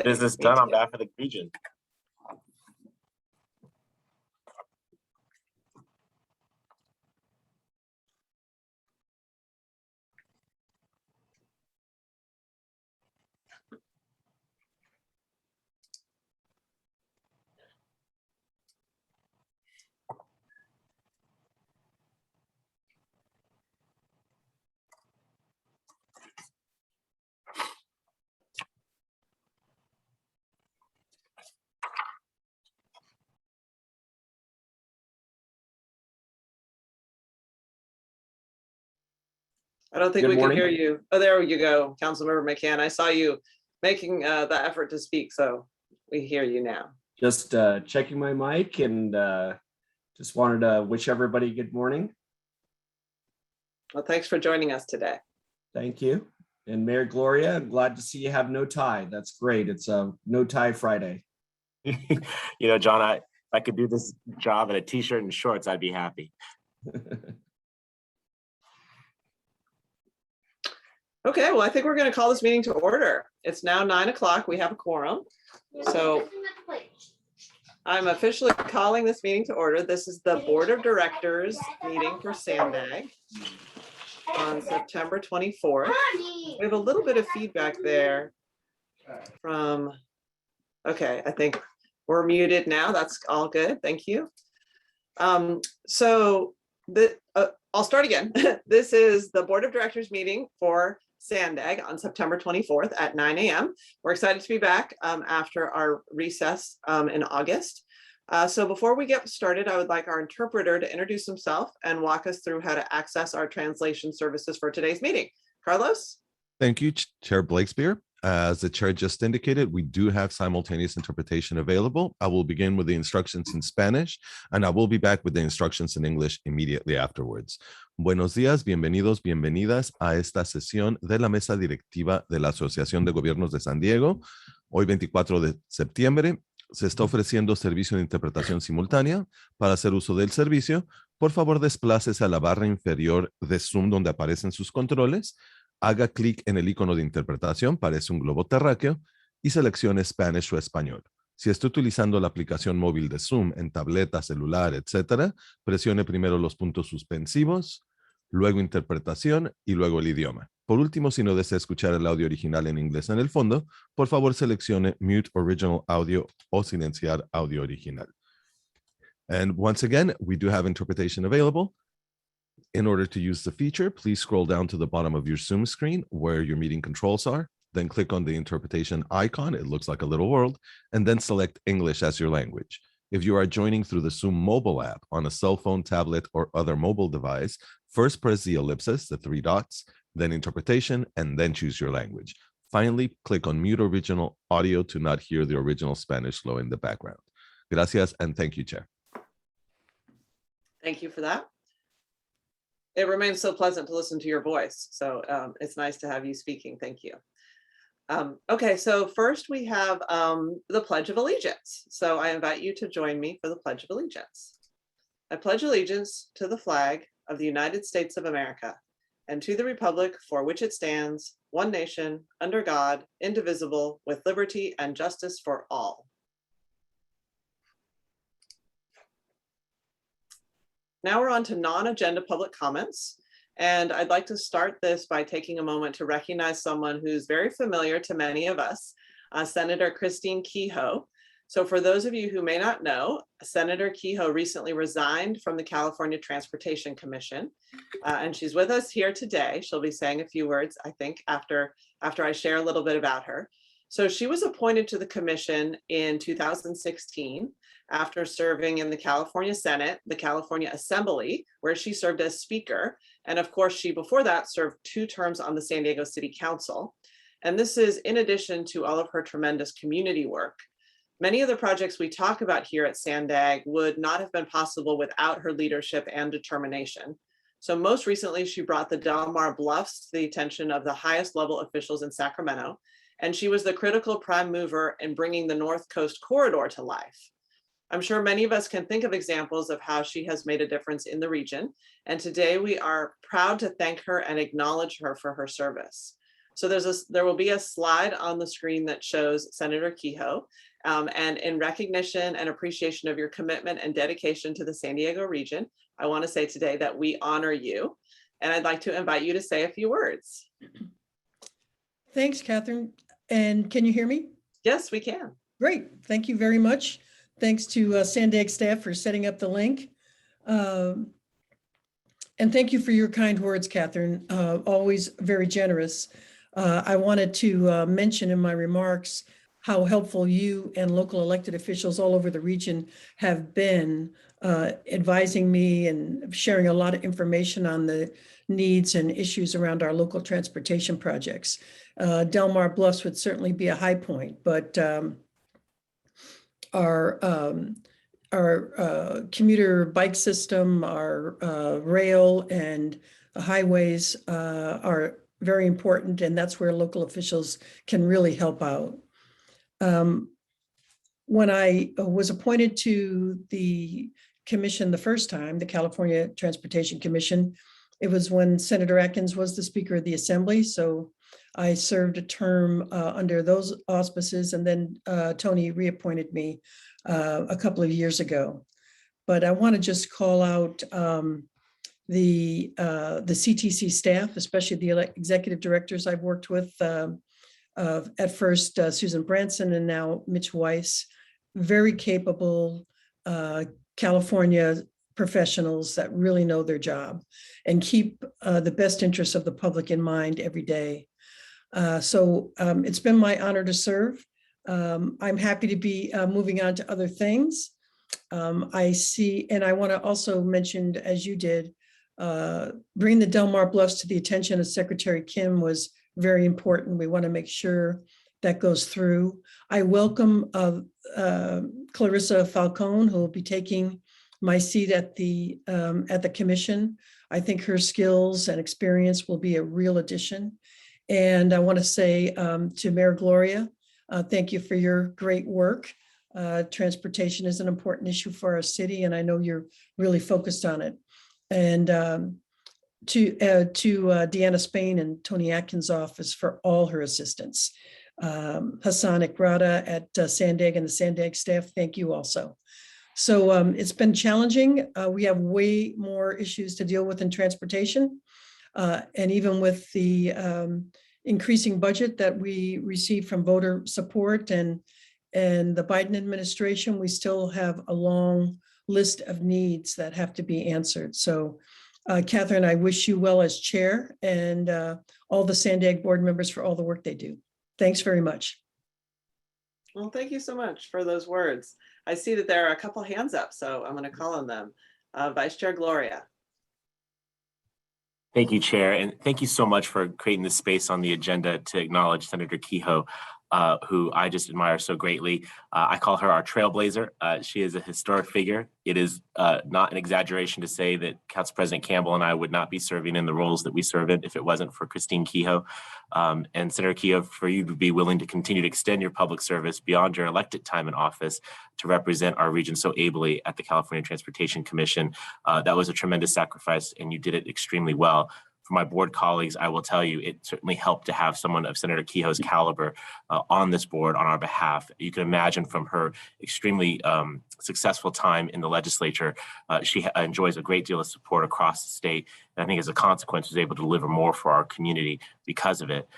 Business done on behalf of the region. I don't think Good we morning. can hear you. Oh, there you go, Councilmember McCann. I saw you making the effort to speak, so we hear you now. Just checking my mic and just wanted to wish everybody good morning. Well, thanks for joining us today. Thank you. And Mayor Gloria, I'm glad to see you have no tie. That's great. It's a no tie Friday. You know, John, if I could do this job in a t-shirt and shorts, I'd be happy. Okay, well, I think we're going to call this meeting to order. It's now 9 o'clock. We have a quorum. So I'm officially calling this meeting to order. This is the Board of Directors meeting for Sandag on September 24th. We have a little bit of feedback there from, okay, I think we're muted now. That's all good. Thank you. I'll start again. This is the Board of Directors meeting for Sandag on September 24th at 9 a.m. We're excited to be back after our recess in August. So before we get started, I would like our interpreter to introduce himself and walk us through how to access our translation services for today's meeting. Carlos? Thank you, Chair Blakespear. As the chair just indicated, we do have simultaneous interpretation available. I will begin with the instructions in Spanish, and I will be back with the instructions in English immediately afterwards. Buenos días, bienvenidos, bienvenidas a esta sesión de la mesa directiva de la Asociación de Gobiernos de San Diego. Hoy, 24 de septiembre, se está ofreciendo servicio de interpretación simultánea. Para hacer uso del servicio, por favor, desplácese a la barra inferior de Zoom donde aparecen sus controles. Haga clic en el icono de interpretación, parece un globo terráqueo, y seleccione Spanish o español. Si está utilizando la aplicación móvil de Zoom en tableta, celular, etc., presione primero los puntos suspensivos, luego interpretación y luego el idioma. Por último, si no desea escuchar el audio original en inglés en el fondo, por favor seleccione Mute Original Audio o silenciar audio original. And once again, we do have interpretation available. In order to use the feature, please scroll down to the bottom of your Zoom screen where your meeting controls are. Then click on the interpretation icon. It looks like a little world, and then select English as your language. If you are joining through the Zoom mobile app on a cell phone, tablet, or other mobile device, first press the ellipsis, the three dots, then interpretation, and then choose your language. Finally, click on Mute Original Audio to not hear the original Spanish flow in the background. Gracias, and thank you, Chair. Thank you for that. It remains so pleasant to listen to your voice. So it's nice to have you speaking. Thank you. Okay, so first we have the Pledge of Allegiance. So I invite you to join me for the Pledge of Allegiance. I pledge allegiance to the flag of the United States of America and to the republic for which it stands, one nation, under God, indivisible, with liberty and justice for all. Now we're on to non-agenda public comments. And I'd like to start this by taking a moment to recognize someone who's very familiar to many of us, Senator Christine Kehoe. So for those of you who may not know, Senator Kehoe recently resigned from the California Transportation Commission, and she's with us here today. She'll be saying a few words, I think, after I share a little bit about her. So she was appointed to the commission in 2016 after serving in the California Senate, the California Assembly, where she served as speaker. And of course, she before that served 2 terms on the San Diego City Council. And this is in addition to all of her tremendous community work. Many of the projects we talk about here at Sandag would not have been possible without her leadership and determination. So most recently, she brought the Del Mar Bluffs to the attention of the highest level officials in Sacramento. And she was the critical prime mover in bringing the North Coast Corridor to life. I'm sure many of us can think of examples of how she has made a difference in the region. And today we are proud to thank her and acknowledge her for her service. So there will be a slide on the screen that shows Senator Kehoe. And in recognition and appreciation of your commitment and dedication to the San Diego region, I want to say today that we honor you. And I'd like to invite you to say a few words. Thanks, Catherine. And can you hear me? Yes, we can. Great. Thank you very much. Thanks to San Diego staff for setting up the link. And thank you for your kind words, Catherine. Always very generous. I wanted to mention in my remarks how helpful you and local elected officials all over the region have been advising me and sharing a lot of information on the needs and issues around our local transportation projects. Del Mar Bluffs would certainly be a high point, but our commuter bike system, our rail and highways are very important, and that's where local officials can really help out. When I was appointed to the commission the first time, the California Transportation Commission, it was when Senator Atkins was the Speaker of the Assembly. So I served a term under those auspices, and then Tony reappointed me a couple of years ago. But I want to just call out the CTC staff, especially the executive directors I've worked with. At first, Susan Branson and now Mitch Weiss, very capable California professionals that really know their job and keep the best interests of the public in mind every day. So it's been my honor to serve. I'm happy to be moving on to other things. I see, and I want to also mention, as you did, bring the Del Mar Bluffs to the attention of Secretary Kim was very important. We want to make sure that goes through. I welcome Clarissa Falcone, who will be taking my seat at the commission. I think her skills and experience will be a real addition. And I want to say to Mayor Gloria, thank you for your great work. Transportation is an important issue for our city, and I know you're really focused on it. And to Deanna Spain and Tony Atkins' office for all her assistance. Hassan Ikrada at San Diego and the San Diego staff, thank you also. So it's been challenging. We have way more issues to deal with in transportation. And even with the increasing budget that we receive from voter support and the Biden administration, we still have a long list of needs that have to be answered. So Catherine, I wish you well as chair, and all the San Diego board members for all the work they do. Thanks very much. Well, thank you so much for those words. I see that there are a couple hands up, so I'm going to call on them. Vice Chair Gloria. Thank you, Chair, and thank you so much for creating this space on the agenda to acknowledge Senator Kehoe, who I just admire so greatly. I call her our trailblazer. She is a historic figure. It is not an exaggeration to say that Council President Campbell and I would not be serving in the roles that we serve in if it wasn't for Christine Kehoe. And Senator Kehoe, for you to be willing to continue to extend your public service beyond your elected time in office to represent our region so ably at the California Transportation Commission, that was a tremendous sacrifice, and you did it extremely well. For my board colleagues, I will tell you, it certainly helped to have someone of Senator Kehoe's caliber on this board on our behalf. You can imagine from her extremely successful time in the legislature, she enjoys a great deal of support across the state. And I think as a consequence, was able to deliver more for our community because of it.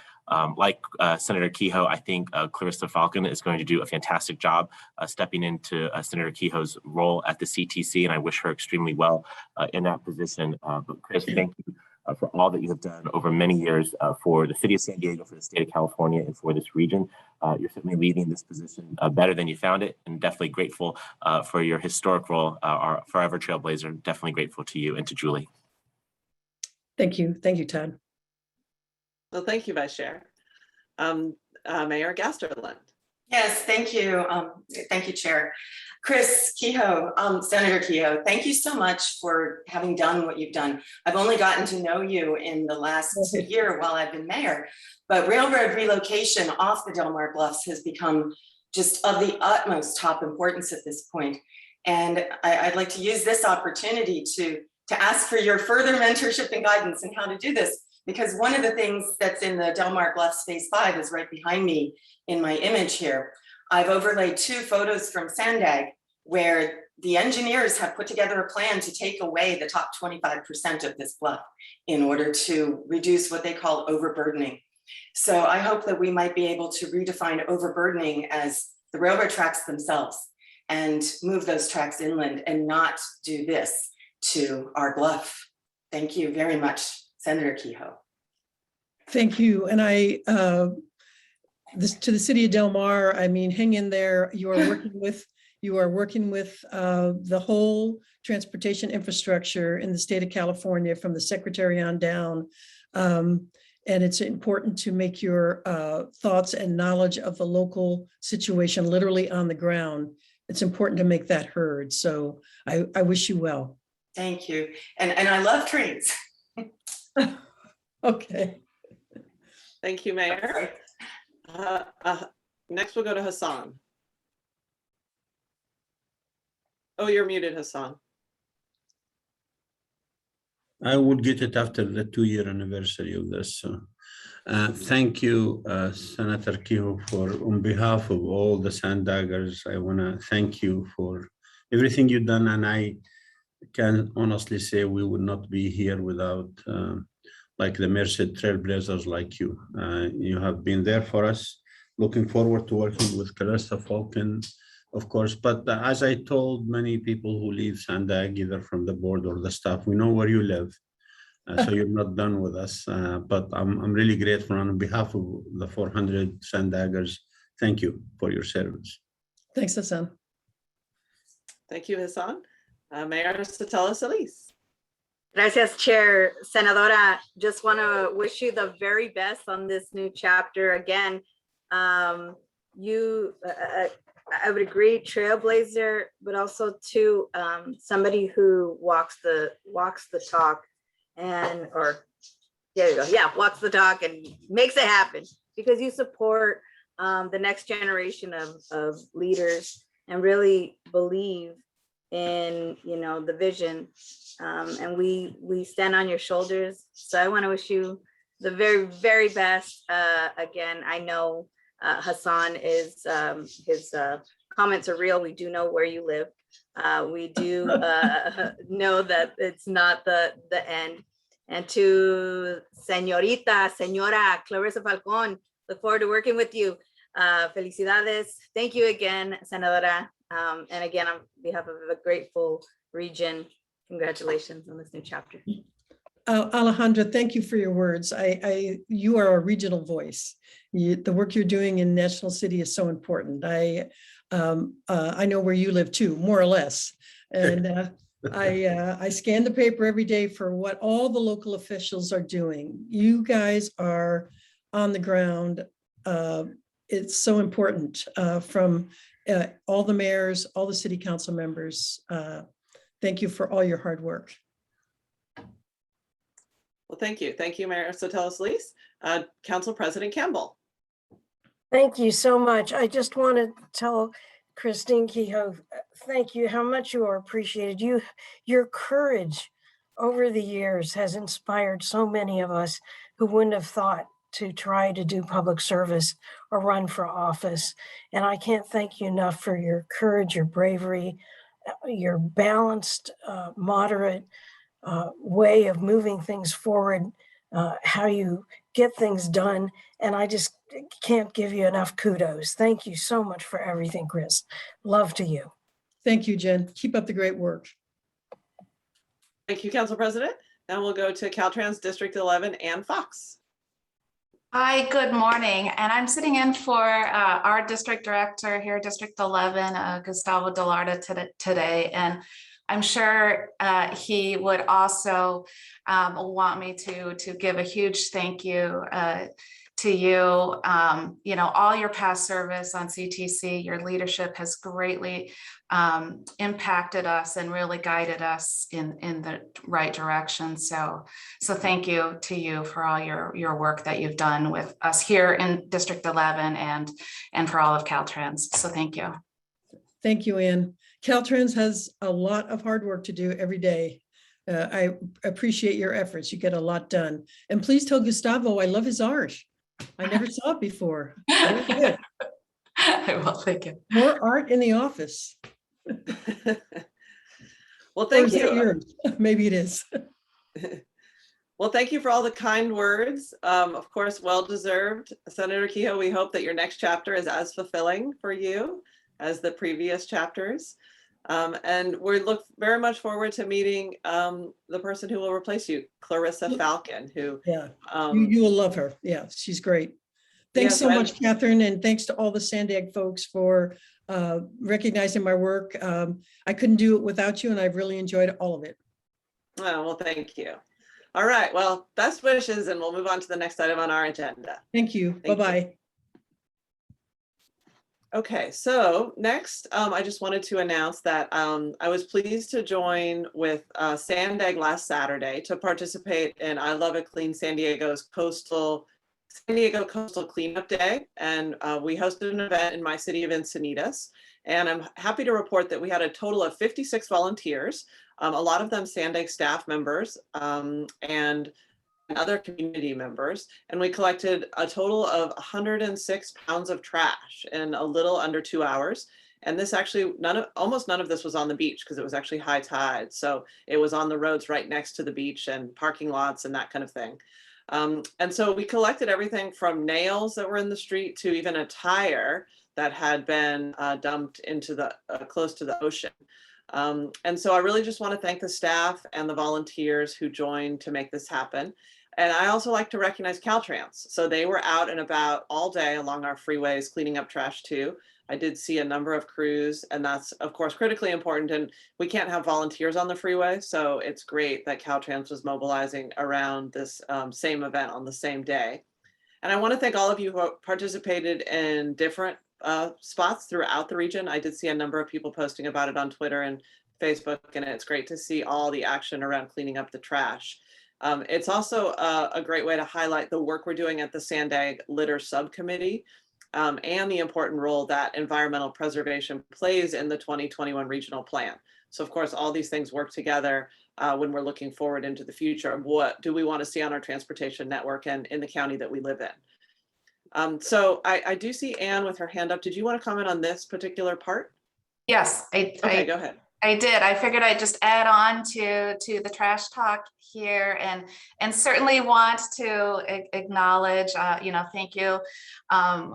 Like Senator Kehoe, I think Clarissa Falcone is going to do a fantastic job stepping into Senator Kehoe's role at the CTC, and I wish her extremely well in that position. But Chris, thank you for all that you have done over many years for the city of San Diego, for the state of California, and for this region. You're certainly leading this position better than you found it, and definitely grateful for your historic role, our forever trailblazer. Definitely grateful to you and to Julie. Thank you. Thank you, Todd. Well, thank you, Vice Chair. Mayor Gasterland. Yes, thank you. Thank you, Chair. Chris Kehoe, Senator Kehoe, thank you so much for having done what you've done. I've only gotten to know you in the last year while I've been mayor, but railroad relocation off the Del Mar Bluffs has become just of the utmost top importance at this point. And I'd like to use this opportunity to ask for your further mentorship and guidance on how to do this. because one of the things that's in the Del Mar Bluffs Phase 5 is right behind me in my image here. I've overlaid 2 photos from Sandag where the engineers have put together a plan to take away the top 25% of this bluff in order to reduce what they call overburdening. So I hope that we might be able to redefine overburdening as the railroad tracks themselves and move those tracks inland and not do this to our bluff. Thank you very much, Senator Kehoe. Thank you. And to the city of Del Mar, I mean, hang in there. You are working with the whole transportation infrastructure in the state of California, from the secretary on down. And it's important to make your thoughts and knowledge of the local situation literally on the ground. It's important to make that heard. So I wish you well. Thank you. And I love trains. Okay. Thank you, Mayor. Next, we'll go to Hassan. Oh, you're muted, Hassan. I would get it after the 2-year anniversary of this. So, thank you, Senator Kehoe, on behalf of all the Sandaggers. I want to thank you for everything you've done, and I can honestly say we would not be here without like the Merced trailblazers like you. You have been there for us. Looking forward to working with Carissa Falcon, of course. But as I told many people who leave Sandag, either from the board or the staff, we know where you live. So you're not done with us. But I'm really grateful on behalf of the 400 Sandaggers. Thank you for your service. Thanks, Hassan. Thank you, Hassan. Mayor Sotelo Solis. Gracias, Chair. Senadora, just want to wish you the very best on this new chapter. Again, I would agree, trailblazer, but also too somebody who walks the talk, walks the talk and makes it happen, because you support the next generation of leaders and really believe in the vision, and we stand on your shoulders. So I want to wish you the very, very best. Again, I know Hassan is his comments are real. We do know where you live. We do know that it's not the end. And to Senora Clarissa Falcon, look forward to working with you. Felicidades. Thank you again, Senadora. And again, on behalf of the grateful region, congratulations on this new chapter. Alejandra, thank you for your words. You are a regional voice. The work you're doing in National City is so important. I know where you live too, more or less. And I scan the paper every day for what all the local officials are doing. You guys are on the ground. It's so important, from all the mayors, all the city council members. Thank you for all your hard work. Well, thank you. Thank you, Mayor Sotelo Solis. Council President Campbell. Thank you so much. I just want to tell Christine Kehoe, thank you, how much you are appreciated. Your courage over the years has inspired so many of us who wouldn't have thought to try to do public service or run for office. And I can't thank you enough for your courage, your bravery, your balanced, moderate way of moving things forward, how you get things done. And I just can't give you enough kudos. Thank you so much for everything, Chris. Love to you. Thank you, Jen. Keep up the great work. Thank you, Council President. Now we'll go to Caltrans District 11, Ann Fox. Hi, good morning. And I'm sitting in for our district director here, District 11, Gustavo Delarda today. And I'm sure he would also want me to give a huge thank you to you. All your past service on CTC, your leadership has greatly impacted us and really guided us in the right direction. So thank you to you for all your work that you've done with us here in District 11 and for all of Caltrans. So thank you. Thank you, Ann. Caltrans has a lot of hard work to do every day. I appreciate your efforts. You get a lot done. And please tell Gustavo, I love his art. I never saw it before. Very good. I will, thank you. More art in the office. Well, Or thank is that you. yours? Maybe it is. Well, thank you for all the kind words. Of course, well-deserved. Senator Kehoe, we hope that your next chapter is as fulfilling for you as the previous chapters. And we look very much forward to meeting the person who will replace you, Clarissa Falcon, who. Yeah, you will love her. Yeah, she's great. Thanks Yes, so much, Catherine, and thanks to all the Sandag folks for recognizing my work. I couldn't do it without you, and I've really enjoyed all of it. Oh, well, thank you. All right, well, best wishes, and we'll move on to the next item on our agenda. Thank you. Thank you. Bye-bye. Okay, so next, I just wanted to announce that I was pleased to join with Sandag last Saturday to participate in I Love It Clean San Diego Coastal Cleanup Day. And we hosted an event in my city of Encinitas. And I'm happy to report that we had a total of 56 volunteers, a lot of them Sandag staff members and other community members. And we collected a total of 106 pounds of trash in a little under 2 hours. And this actually, almost none of this was on the beach because it was actually high tide. So it was on the roads right next to the beach and parking lots and that kind of thing. And so we collected everything from nails that were in the street to even a tire that had been dumped into the close to the ocean. And so I really just want to thank the staff and the volunteers who joined to make this happen. And I also like to recognize Caltrans. So they were out and about all day along our freeways cleaning up trash too. I did see a number of crews, and that's of course critically important. And we can't have volunteers on the freeway. So it's great that Caltrans was mobilizing around this same event on the same day. And I want to thank all of you who participated in different spots throughout the region. I did see a number of people posting about it on Twitter and Facebook, and it's great to see all the action around cleaning up the trash. It's also a great way to highlight the work we're doing at the Sandag Litter Subcommittee and the important role that environmental preservation plays in the 2021 regional plan. So of course, all these things work together when we're looking forward into the future of what do we want to see on our transportation network and in the county that we live in. So I do see Anne with her hand up. Did you want to comment on this particular part? Yes, Okay, go ahead. I did. I figured I'd just add on to the trash talk here and certainly want to acknowledge, thank you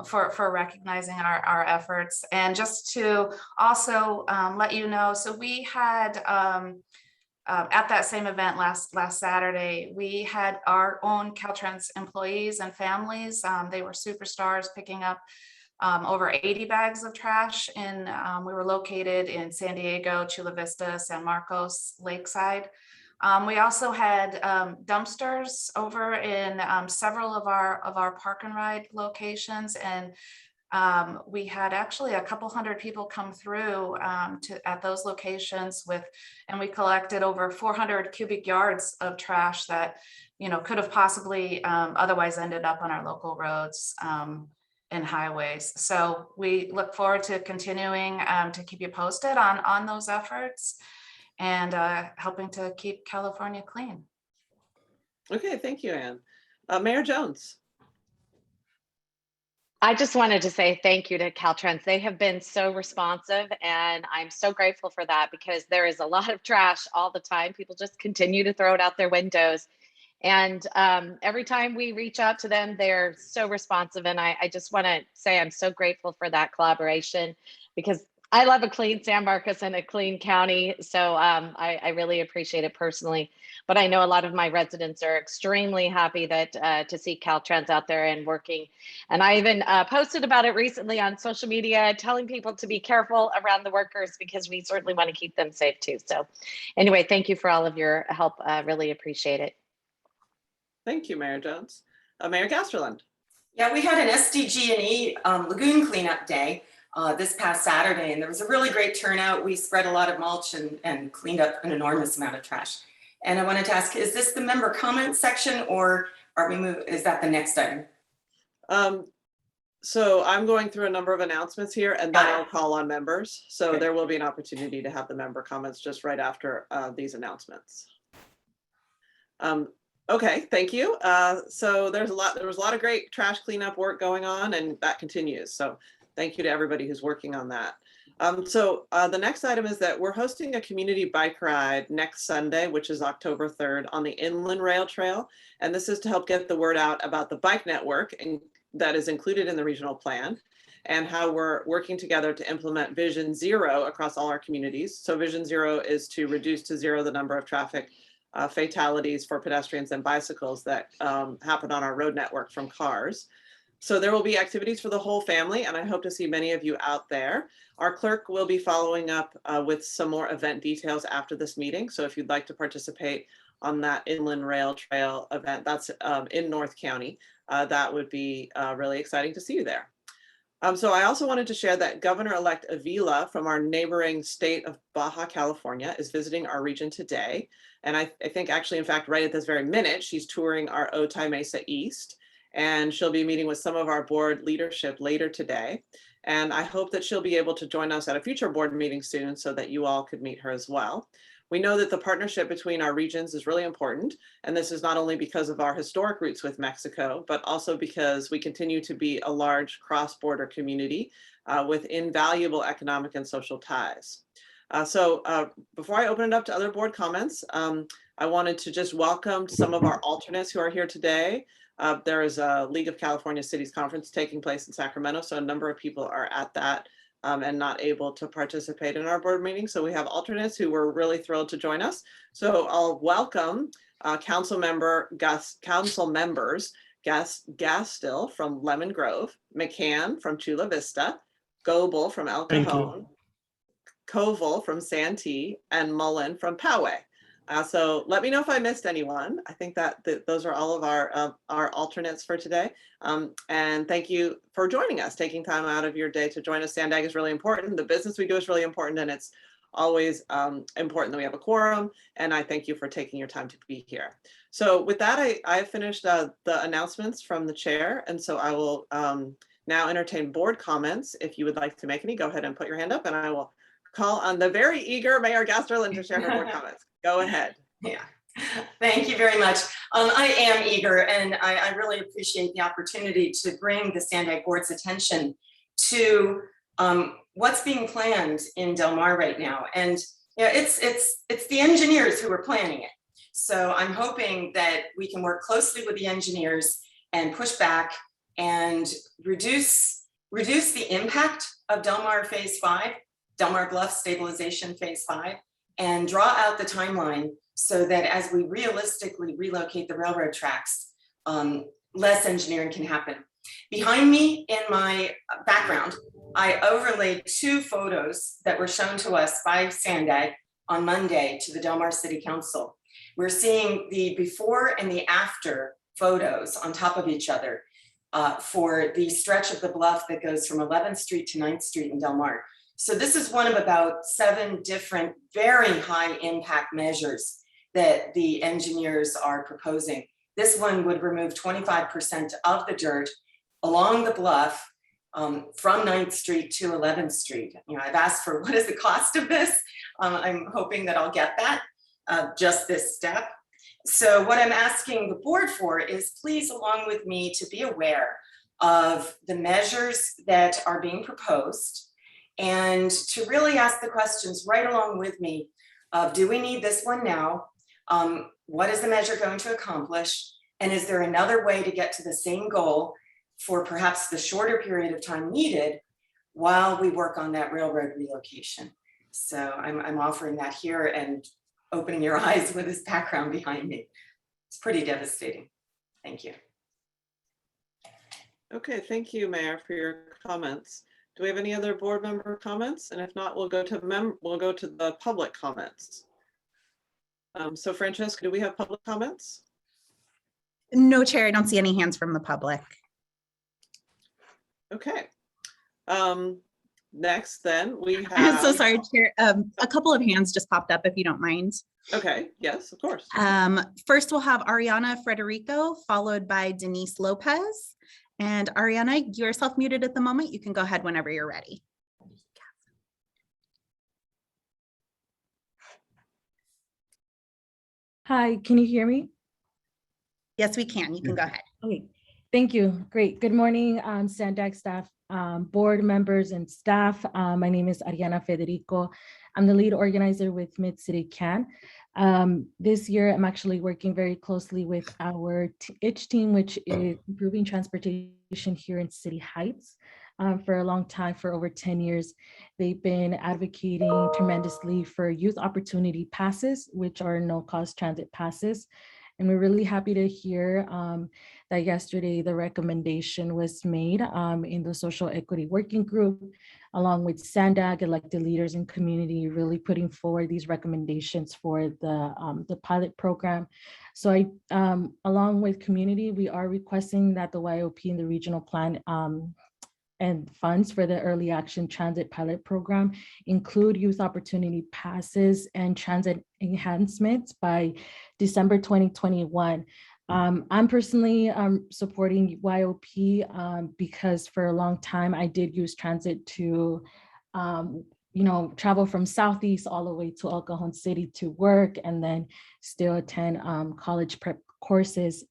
for recognizing our efforts. And just to also let you know, so we had at that same event last Saturday, we had our own Caltrans employees and families. They were superstars picking up over 80 bags of trash, and we were located in San Diego, Chula Vista, San Marcos, Lakeside. We also had dumpsters over in several of our park and ride locations, and we had actually a couple hundred people come through at those locations and we collected over 400 cubic yards of trash that could have possibly otherwise ended up on our local roads and highways. So we look forward to continuing to keep you posted on those efforts and helping to keep California clean. Okay, thank you, Anne. Mayor Jones. I just wanted to say thank you to Caltrans. They have been so responsive, and I'm so grateful for that because there is a lot of trash all the time. People just continue to throw it out their windows. And every time we reach out to them, they're so responsive. And I just want to say I'm so grateful for that collaboration because I love a clean San Marcos and a clean county. So I really appreciate it personally. But I know a lot of my residents are extremely happy that to see Caltrans out there and working. And I even posted about it recently on social media, telling people to be careful around the workers because we certainly want to keep them safe too. So anyway, thank you for all of your help. Really appreciate it. Thank you, Mayor Jones. Mayor Gasterland. Yeah, we had an SDG&E lagoon cleanup day this past Saturday, and there was a really great turnout. We spread a lot of mulch and cleaned up an enormous amount of trash. And I wanted to ask, is this the member comment section or is that the next item? So I'm going through a number of announcements here and then I'll call on members. So there will be an opportunity to have the member comments just right after these announcements. Okay, thank you. So there was a lot of great trash cleanup work going on, and that continues. So thank you to everybody who's working on that. The next item is that we're hosting a community bike ride next Sunday, which is October 3rd, on the Inland Rail Trail. And this is to help get the word out about the bike network that is included in the regional plan, and how we're working together to implement Vision Zero across all our communities. So Vision Zero is to reduce to zero the number of traffic fatalities for pedestrians and bicycles that happen on our road network from cars. So there will be activities for the whole family, and I hope to see many of you out there. Our clerk will be following up with some more event details after this meeting. So if you'd like to participate on that Inland Rail Trail event, that's in North County, that would be really exciting to see you there. So I also wanted to share that Governor-elect Avila from our neighboring state of Baja California is visiting our region today. And I think actually, in fact, right at this very minute, she's touring our Otay Mesa East, and she'll be meeting with some of our board leadership later today. And I hope that she'll be able to join us at a future board meeting soon so that you all could meet her as well. We know that the partnership between our regions is really important. And this is not only because of our historic roots with Mexico, but also because we continue to be a large cross-border community with invaluable economic and social ties. Before I open it up to other board comments, I wanted to just welcome some of our alternates who are here today. There is a League of California Cities conference taking place in Sacramento, so a number of people are at that and not able to participate in our board meeting. So we have alternates who were really thrilled to join us. So I'll welcome council members Gastill from Lemon Grove, McCann from Chula Vista, Goebel from El Cajon, Koval from Santee, and Mullen from Poway. So let me know if I missed anyone. I think that those are all of our alternates for today. And thank you for joining us, taking time out of your day to join us. Sandag is really important. The business we do is really important, and it's always important that we have a quorum. And I thank you for taking your time to be here. So with that, I have finished the announcements from the chair. And so I will now entertain board comments. If you would like to make any, go ahead and put your hand up, and I will call on the very eager Mayor Gasterlin to share her board comments. Go ahead. Yeah, thank you very much. I am eager, and I really appreciate the opportunity to bring the Sandag Board's attention to what's being planned in Del Mar right now. And yeah, it's the engineers who are planning it. So I'm hoping that we can work closely with the engineers and push back and reduce the impact of Del Mar Phase 5, Del Mar Bluff Stabilization Phase 5, and draw out the timeline so that as we realistically relocate the railroad tracks, less engineering can happen. Behind me in my background, I overlaid 2 photos that were shown to us by Sandag on Monday to the Del Mar City Council. We're seeing the before and the after photos on top of each other for the stretch of the bluff that goes from 11th Street to 9th Street in Del Mar. So this is one of about 7 different very high impact measures that the engineers are proposing. This one would remove 25% of the dirt along the bluff from 9th Street to 11th Street. You know, I've asked for what is the cost of this. I'm hoping that I'll get that, just this step. So what I'm asking the board for is please, along with me, to be aware of the measures that are being proposed, and to really ask the questions right along with me of, do we need this one now? What is the measure going to accomplish? And is there another way to get to the same goal for perhaps the shorter period of time needed while we work on that railroad relocation? So I'm offering that here and opening your eyes with this background behind me. It's pretty devastating. Thank you. Okay, thank you, Mayor, for your comments. Do we have any other board member comments? And if not, we'll go to the public comments. So Francesca, do we have public comments? No, Chair, I don't see any hands from the public. Okay. Next, then we have. I'm so sorry, Chair. A couple of hands just popped up, if you don't mind. Okay. Yes, of course. First, we'll have Ariana Frederico, followed by Denise Lopez. And Ariana, you're self-muted at the moment. You can go ahead whenever you're ready. Hi, can you hear me? Yes, we can. You can go ahead. Okay, thank you. Great. Good morning, Sandag staff, board members and staff. My name is Ariana Federico. I'm the lead organizer with Mid-City CAN. This year, I'm actually working very closely with our ITCH team, which is improving transportation here in City Heights. For a long time, for over 10 years, they've been advocating tremendously for youth opportunity passes, which are no-cost transit passes. And we're really happy to hear that yesterday the recommendation was made in the Social Equity Working Group, along with SANDAG, elected leaders and community, really putting forward these recommendations for the pilot program. So along with community, we are requesting that the YOP and the regional plan and funds for the early action transit pilot program include youth opportunity passes and transit enhancements by December 2021. I'm personally supporting YOP because for a long time I did use transit to travel from Southeast all the way to El Cajon City to work, and then still attend college prep courses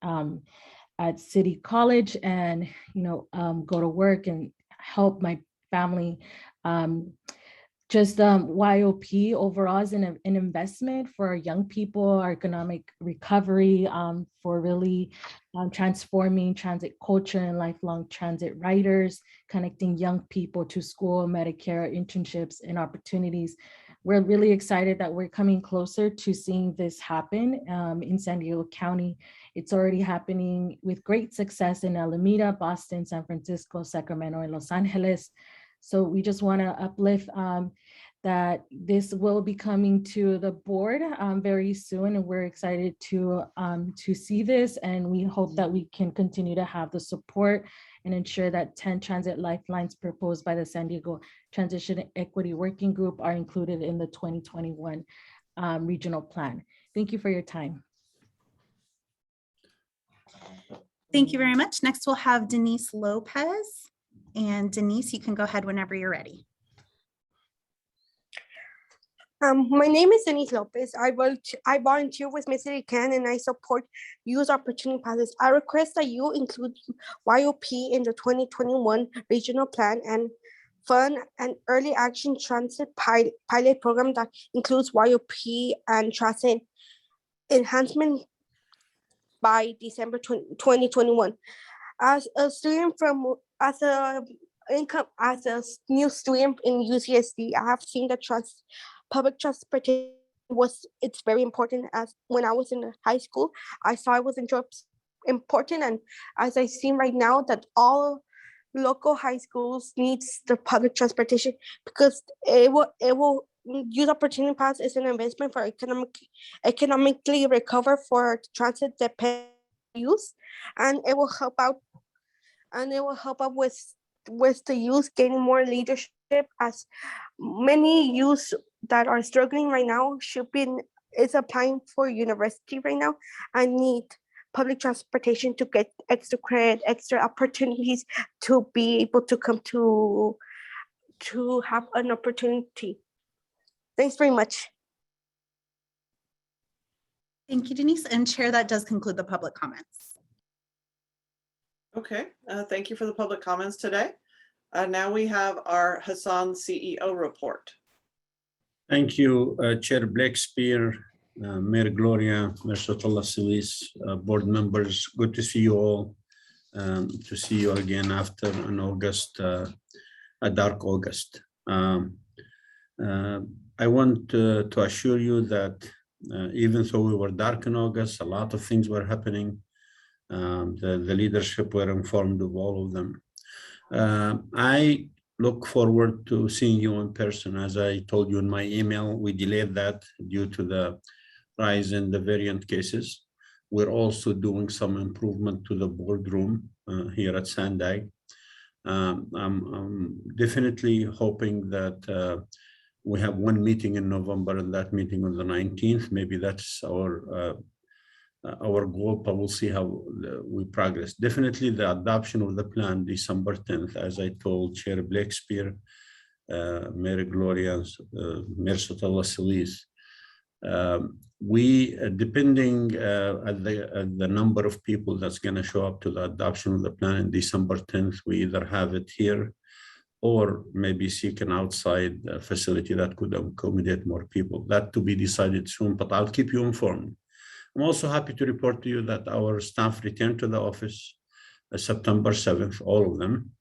at City College, and go to work and help my family. YOP overall is an investment for our young people, our economic recovery, for really transforming transit culture and lifelong transit riders, connecting young people to school, Medicare, internships, and opportunities. We're really excited that we're coming closer to seeing this happen in San Diego County. It's already happening with great success in Alameda, Boston, San Francisco, Sacramento, and Los Angeles. So we just want to uplift that this will be coming to the board very soon, and we're excited to see this, and we hope that we can continue to have the support and ensure that 10 transit lifelines proposed by the San Diego Transition Equity Working Group are included in the 2021 regional plan. Thank you for your time. Thank you very much. Next, we'll have Denise Lopez. And Denise, you can go ahead whenever you're ready. My name is Denise Lopez. I volunteer with Mid-City CAN and I support youth opportunity passes. I request that you include YOP in the 2021 regional plan and fund an early action transit pilot program that includes YOP and transit enhancement by December 2021. As a new student in UCSD, I have seen that public transportation it's very important. As when I was in high school, I saw it was important, and as I see right now that all local high schools needs the public transportation because it will youth opportunity pass is an investment for economically recover for transit dependent youth, and it will help out with the youth gaining more leadership, as many youth that are struggling right now is applying for university right now and need public transportation to get extra credit, extra opportunities to be able to come to have an opportunity. Thanks very much. Thank you, Denise. And Chair, that does conclude the public comments. Okay, thank you for the public comments today. Now we have our Hassan CEO report. Thank you, Chair Blakespear, Mayor Gloria, Mayor Sotala Silis, board members. Good to see you all. To see you again after an August, a dark August. I want to assure you that even though we were dark in August, a lot of things were happening. The leadership were informed of all of them. I look forward to seeing you in person. As I told you in my email, we delayed that due to the rise in the variant cases. We're also doing some improvement to the boardroom here at Sandag. I'm definitely hoping that we have one meeting in November and that meeting on the 19th. Maybe that's our goal, but we'll see how we progress. Definitely the adoption of the plan December 10th, as I told Chair Blakespear, Mayor Gloria, Mayor Sotala Silis. Depending at the number of people that's going to show up to the adoption of the plan in December 10th, we either have it here or maybe seek an outside facility that could accommodate more people. That to be decided soon, but I'll keep you informed. I'm also happy to report to you that our staff returned to the office September 7th, all of them.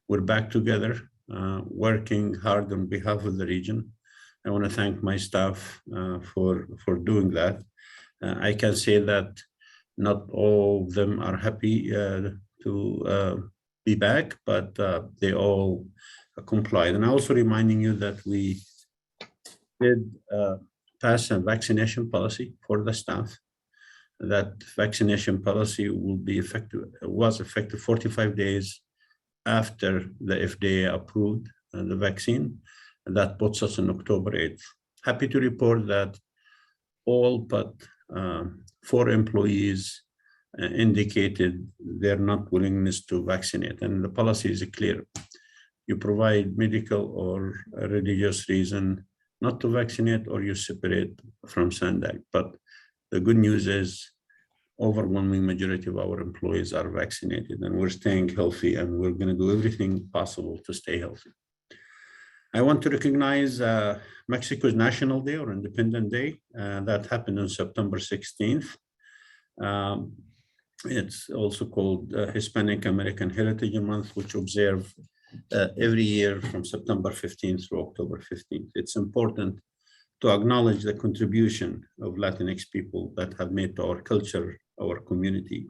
We're back together, working hard on behalf of the region. I want to thank my staff for doing that. I can say that not all of them are happy to be back, but they all complied. And I'm also reminding you that we did pass a vaccination policy for the staff. That vaccination policy will be effective, was effective 45 days after the FDA approved the vaccine. And that puts us on October 8th. Happy to report that all but 4 employees indicated their not willingness to vaccinate. And the policy is clear. You provide medical or religious reason not to vaccinate, or you separate from SANDAG. But the good news is overwhelming majority of our employees are vaccinated, and we're staying healthy, and we're going to do everything possible to stay healthy. I want to recognize Mexico's National Day or Independence Day. That happened on September 16th. It's also called Hispanic American Heritage Month, which observe every year from September 15th through October 15th. It's important to acknowledge the contribution of Latinx people that have made to our culture, our community.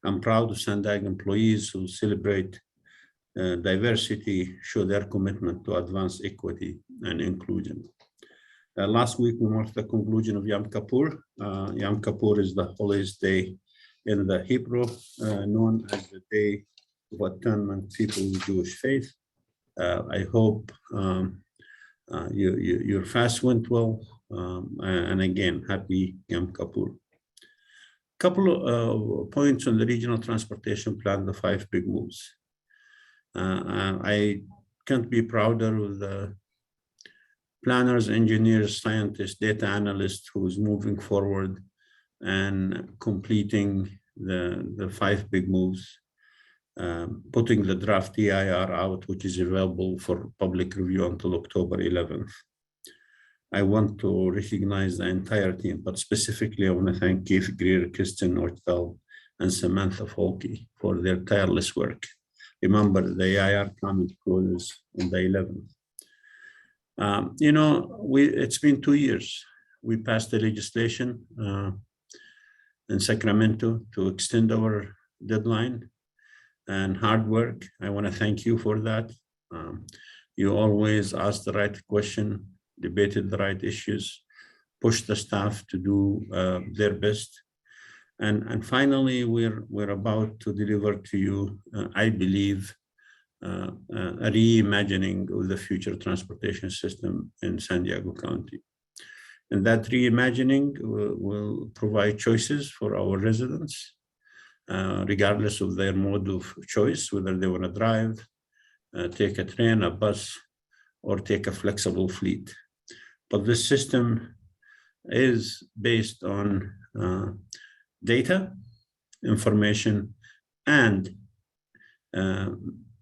I'm proud of SANDAG employees who celebrate diversity, show their commitment to advance equity and inclusion. Last week, we marked the conclusion of Yom Kippur. Yom Kippur is the holiest day in the Hebrew, known as the Day of Atonement, people with Jewish faith. I hope your fast went well. And again, happy Yom Kippur. Couple of points on the regional transportation plan, the 5 big moves. I can't be prouder of the planners, engineers, scientists, data analysts who's moving forward and completing the 5 big moves, putting the draft EIR out, which is available for public review until October 11th. I want to recognize the entire team, but specifically I want to thank Keith Greer, Kristen Ortel, and Samantha Folke for their tireless work. Remember, the EIR comment closes on the 11th. You know, it's been 2 years. We passed the legislation in Sacramento to extend our deadline and hard work. I want to thank you for that. You always asked the right question, debated the right issues, pushed the staff to do their best. And finally, we're about to deliver to you, I believe, a reimagining of the future transportation system in San Diego County. And that reimagining will provide choices for our residents, regardless of their mode of choice, whether they want to drive, take a train, a bus, or take a flexible fleet. But this system is based on data, information, and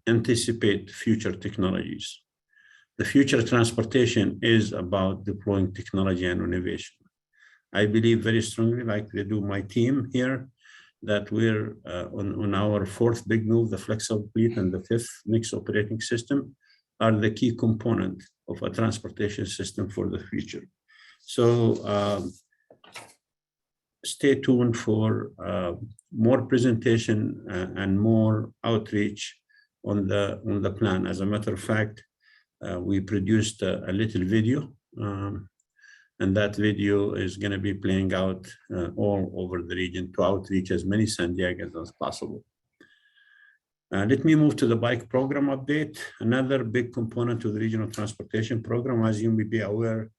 anticipate future technologies. The future transportation is about deploying technology and innovation. I believe very strongly, like they do my team here, that we're on our 4th big move, the flexible fleet, and the 5th mixed operating system are the key component of a transportation system for the future. So stay tuned for more presentation and more outreach on the plan. As a matter of fact, we produced a little video, and that video is going to be playing out all over the region to outreach as many San Diegans as possible. Let me move to the bike program update. Another big component of the regional transportation program, as you may be aware,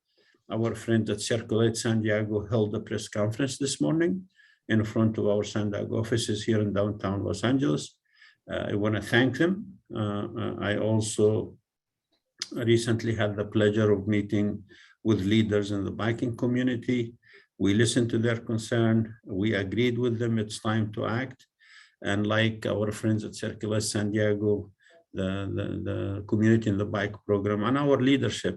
our friends at Circulate San Diego held a press conference this morning in front of our San Diego offices here in downtown Los Angeles. I want to thank them. I also recently had the pleasure of meeting with leaders in the biking community. We listened to their concern. We agreed with them. It's time to act. And like our friends at Circular San Diego, the community in the bike program and our leadership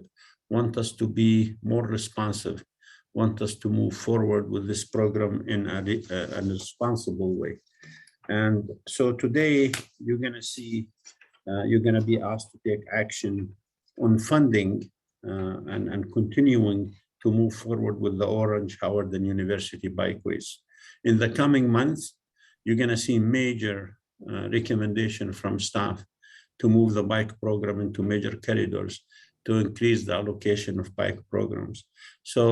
want us to be more responsive, want us to move forward with this program in a responsible way. And so today you're going to see, you're going to be asked to take action on funding and continuing to move forward with the Orange, Howard, and University bikeways. In the coming months, you're going to see major recommendation from staff to move the bike program into major corridors to increase the allocation of bike programs. So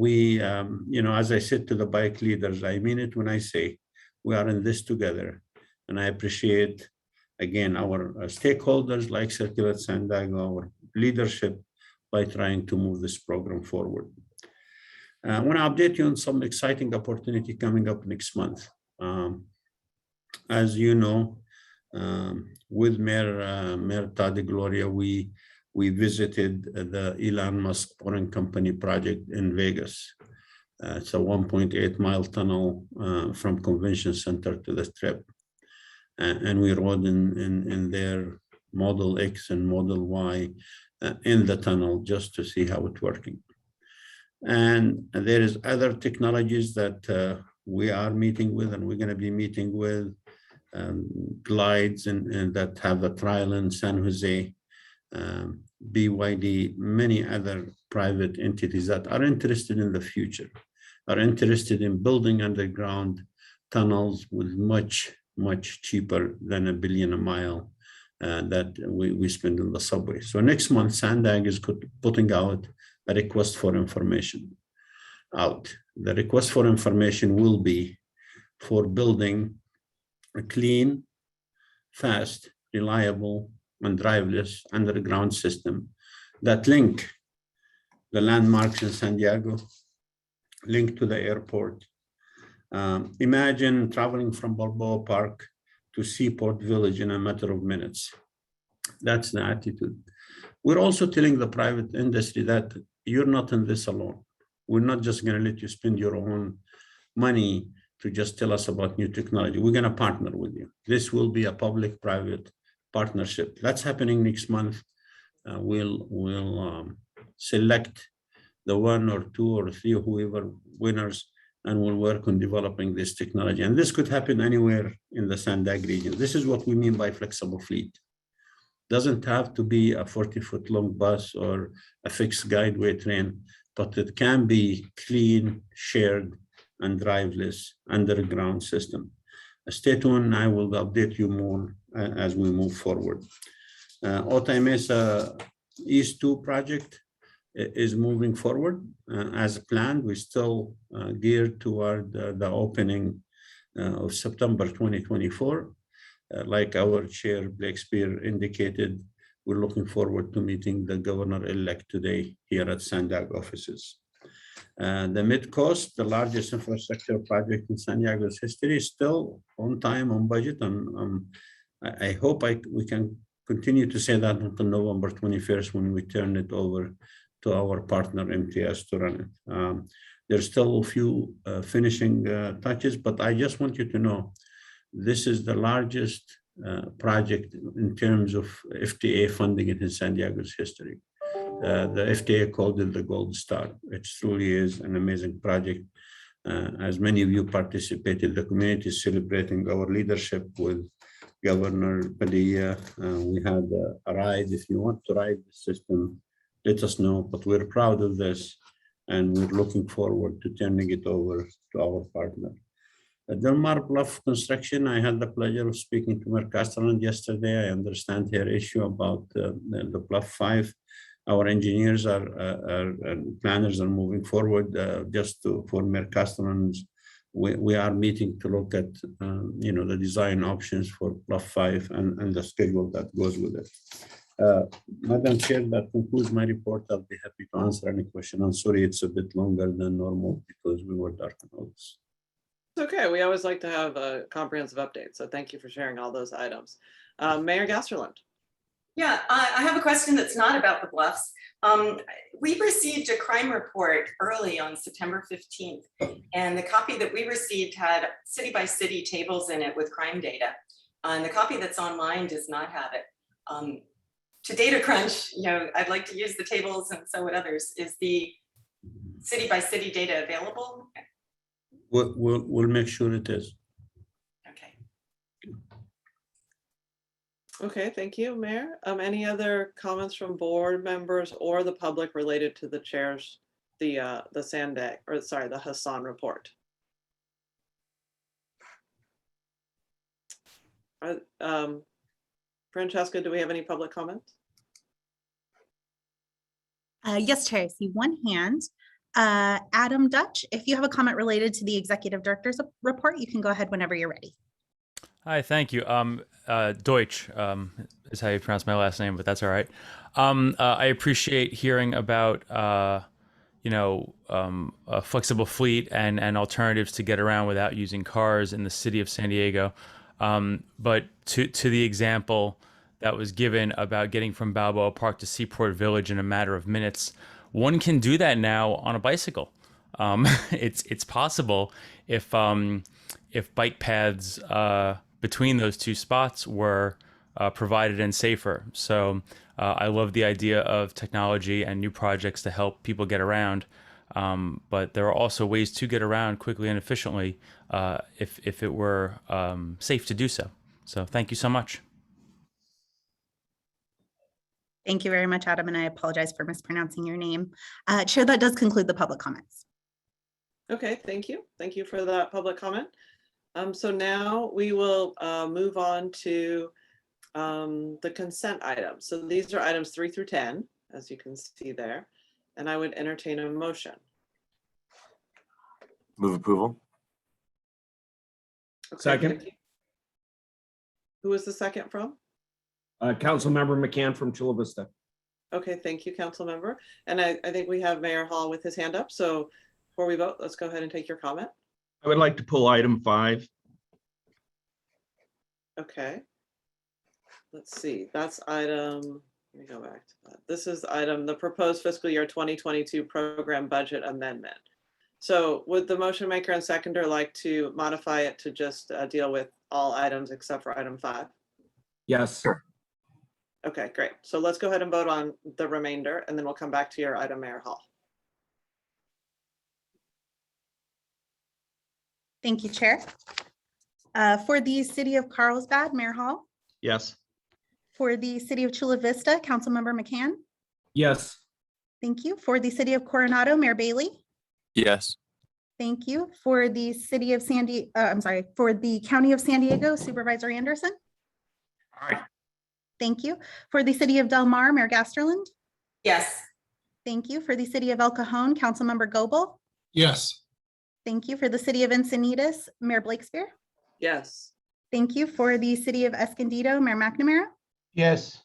we, as I said to the bike leaders, I mean it when I say we are in this together. And I appreciate, again, our stakeholders like Circular San Diego, our leadership, by trying to move this program forward. I want to update you on some exciting opportunity coming up next month. As you know, with Mayor Todd Gloria, we visited the Elon Musk Boring Company project in Vegas. It's a 1.8-mile tunnel from Convention Center to the Strip. And we rode in their Model X and Model Y in the tunnel just to see how it's working. And there is other technologies that we are meeting with, and we're going to be meeting with glides and that have a trial in San Jose, BYD, many other private entities that are interested in the future, are interested in building underground tunnels with much cheaper than $1 billion a mile that we spend on the subway. So next month, SANDAG is putting out a request for information out. The request for information will be for building a clean, fast, reliable, and driverless underground system that link the landmarks in San Diego, link to the airport. Imagine traveling from Balboa Park to Seaport Village in a matter of minutes. That's the attitude. We're also telling the private industry that you're not in this alone. We're not just going to let you spend your own money to just tell us about new technology. We're going to partner with you. This will be a public-private partnership. That's happening next month. We'll select the 1 or 2 or 3, whoever winners, and we'll work on developing this technology. And this could happen anywhere in the SANDAG region. This is what we mean by flexible fleet. Doesn't have to be a 40-foot long bus or a fixed guideway train, but it can be clean, shared, and driverless underground system. Stay tuned, I will update you more as we move forward. Otay Mesa East 2 project is moving forward as planned. We still geared toward the opening of September 2024. Like our chair, Blake Spear, indicated, we're looking forward to meeting the governor-elect today here at SANDAG offices. The Mid-Coast, the largest infrastructure project in San Diego's history, is still on time, on budget, and I hope we can continue to say that until November 21st when we turn it over to our partner MTS to run it. There's still a few finishing touches, but I just want you to know this is the largest project in terms of FTA funding in San Diego's history. The FTA called it the Gold Star. It truly is an amazing project. As many of you participated, the community is celebrating our leadership with Governor Padilla. We had a ride. If you want to ride the system, let us know, but we're proud of this and we're looking forward to turning it over to our partner. Del Mar Bluff construction, I had the pleasure of speaking to Mayor Castellan yesterday. I understand her issue about the Bluff 5. Our engineers and planners are moving forward for Mayor Castellan's. We are meeting to look at the design options for Bluff 5 and the schedule that goes with it. Madam Chair, that concludes my report. I'll be happy to answer any question. I'm sorry it's a bit longer than normal because we were dark on August. It's okay. We always like to have a comprehensive update. So thank you for sharing all those items. Mayor Gasterland. Yeah, I have a question that's not about the bluffs, We received a crime report early on September 15th, and the copy that we received had city by city tables in it with crime data. And the copy that's online does not have it. To data crunch, I'd like to use the tables and so would others. Is the city by city data available? We'll make sure it is. Okay, thank you, Mayor. Any other comments from board members or the public related to the chair's, the Hassan report? Francesca, do we have any public comments? Yes, Chair, I see one hand. Adam Dutch, if you have a comment related to the executive director's report, you can go ahead whenever you're ready. Hi, thank you. Deutsch is how you pronounce my last name, but that's all right. I appreciate hearing about a flexible fleet and alternatives to get around without using cars in the city of San Diego. But to the example that was given about getting from Balboa Park to Seaport Village in a matter of minutes, one can do that now on a bicycle. It's possible if bike paths between those two spots were provided and safer. So I love the idea of technology and new projects to help people get around. But there are also ways to get around quickly and efficiently if it were safe to do so. So thank you so much. Thank you very much, Adam, and I apologize for mispronouncing your name. Chair, that does conclude the public comments. Okay, thank you. Thank you for that public comment. So now we will move on to the consent items. So these are items 3 through 10, as you can see there, and I would entertain a motion. Move approval. Okay, Second. Who was the second from? Councilmember McCann from Chula Vista. Okay, thank you, council member. And I think we have Mayor Hall with his hand up. So before we vote, let's go ahead and take your comment. I would like to pull item 5. Okay. Let's see, that's item, let me go back to that. This is item, the proposed fiscal year 2022 program budget amendment. So would the motion maker and seconder like to modify it to just deal with all items except for item 5? Yes. Okay, great. So let's go ahead and vote on the remainder and then we'll come back to your item, Mayor Hall. Thank you, Chair. For the City of Carlsbad, Mayor Hall. Yes. For the City of Chula Vista, Councilmember McCann. Yes. Thank you. For the City of Coronado, Mayor Bailey. Yes. Thank you. For the City of for the County of San Diego, Supervisor Anderson. Aye. Thank you. For the City of Del Mar, Mayor Gasterland. Yes. Thank you. For the City of El Cajon, Councilmember Goebel. Yes. Thank you. For the City of Encinitas, Mayor Blakespear. Yes. Thank you. For the City of Escondido, Mayor McNamara. Yes.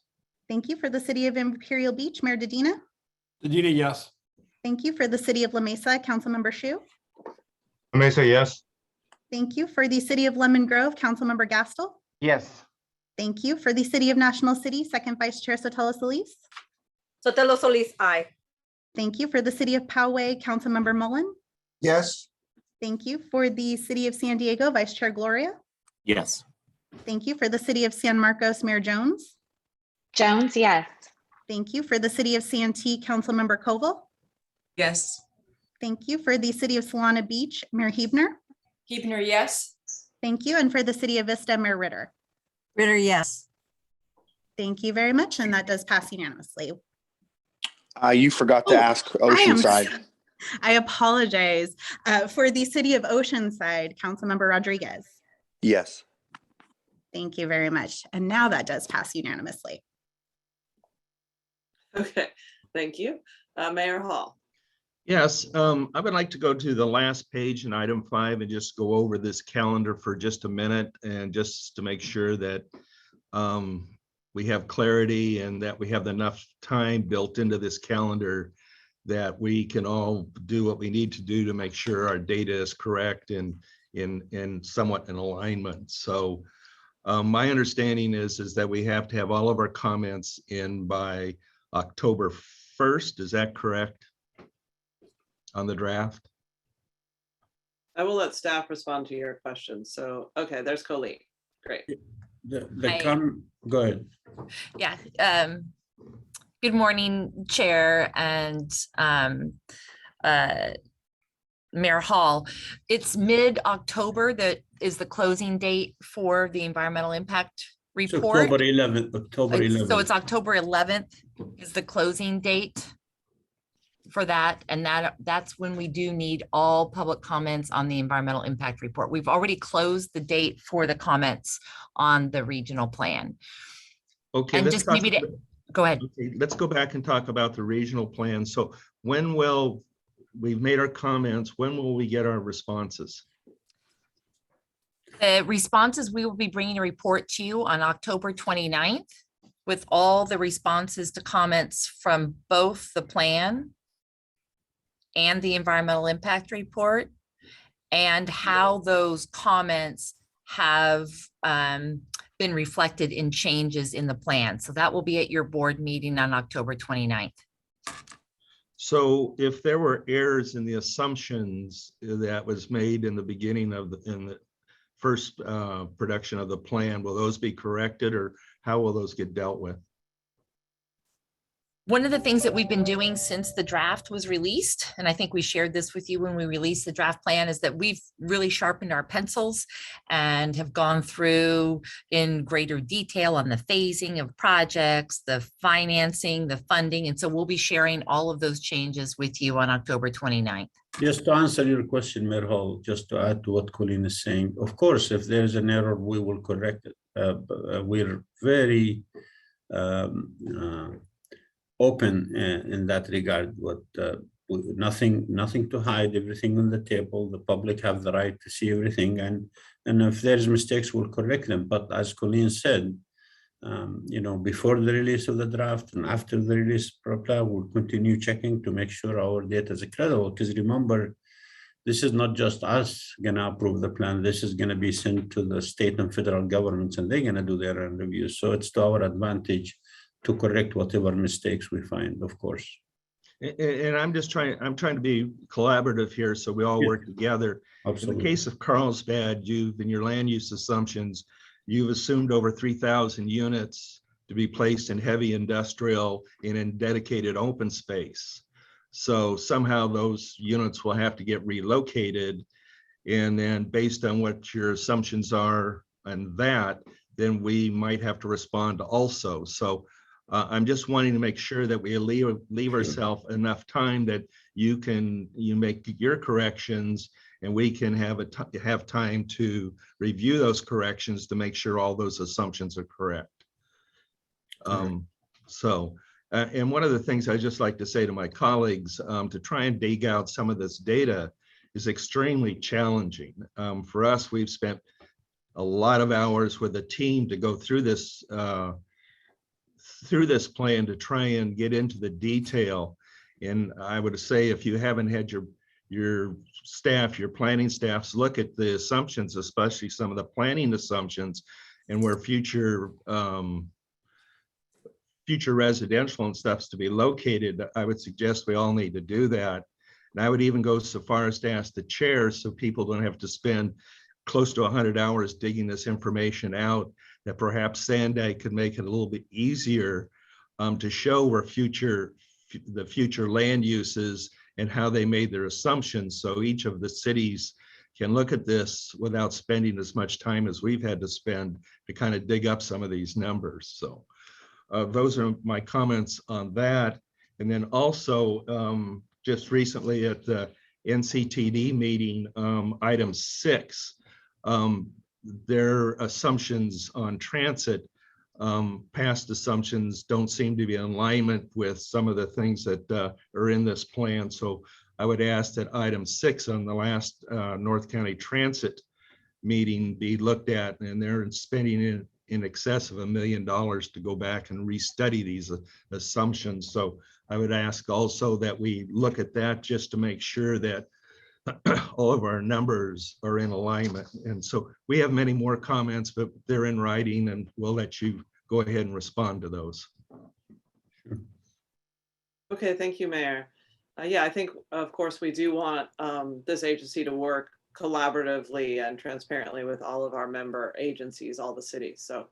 Thank you. For the City of Imperial Beach, Mayor Dedina. Dedina, yes. Thank you. For the City of La Mesa, Councilmember Shu. Mesa, yes. Thank you. For the City of Lemon Grove, Councilmember Gastel. Yes. Thank you. For the City of National City, Second Vice Chair Sotelo Solis. Sotelo Solis, aye. Thank you. For the City of Poway, Councilmember Mullen. Yes. Thank you. For the City of San Diego, Vice Chair Gloria. Yes. Thank you. For the City of San Marcos, Mayor Jones. Jones, yes. Thank you. For the City of Santee, Councilmember Koval. Yes. Thank you. For the City of Solana Beach, Mayor Hebner. Hebner, yes. Thank you. And for the City of Vista, Mayor Ritter. Ritter, yes. Thank you very much. And that does pass unanimously. You forgot to ask Oceanside. I apologize. For the City of Oceanside, Councilmember Rodriguez. Yes. Thank you very much. And now that does pass unanimously. Okay, thank you. Mayor Hall. Yes, I would like to go to the last page in item 5 and just go over this calendar for just a minute and just to make sure that we have clarity and that we have enough time built into this calendar that we can all do what we need to do to make sure our data is correct and in somewhat in alignment. So my understanding is that we have to have all of our comments in by October first, is that correct? On the draft? I will let staff respond to your questions. So, okay, there's Colleen. Great. Go ahead. Yeah. Good morning, Chair and Mayor Hall. It's mid-October that is the closing date for the environmental impact It's report. October 11th. October 11th. So it's October 11th is the closing date for that. And that's when we do need all public comments on the environmental impact report. We've already closed the date for the comments on the regional plan. Okay, and just maybe to go ahead. Okay, let's go back and talk about the regional plan. So when will, we've made our comments, when will we get our responses? The responses, we will be bringing a report to you on October 29th with all the responses to comments from both the plan and the environmental impact report, and how those comments have been reflected in changes in the plan. So that will be at your board meeting on October 29th. So if there were errors in the assumptions that was made in the beginning of the first production of the plan, will those be corrected, or how will those get dealt with? One of the things that we've been doing since the draft was released, and I think we shared this with you when we released the draft plan, is that we've really sharpened our pencils and have gone through in greater detail on the phasing of projects, the financing, the funding. And so we'll be sharing all of those changes with you on October 29th. Just to answer your question, Mayor Hall, just to add to what Colleen is saying, of course, if there's an error, we will correct it. We're very open in that regard. Nothing to hide, everything on the table. The public have the right to see everything, and if there's mistakes, we'll correct them. But as Colleen said, before the release of the draft and after the release of plan, we'll continue checking to make sure our data is credible. Because remember, this is not just us gonna approve the plan. This is gonna be sent to the state and federal governments, and they're gonna do their own reviews. So it's to our advantage to correct whatever mistakes we find, of course. And I'm trying to be collaborative here, so we all work together. Absolutely. In the case of Carlsbad, you've, in your land use assumptions, you've assumed over 3,000 units to be placed in heavy industrial and in dedicated open space. So somehow those units will have to get relocated. And then based on what your assumptions are and that, then we might have to respond also. So I'm just wanting to make sure that we leave ourselves enough time that you make your corrections, and we can have time to review those corrections to make sure all those assumptions are correct. And one of the things I just like to say to my colleagues, to try and dig out some of this data is extremely challenging. For us, we've spent a lot of hours with a team to go through this plan to try and get into the detail. And I would say, if you haven't had your staff, your planning staffs look at the assumptions, especially some of the planning assumptions and where future residential and stuff's to be located, I would suggest we all need to do that. And I would even go so far as to ask the chair, so people don't have to spend close to 100 hours digging this information out, that perhaps Sandag could make it a little bit easier to show where the future land uses and how they made their assumptions. So each of the cities can look at this without spending as much time as we've had to spend to kind of dig up some of these numbers. So those are my comments on that. And then also just recently at the NCTD meeting, item 6, their assumptions on transit, past assumptions don't seem to be in alignment with some of the things that are in this plan. So I would ask that item 6 on the last North County Transit meeting be looked at, and they're spending in excess of $1 million to go back and restudy these assumptions. So I would ask also that we look at that just to make sure that all of our numbers are in alignment. And so we have many more comments, but they're in writing, and we'll let you go ahead and respond to those. Okay, thank you, Mayor. Yeah, I think, of course, we do want this agency to work collaboratively and transparently with all of our member agencies, all the cities. So,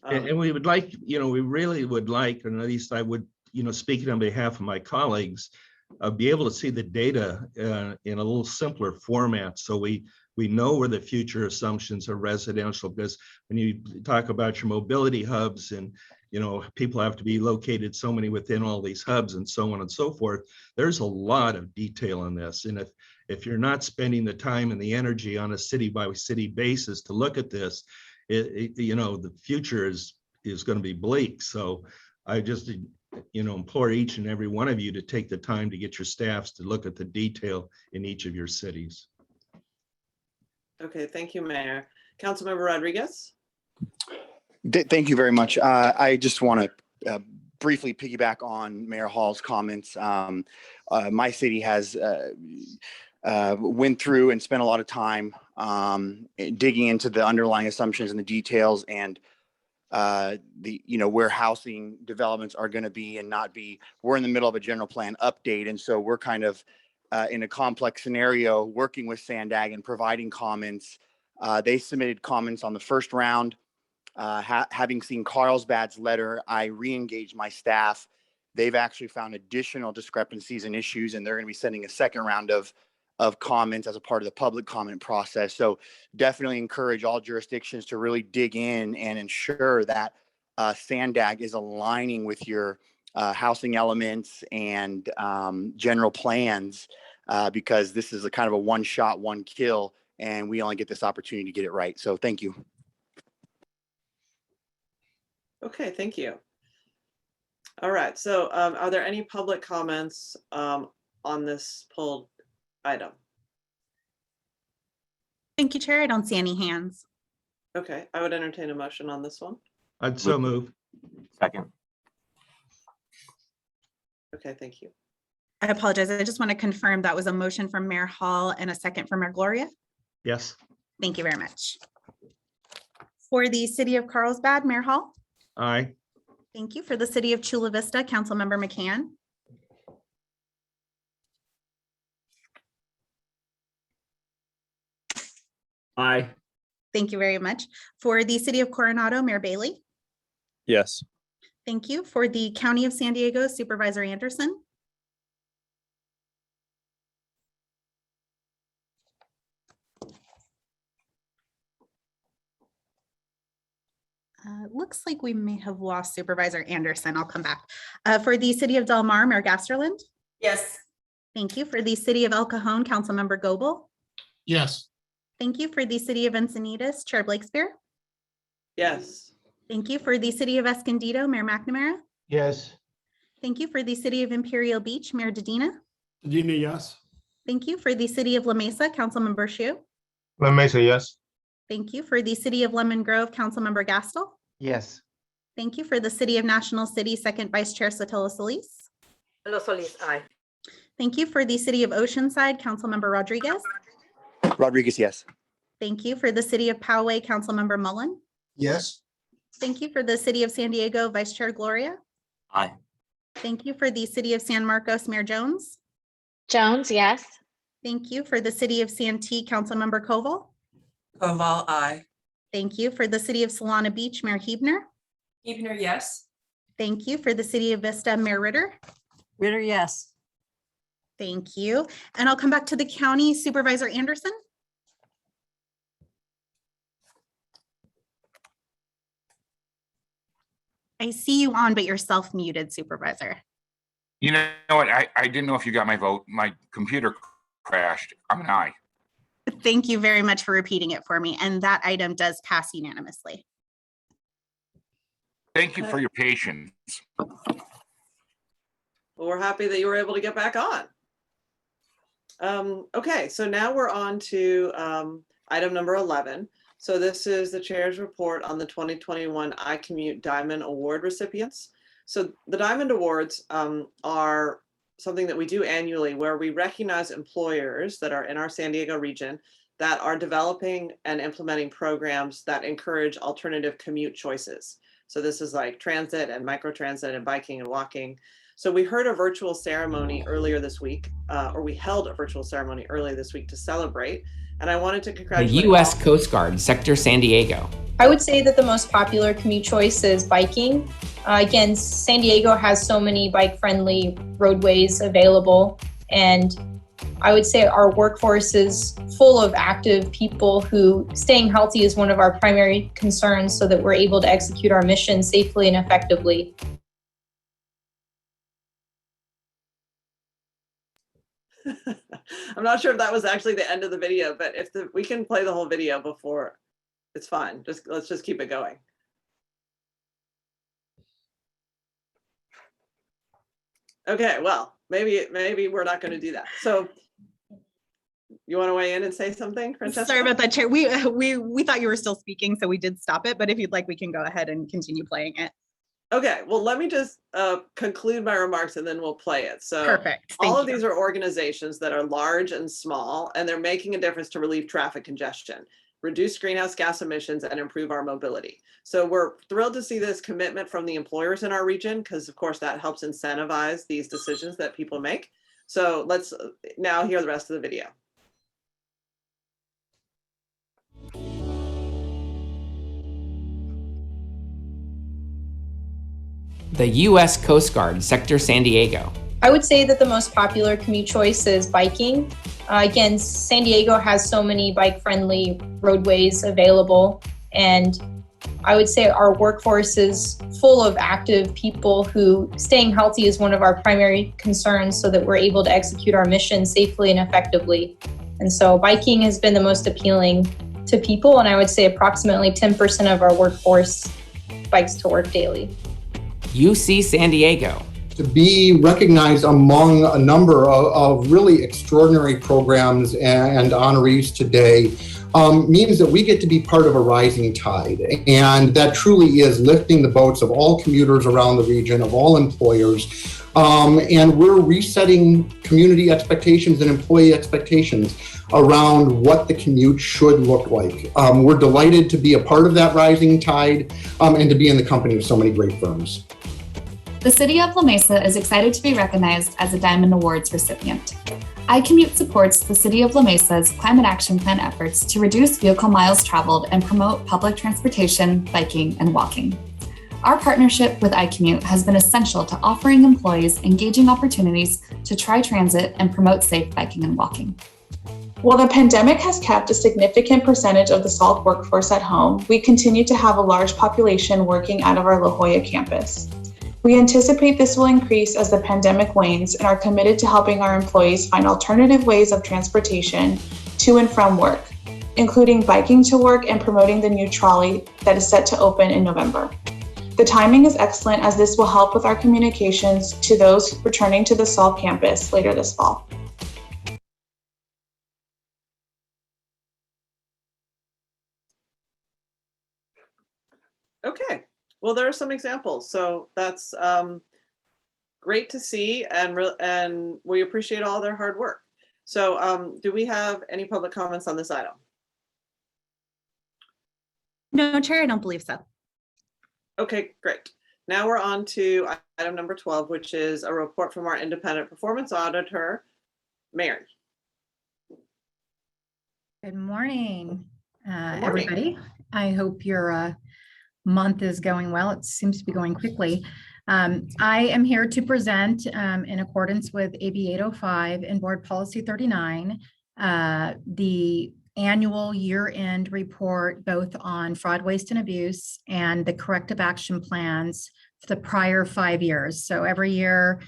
And we would like, we really would like, and at least I would, speaking on behalf of my colleagues, be able to see the data in a little simpler format, so we know where the future assumptions are residential. Because when you talk about your mobility hubs and people have to be located so many within all these hubs and so on and so forth, there's a lot of detail on this. And if you're not spending the time and the energy on a city by city basis to look at this, the future is going to be bleak. So I just implore each and every one of you to take the time to get your staffs to look at the detail in each of your cities. okay, thank you, Mayor. Councilmember Rodriguez. Thank you very much. I just want to briefly piggyback on Mayor Hall's comments. My city has went through and spent a lot of time digging into the underlying assumptions and the details, and where housing developments are going to be and not be. We're in the middle of a general plan update, and so we're kind of in a complex scenario working with Sandag and providing comments. They submitted comments on the first round. Having seen Carlsbad's letter, I re-engaged my staff. They've actually found additional discrepancies and issues, and they're going to be sending a second round of comments as a part of the public comment process. So definitely encourage all jurisdictions to really dig in and ensure that Sandag is aligning with your housing elements and general plans, because this is a kind of a one shot, one kill, and we only get this opportunity to get it right. So thank you. Okay, thank you. All right, so are there any public comments on this pulled item? Thank you, Chair. I don't see any hands. Okay, I would entertain a motion on this one. I'd so move. Second. Okay, thank you. I apologize. I just want to confirm that was a motion from Mayor Hall and a second from Mayor Gloria. Yes. Thank you very much. For the City of Carlsbad, Mayor Hall. Aye. Thank you. For the City of Chula Vista, Councilmember McCann. Aye. Thank you very much. For the City of Coronado, Mayor Bailey. Yes. Thank you. For the County of San Diego, Supervisor Anderson. Looks like we may have lost Supervisor Anderson. I'll come back. For the City of Del Mar, Mayor Gasterland. Yes. Thank you. For the City of El Cajon, Councilmember Goebel. Yes. Thank you. For the City of Encinitas, Chair Blakespear. Yes. Thank you. For the City of Escondido, Mayor McNamara. Yes. Thank you. For the City of Imperial Beach, Mayor Dedina. Dina, yes. Thank you. For the City of La Mesa, Councilmember Shu. La Mesa, yes. Thank you. For the City of Lemon Grove, Councilmember Gastel. Yes. Thank you. For the City of National City, Second Vice Chair Sotelo Solis. Hello, Solis, aye. Thank you. For the City of Oceanside, Councilmember Rodriguez. Rodriguez, yes. Thank you. For the City of Poway, Councilmember Mullen. Yes. Thank you. For the City of San Diego, Vice Chair Gloria. Aye. Thank you. For the City of San Marcos, Mayor Jones. Jones, yes. Thank you. For the City of Santee, Councilmember Koval. Koval, aye. Thank you. For the City of Solana Beach, Mayor Hebner. Hebner, yes. Thank you. For the City of Vista, Mayor Ritter. Ritter, yes. Thank you. And I'll come back to the county, Supervisor Anderson. I see you on, but you're self-muted, Supervisor. You know what? I didn't know if you got my vote. My computer crashed. I'm an aye. Thank you very much for repeating it for me. And that item does pass unanimously. Thank you for your patience. Well, we're happy that you were able to get back on. Okay, so now we're on to item number 11. So this is the chair's report on the 2021 iCommute Diamond Award recipients. So the Diamond Awards are something that we do annually where we recognize employers that are in our San Diego region that are developing and implementing programs that encourage alternative commute choices. So this is like transit and microtransit and biking and walking. So we heard a virtual ceremony earlier this week, or we held a virtual ceremony earlier this week to celebrate. And I wanted to The congratulate U.S. all- Coast Guard, Sector San Diego. I would say that the most popular commute choice is biking. Again, San Diego has so many bike-friendly roadways available, and I would say our workforce is full of active people who staying healthy is one of our primary concerns so that we're able to execute our mission safely and effectively. I'm not sure if that was actually the end of the video, but if we can play the whole video before, it's fine. Let's just keep it going. Okay, well, maybe we're not going to do that. So you want to weigh in and say something, Francesca? Sorry about that, Chair. We thought you were still speaking, so we did stop it. But if you'd like, we can go ahead and continue playing it. Okay, well, let me just conclude my remarks and then we'll play it. So Perfect. all of these are organizations that are large and small, and they're making a difference to relieve traffic congestion, reduce greenhouse gas emissions, and improve our mobility. So we're thrilled to see this commitment from the employers in our region, because of course that helps incentivize these decisions that people make. So let's now hear the rest of the video. The U.S. Coast Guard, Sector San Diego. I would say that the most popular commute choice is biking. Again, San Diego has so many bike-friendly roadways available, and I would say our workforce is full of active people who staying healthy is one of our primary concerns so that we're able to execute our mission safely and effectively. And so biking has been the most appealing to people, and I would say approximately 10% of our workforce bikes to work daily. UC San Diego. To be recognized among a number of really extraordinary programs and honorees today means that we get to be part of a rising tide. And that truly is lifting the boats of all commuters around the region, of all employers. And we're resetting community expectations and employee expectations around what the commute should look like. We're delighted to be a part of that rising tide and to be in the company of so many great firms. The City of La Mesa is excited to be recognized as a Diamond Awards recipient. iCommute supports the City of La Mesa's Climate Action Plan efforts to reduce vehicle miles traveled and promote public transportation, biking, and walking. Our partnership with iCommute has been essential to offering employees engaging opportunities to try transit and promote safe biking and walking. While the pandemic has kept a significant percentage of the SALT workforce at home, we continue to have a large population working out of our La Jolla campus. We anticipate this will increase as the pandemic wanes and are committed to helping our employees find alternative ways of transportation to and from work, including biking to work and promoting the new trolley that is set to open in November. The timing is excellent as this will help with our communications to those returning to the SALT campus later this fall. Okay, well, there are some examples. So that's great to see, and we appreciate all their hard work. So do we have any public comments on this item? No, Chair, I don't believe so. Okay, great. Now we're on to item number 12, which is a report from our independent performance auditor, Mary. Good morning, everybody. I hope your month is going well. It seems to be going quickly. I am here to present in accordance with AB 805 and Board Policy 39, the annual year-end report, both on fraud, waste, and abuse, and the corrective action plans for the prior 5 years. So every year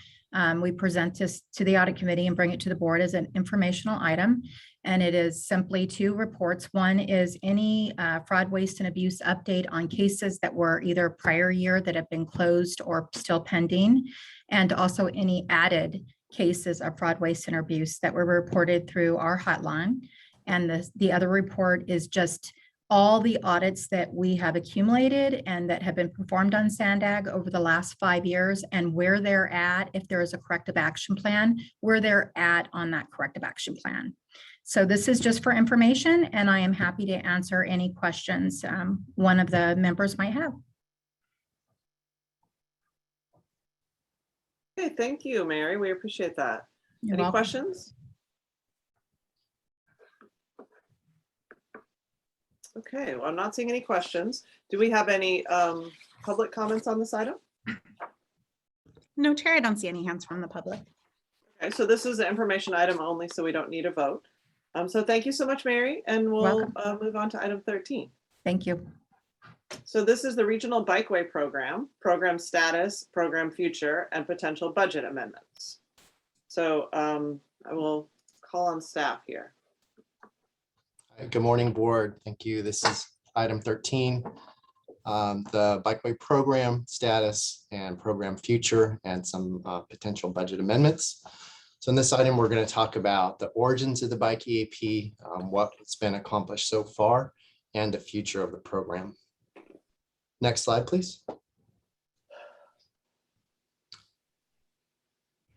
we present this to the audit committee and bring it to the board as an informational item. And it is simply 2 reports. One is any fraud, waste, and abuse update on cases that were either prior year that have been closed or still pending, and also any added cases of fraud, waste, and abuse that were reported through our hotline. And the other report is just all the audits that we have accumulated and that have been performed on Sandag over the last 5 years, and where they're at, if there is a corrective action plan, where they're at on that corrective action plan. So this is just for information, and I am happy to answer any questions one of the members might have. Okay, thank you, Mary. We appreciate that. You're Any welcome. questions? Okay, well, I'm not seeing any questions. Do we have any public comments on this item? No, Chair, I don't see any hands from the public. Okay, so this is an information item only, so we don't need a vote. So thank you so much, Mary, and we'll move on to item 13. Thank you. So this is the Regional Bikeway Program, program status, program future, and potential budget amendments. So I will call on staff here. Good morning, board. Thank you. This is item 13, the Bikeway program status and program future and some potential budget amendments. So in this item, we're going to talk about the origins of the Bike EAP, what's been accomplished so far, and the future of the program. Next slide, please.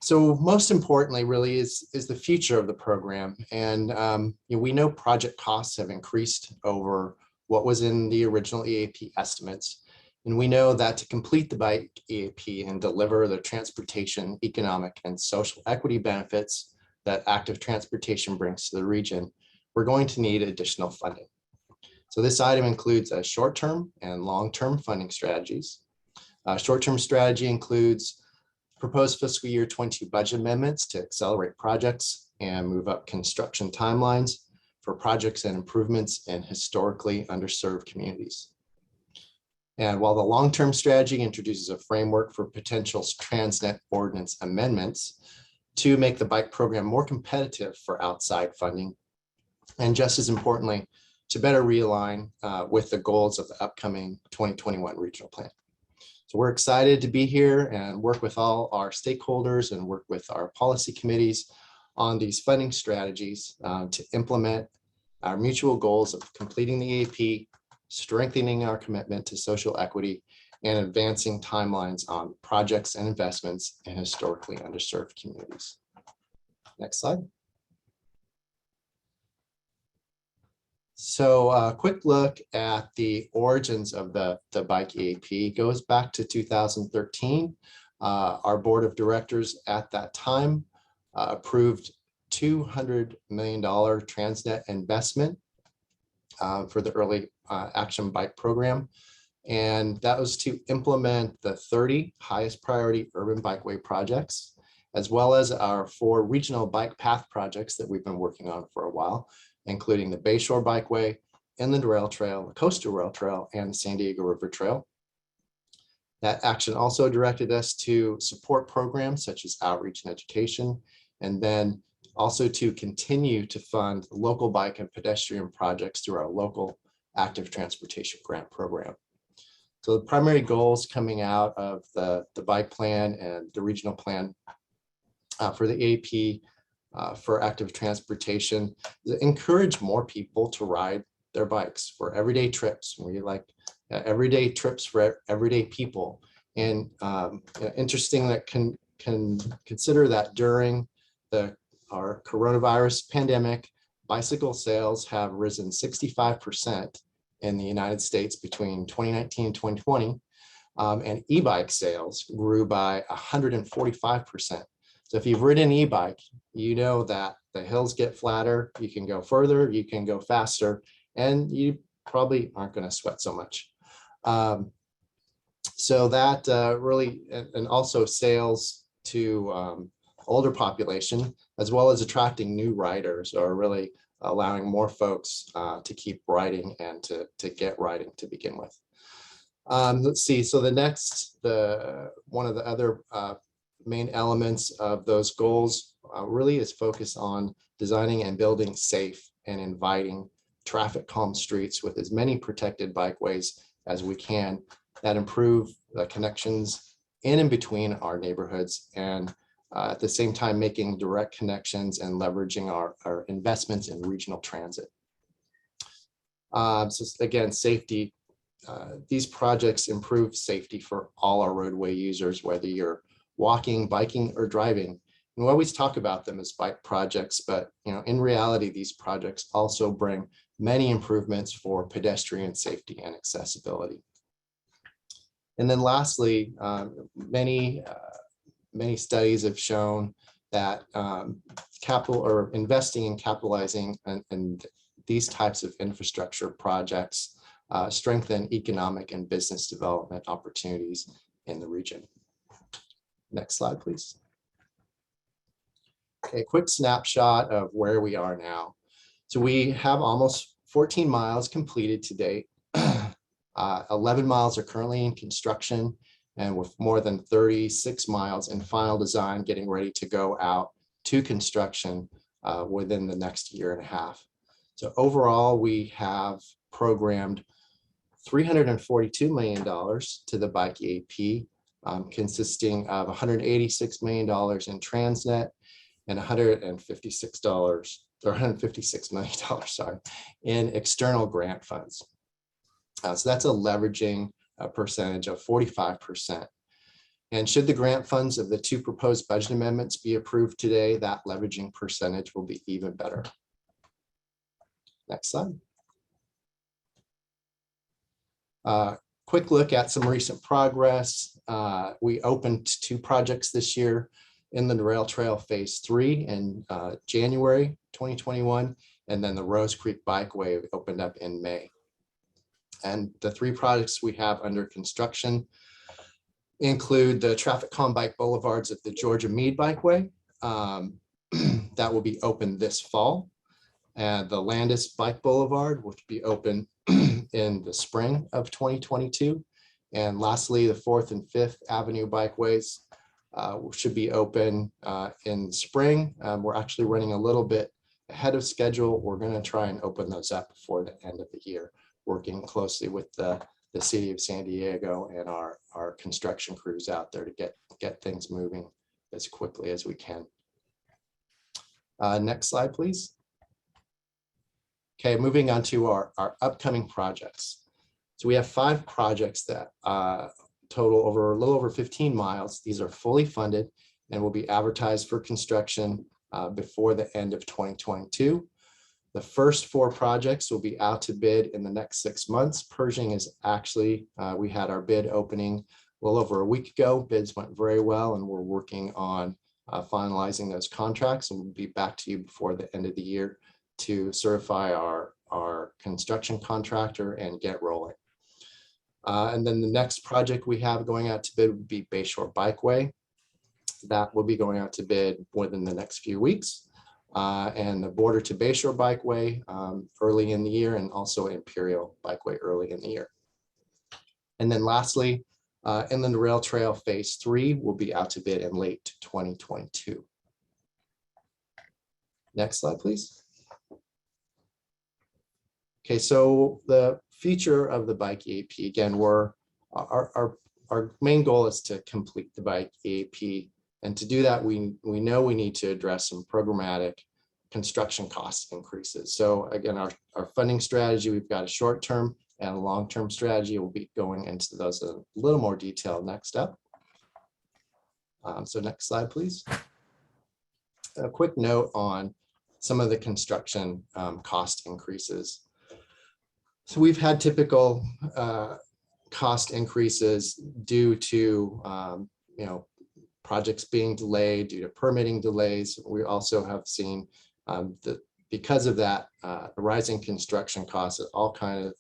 So most importantly, really, is the future of the program. And we know project costs have increased over what was in the original EAP estimates. And we know that to complete the Bike EAP and deliver the transportation, economic, and social equity benefits that active transportation brings to the region, we're going to need additional funding. So this item includes a short-term and long-term funding strategies. Short-term strategy includes proposed fiscal year 22 budget amendments to accelerate projects and move up construction timelines for projects and improvements in historically underserved communities. And while the long-term strategy introduces a framework for potential Transnet ordinance amendments to make the bike program more competitive for outside funding, and just as importantly, to better realign with the goals of the upcoming 2021 regional plan. So we're excited to be here and work with all our stakeholders and work with our policy committees on these funding strategies to implement our mutual goals of completing the EAP, strengthening our commitment to social equity, and advancing timelines on projects and investments in historically underserved communities. Next slide. So a quick look at the origins of the Bike EAP goes back to 2013. Our board of directors at that time approved $200 million Transnet investment for the early action bike program. And that was to implement the 30 highest priority urban bikeway projects, as well as our 4 regional bike path projects that we've been working on for a while, including the Bayshore Bikeway, Inland Rail Trail, the Coastal Rail Trail, and the San Diego River Trail. That action also directed us to support programs such as outreach and education, and then also to continue to fund local bike and pedestrian projects through our local active transportation grant program. So the primary goals coming out of the bike plan and the regional plan for the EAP for active transportation, encourage more people to ride their bikes for everyday trips. We like everyday trips for everyday people. And interesting that can consider that during our coronavirus pandemic, bicycle sales have risen 65% in the United States between 2019 and 2020, and e-bike sales grew by 145%. So if you've ridden an e-bike, you know that the hills get flatter, you can go further, you can go faster, and you probably aren't going to sweat so much. So that really, and also sales to older population, as well as attracting new riders, are really allowing more folks to keep riding and to get riding to begin with. Let's see, so one of the other main elements of those goals really is focused on designing and building safe and inviting traffic calm streets with as many protected bikeways as we can that improve the connections in and between our neighborhoods, and at the same time making direct connections and leveraging our investments in regional transit. So again, safety, these projects improve safety for all our roadway users, whether you're walking, biking, or driving. And we always talk about them as bike projects, but in reality, these projects also bring many improvements for pedestrian safety and accessibility. And then lastly, many many studies have shown that capital or investing and capitalizing and these types of infrastructure projects strengthen economic and business development opportunities in the region. Next slide, please. Okay, quick snapshot of where we are now. So we have almost 14 miles completed to date. 11 miles are currently in construction, and with more than 36 miles in final design getting ready to go out to construction within the next year and a half. So overall, we have programmed $342 million to the Bike EAP, consisting of $186 million in Transnet and $156 million, sorry, in external grant funds. So that's a leveraging percentage of 45%. And should the grant funds of the two proposed budget amendments be approved today, that leveraging percentage will be even better. Next slide. Quick look at some recent progress. We opened 2 projects this year: Inland Rail Trail Phase 3 in January 2021, and then the Rose Creek Bikeway opened up in May. And the 3 projects we have under construction include the traffic calm bike boulevards of the Georgia Meade Bikeway that will be open this fall, and the Landis Bike Boulevard, which will be open in the spring of 2022. And lastly, the 4th and 5th Avenue Bikeways should be open in the spring. We're actually running a little bit ahead of schedule. We're going to try and open those up before the end of the year, working closely with the city of San Diego and our construction crews out there to get things moving as quickly as we can. Next slide, please. Okay, moving on to our upcoming projects. So we have 5 projects that total over a little over 15 miles. These are fully funded and will be advertised for construction before the end of 2022. The first 4 projects will be out to bid in the next 6 months. Pershing is actually, we had our bid opening a little over a week ago. Bids went very well, and we're working on finalizing those contracts, and we'll be back to you before the end of the year to certify our construction contractor and get rolling. And then the next project we have going out to bid would be Bayshore Bikeway. That will be going out to bid within the next few weeks. And the Border to Bayshore Bikeway early in the year, and also Imperial Bikeway early in the year. And then lastly, Inland Rail Trail Phase 3 will be out to bid in late 2022. Next slide, please. Okay, so the feature of the Bike EAP, again, our main goal is to complete the Bike EAP. And to do that, we know we need to address some programmatic construction cost increases. So again, our funding strategy, we've got a short-term and a long-term strategy. We'll be going into those in a little more detail next up. So next slide, please. A quick note on some of the construction cost increases. So we've had typical cost increases due to projects being delayed due to permitting delays. We also have seen because of that, rising construction costs, it all kind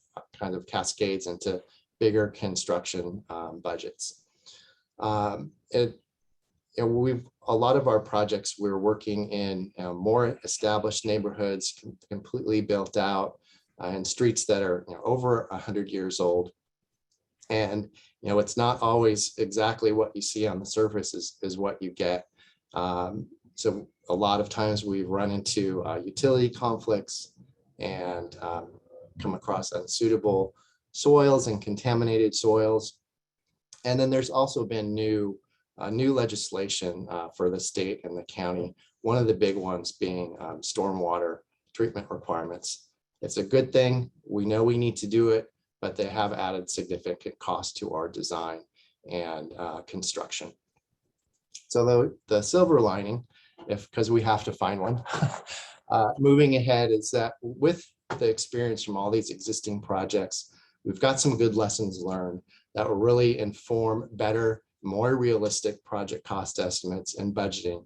of cascades into bigger construction budgets. A lot of our projects, we're working in more established neighborhoods, completely built out, and streets that are over 100 years old. And it's not always exactly what you see on the surface is what you get. So a lot of times we run into utility conflicts and come across unsuitable soils and contaminated soils. And then there's also been new legislation for the state and the county. One of the big ones being stormwater treatment requirements. It's a good thing. We know we need to do it, but they have added significant cost to our design and construction. So the silver lining, because we have to find one, moving ahead, is that with the experience from all these existing projects, we've got some good lessons learned that will really inform better more realistic project cost estimates and budgeting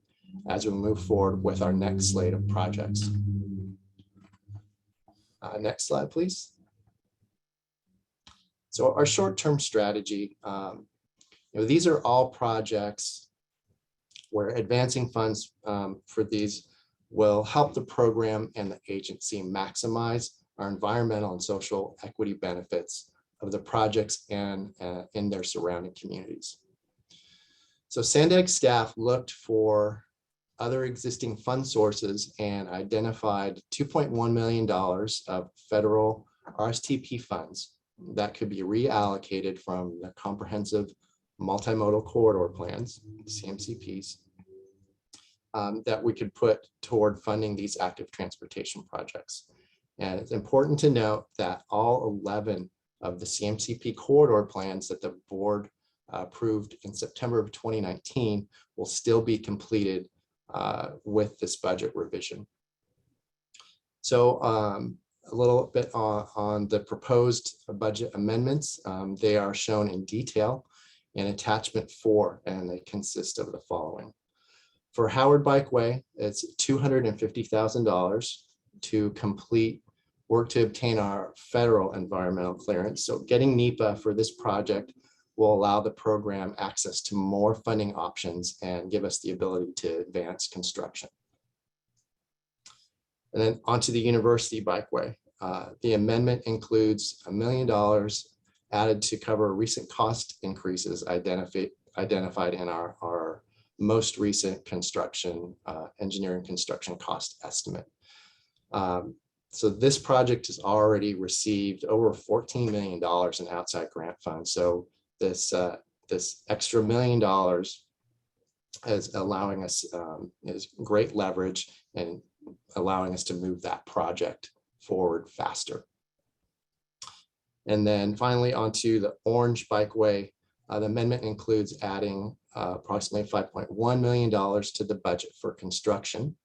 as we move forward with our next slate of projects. Next slide, please. So our short-term strategy, these are all projects where advancing funds for these will help the program and the agency maximize our environmental and social equity benefits of the projects and in their surrounding communities. So Sandag staff looked for other existing fund sources and identified $2.1 million of federal RSTP funds that could be reallocated from the comprehensive multimodal corridor plans, CMCPs, that we could put toward funding these active transportation projects. And it's important to note that all 11 of the CMCP corridor plans that the board approved in September of 2019 will still be completed with this budget revision. So a little bit on the proposed budget amendments. They are shown in detail in attachment 4, and they consist of the following. For Howard Bikeway, it's $250,000 to complete work to obtain our federal environmental clearance. So getting NEPA for this project will allow the program access to more funding options and give us the ability to advance construction. And then onto the University Bikeway. The amendment includes $1 million added to cover recent cost increases identified in our most recent construction, engineering construction cost estimate. So this project has already received over $14 million in outside grant funds. So this extra $1 million is allowing us is great leverage and allowing us to move that project forward faster. And then finally onto the Orange Bikeway, the amendment includes adding approximately $5.1 million to the budget for construction.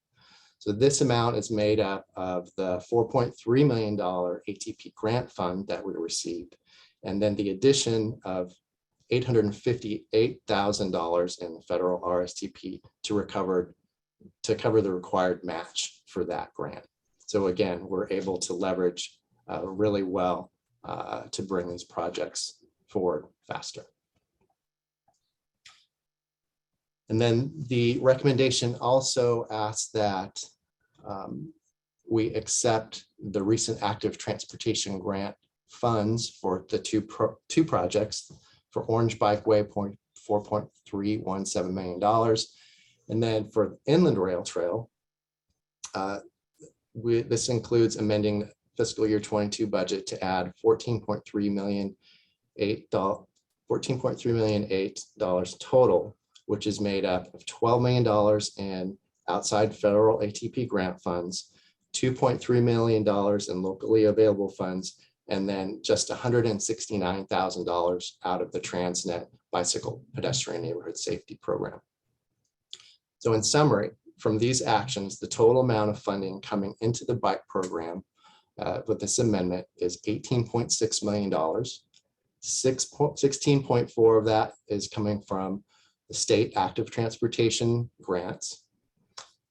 So this amount is made up of the $4.3 million ATP grant fund that we received, and then the addition of $858,000 in the federal RSTP to cover the required match for that grant. So again, we're able to leverage really well to bring these projects forward faster. And then the recommendation also asks that we accept the recent active transportation grant funds for the two projects. For Orange Bikeway, $4.317 million. And then for Inland Rail Trail, this includes amending fiscal year 22 budget to add $14.3 million total, which is made up of $12 million in outside federal ATP grant funds, $2.3 million in locally available funds, and then just $169,000 out of the Transnet Bicycle Pedestrian Neighborhood Safety Program. So in summary, from these actions, the total amount of funding coming into the bike program with this amendment is $18.6 million. 16.4 of that is coming from the state active transportation grants,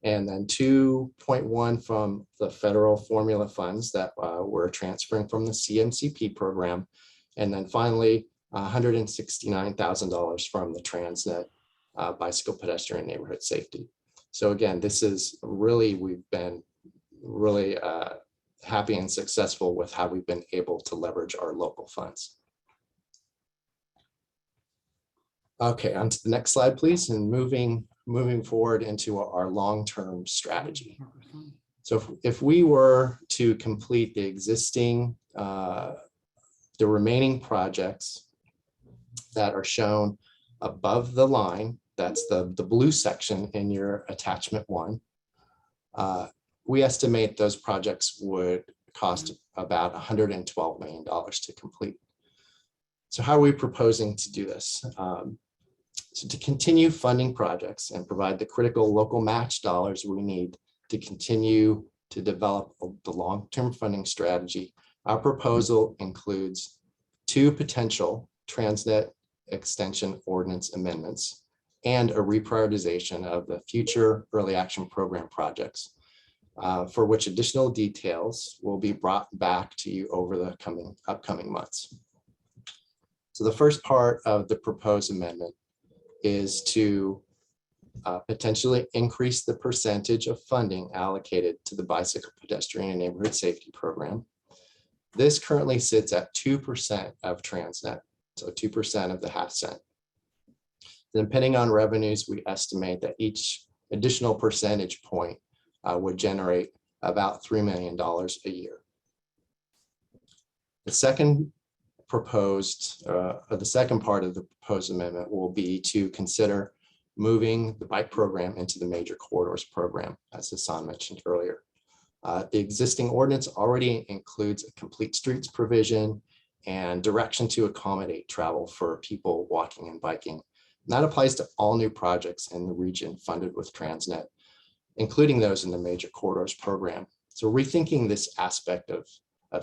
and then 2.1 from the federal formula funds that we're transferring from the CMCP program. And then finally, $169,000 from the Transnet Bicycle Pedestrian Neighborhood Safety. So again, this is really, we've been really happy and successful with how we've been able to leverage our local funds. Okay, on to the next slide, please, and moving forward into our long-term strategy. So if we were to complete the existing, the remaining projects that are shown above the line, that's the blue section in your attachment 1, we estimate those projects would cost about $112 million to complete. So how are we proposing to do this? So to continue funding projects and provide the critical local match dollars we need to continue to develop the long-term funding strategy, our proposal includes 2 potential Transnet extension ordinance amendments and a reprioritization of the future early action program projects, for which additional details will be brought back to you over the upcoming months. So the first part of the proposed amendment is to potentially increase the percentage of funding allocated to the bicycle, pedestrian, and neighborhood safety program. This currently sits at 2% of Transnet, so 2% of the half cent. Depending on revenues, we estimate that each additional percentage point would generate about $3 million a year. The second part of the proposed amendment will be to consider moving the bike program into the major corridors program, as Hassan mentioned earlier. The existing ordinance already includes a complete streets provision and direction to accommodate travel for people walking and biking. And that applies to all new projects in the region funded with Transnet, including those in the major corridors program. So rethinking this aspect of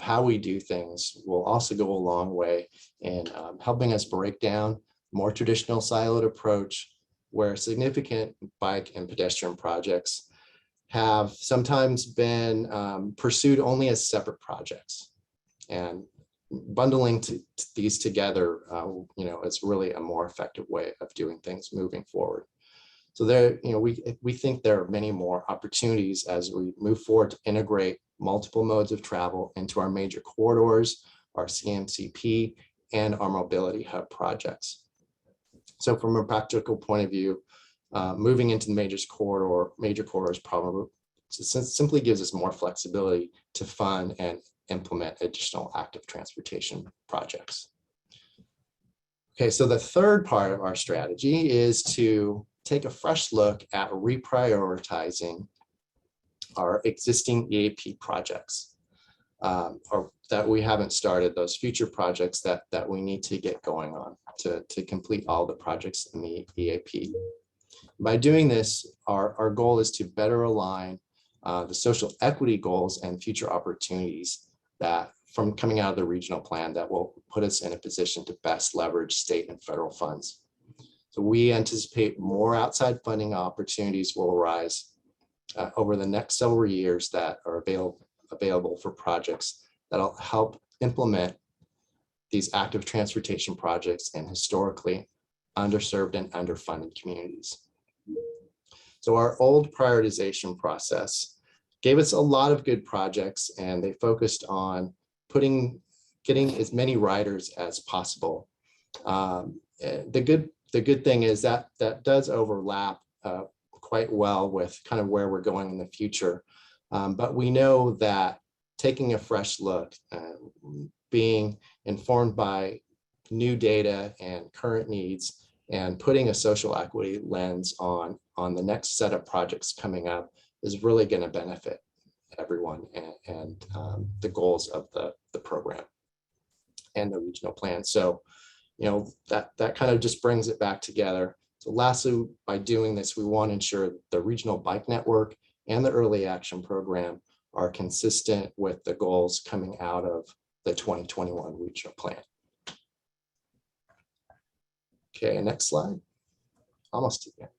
how we do things will also go a long way in helping us break down more traditional siloed approach where significant bike and pedestrian projects have sometimes been pursued only as separate projects. And bundling these together, it's really a more effective way of doing things moving forward. So there, we think there are many more opportunities as we move forward to integrate multiple modes of travel into our major corridors, our CMCP, and our mobility hub projects. So from a practical point of view, moving into the major corridors probably simply gives us more flexibility to fund and implement additional active transportation projects. Okay, so the third part of our strategy is to take a fresh look at reprioritizing our existing EAP projects, or that we haven't started, those future projects that we need to get going on to complete all the projects in the EAP. By doing this, our goal is to better align the social equity goals and future opportunities that from coming out of the regional plan that will put us in a position to best leverage state and federal funds. So we anticipate more outside funding opportunities will arise over the next several years that are available for projects that'll help implement these active transportation projects in historically underserved and underfunded communities. So our old prioritization process gave us a lot of good projects, and they focused on getting as many riders as possible. The good thing is that does overlap quite well with kind of where we're going in the future. But we know that taking a fresh look, being informed by new data and current needs, and putting a social equity lens on the next set of projects coming up is really going to benefit everyone and the goals of the program and the regional plan. So, that kind of just brings it back together. So lastly, by doing this, we want to ensure the regional bike network and the early action program are consistent with the goals coming out of the 2021 regional plan. Okay, next slide. Almost to the end.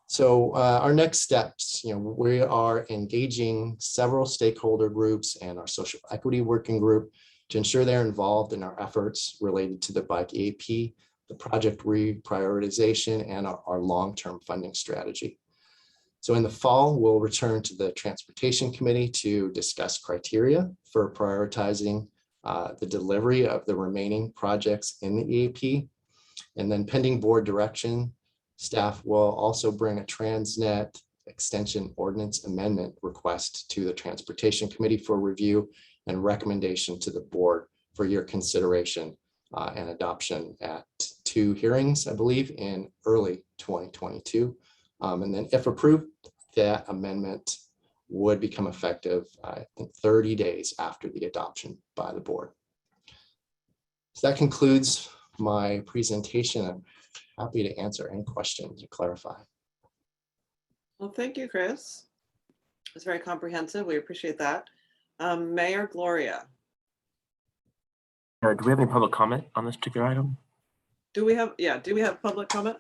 So our next steps, we are engaging several stakeholder groups and our social equity working group to ensure they're involved in our efforts related to the bike EAP, the project reprioritization, and our long-term funding strategy. So in the fall, we'll return to the Transportation Committee to discuss criteria for prioritizing the delivery of the remaining projects in the EAP. And then pending board direction, staff will also bring a Transnet extension ordinance amendment request to the Transportation Committee for review and recommendation to the board for your consideration and adoption at 2 hearings, I believe, in early 2022. And then if approved, that amendment would become effective, I think, 30 days after the adoption by the board. So that concludes my presentation. I'm happy to answer any questions or clarify. Well, thank you, Chris. It's very comprehensive. We appreciate that. Mayor Gloria. Do we have any public comment on this particular item? Do we have public comment?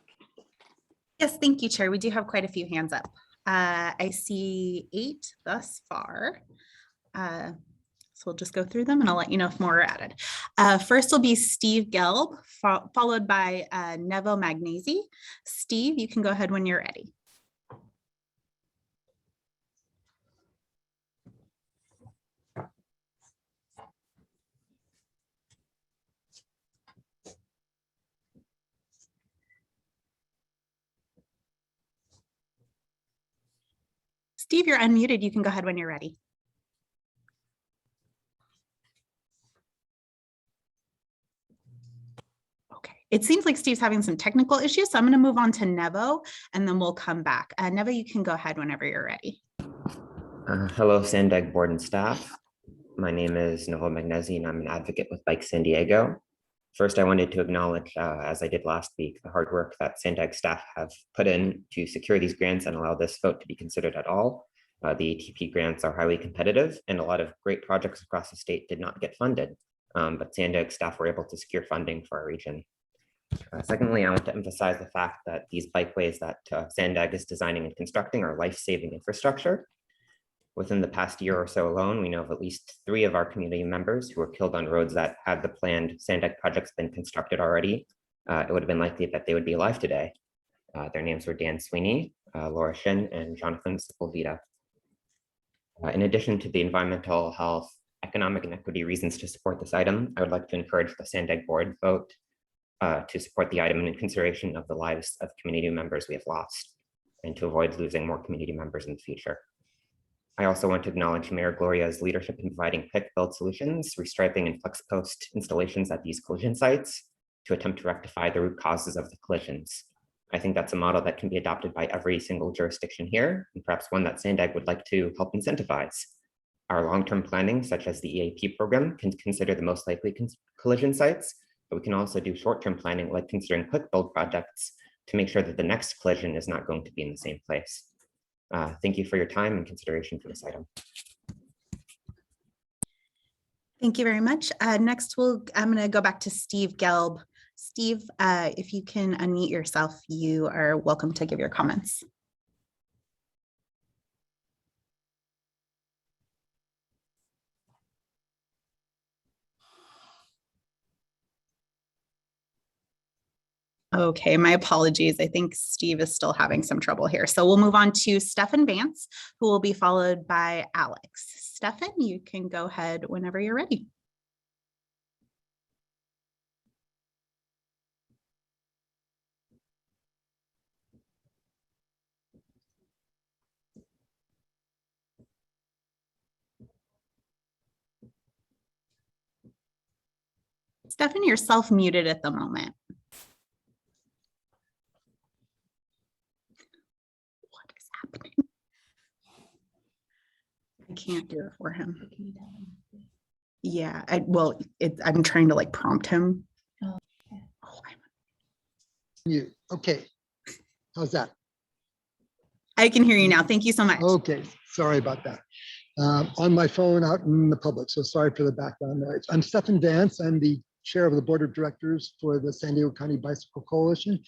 Yes, thank you, Chair. We do have quite a few hands up. I see 8 thus far. So we'll just go through them and I'll let you know if more are added. First will be Steve Gelb, followed by Nevo Magnesi. Steve, you can go ahead when you're ready. Steve, you're unmuted. You can go ahead when you're ready. Okay, it seems like Steve's having some technical issues, so I'm going to move on to Nevo and then we'll come back. Nevo, you can go ahead whenever you're ready. Hello, Sandag board and staff. My name is Nevo Magnesi and I'm an advocate with Bike San Diego. First, I wanted to acknowledge, as I did last week, the hard work that Sandag staff have put in to secure these grants and allow this vote to be considered at all. The ATP grants are highly competitive and a lot of great projects across the state did not get funded, but Sandag staff were able to secure funding for our region. Secondly, I want to emphasize the fact that these bikeways that Sandag is designing and constructing are life-saving infrastructure. Within the past year or so alone, we know of at least 3 of our community members who were killed on roads that had the planned Sandag projects been constructed already. It would have been likely that they would be alive today. Their names were Dan Sweeney, Laura Shin, and Jonathan Sepulveda. In addition to the environmental, health, economic, and equity reasons to support this item, I would like to encourage the Sandag board vote to support the item in consideration of the lives of community members we have lost and to avoid losing more community members in the future. I also want to acknowledge Mayor Gloria's leadership in providing quick build solutions, restriping and flex post installations at these collision sites to attempt to rectify the root causes of the collisions. I think that's a model that can be adopted by every single jurisdiction here, and perhaps one that Sandag would like to help incentivize. Our long-term planning, such as the EAP program, can consider the most likely collision sites, but we can also do short-term planning, like considering quick build projects to make sure that the next collision is not going to be in the same place. Thank you for your time and consideration for this item. Thank you very much. Next, I'm going to go back to Steve Gelb. Steve, if you can unmute yourself, you are welcome to give your comments. Okay, my apologies. I think Steve is still having some trouble here. So we'll move on to Stefan Vance, who will be followed by Alex. Stefan, you can go ahead whenever you're ready. Stefan, you're self-muted at the moment. What is happening? I can't do it for him. Yeah, I'm trying to like prompt him. You okay? How's that? I can hear you now. Thank you so much. Okay, sorry about that. On my phone out in the public, so sorry for the background noise. I'm Stefan Vance. I'm the chair of the board of directors for the San Diego County Bicycle Coalition.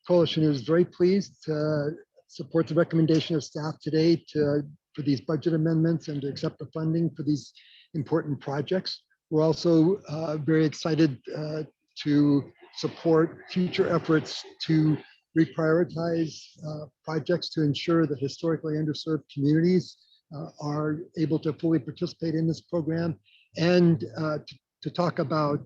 Coalition is very pleased to support the recommendation of staff today for these budget amendments and to accept the funding for these important projects. We're also very excited to support future efforts to reprioritize projects to ensure that historically underserved communities are able to fully participate in this program, and to talk about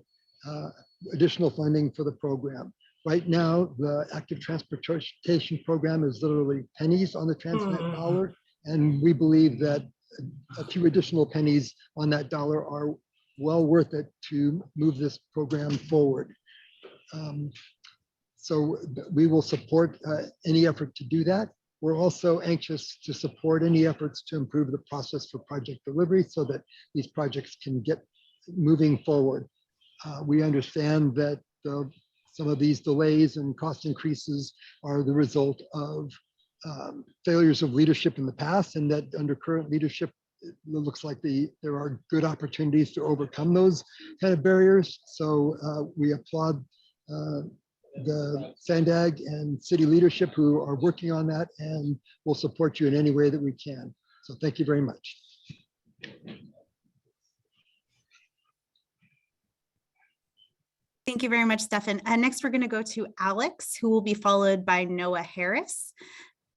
additional funding for the program. Right now, the active transportation program is literally pennies on the Transnet dollar, and we believe that a few additional pennies on that dollar are well worth it to move this program forward. So we will support any effort to do that. We're also anxious to support any efforts to improve the process for project delivery so that these projects can get moving forward. We understand that some of these delays and cost increases are the result of failures of leadership in the past, and that under current leadership, it looks like there are good opportunities to overcome those kind of barriers. So we applaud the Sandag and city leadership who are working on that, and we'll support you in any way that we can. So thank you very much. Thank you very much, Stefan. Next, we're going to go to Alex, who will be followed by Noah Harris.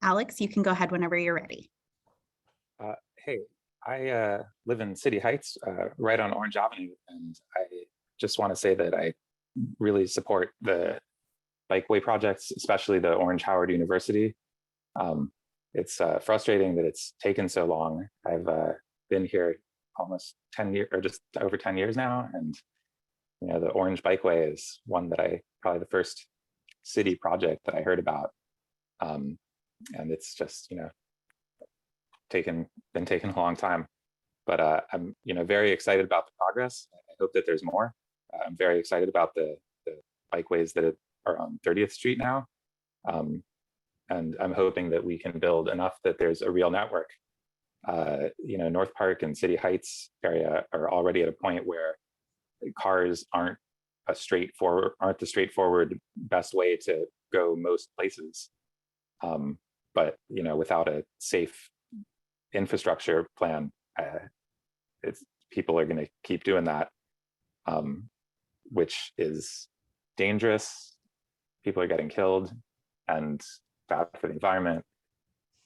Alex, you can go ahead whenever you're ready. Hey, I live in City Heights, right on Orange Avenue, and I just want to say that I really support the Bikeway projects, especially the Orange Howard University. It's frustrating that it's taken so long. I've been here almost 10 years, or just over 10 years now, and the Orange Bikeway is one that probably the first city project that I heard about. And it's just, been taking a long time, but I'm, very excited about the progress. I hope that there's more. I'm very excited about the bikeways that are on 30th Street now. And I'm hoping that we can build enough that there's a real network. North Park and City Heights area are already at a point where cars aren't the straightforward best way to go most places. But without a safe infrastructure plan, people are going to keep doing that, which is dangerous. People are getting killed and bad for the environment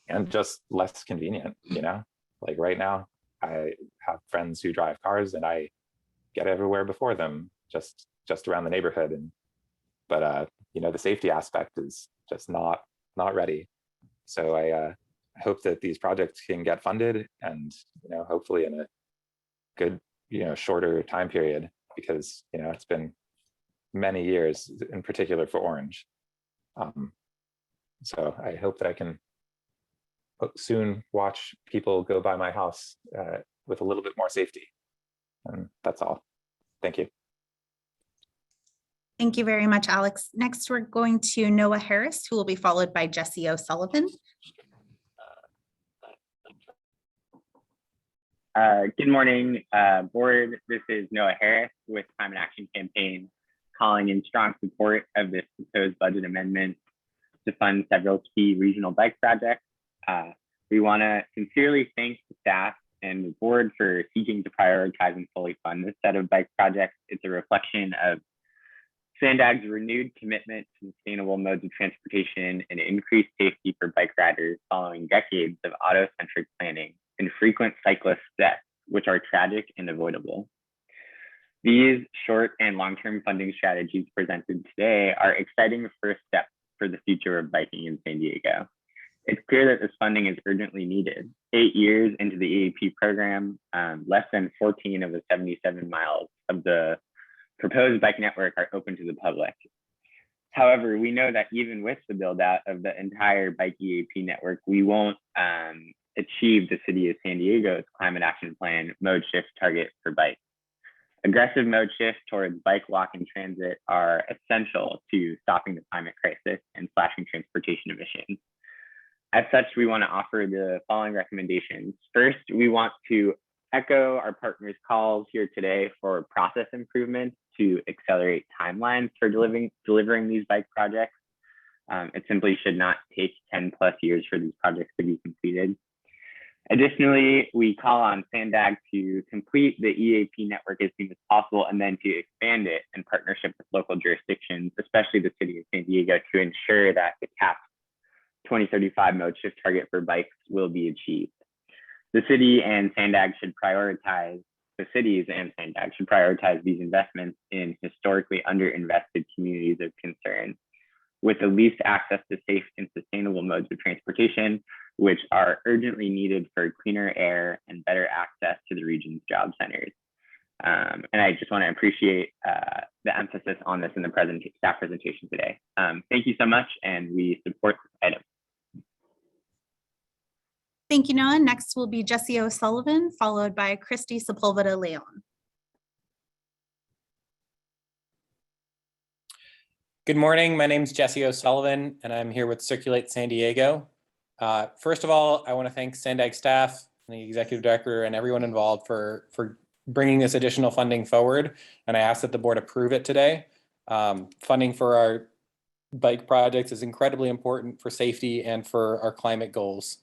and just less convenient. Like right now, I have friends who drive cars and I get everywhere before them, just around the neighborhood. But the safety aspect is just not ready. So I hope that these projects can get funded and, hopefully in a good, shorter time period, because, it's been many years in particular for Orange. So I hope that I can soon watch people go by my house with a little bit more safety. And that's all. Thank you. Thank you very much, Alex. Next, we're going to Noah Harris, who will be followed by Jesse O'Sullivan. Good morning, board. This is Noah Harris with Climate Action Campaign, calling in strong support of this proposed budget amendment to fund several key regional bike projects. We want to sincerely thank the staff and the board for seeking to prioritize and fully fund this set of bike projects. It's a reflection of Sandag's renewed commitment to sustainable modes of transportation and increased safety for bike riders following decades of auto-centric planning and frequent cyclist deaths, which are tragic and avoidable. These short and long-term funding strategies presented today are exciting first steps for the future of biking in San Diego. It's clear that this funding is urgently needed. 8 years into the EAP program, less than 14 of the 77 miles of the proposed bike network are open to the public. However, we know that even with the build out of the entire bike EAP network, we won't achieve the city of San Diego's climate action plan mode shift target for bikes. Aggressive mode shift towards bike, walk, and transit are essential to stopping the climate crisis and slashing transportation emissions. As such, we want to offer the following recommendations. First, we want to echo our partners' calls here today for process improvements to accelerate timelines for delivering these bike projects. It simply should not take 10+ years for these projects to be completed. Additionally, we call on Sandag to complete the EAP network as soon as possible and then to expand it in partnership with local jurisdictions, especially the city of San Diego, to ensure that the capped 2035 mode shift target for bikes will be achieved. The cities and Sandag should prioritize these investments in historically underinvested communities of concern with the least access to safe and sustainable modes of transportation, which are urgently needed for cleaner air and better access to the region's job centers. And I just want to appreciate the emphasis on this in the staff presentation today. Thank you so much, and we support this item. Thank you, Noah. Next will be Jesse O'Sullivan, followed by Christy Sepulveda Leon. Good morning. My name is Jesse O'Sullivan, and I'm here with Circulate San Diego. First of all, I want to thank Sandag staff, and the executive director, and everyone involved for bringing this additional funding forward. And I ask that the board approve it today. Funding for our bike projects is incredibly important for safety and for our climate goals.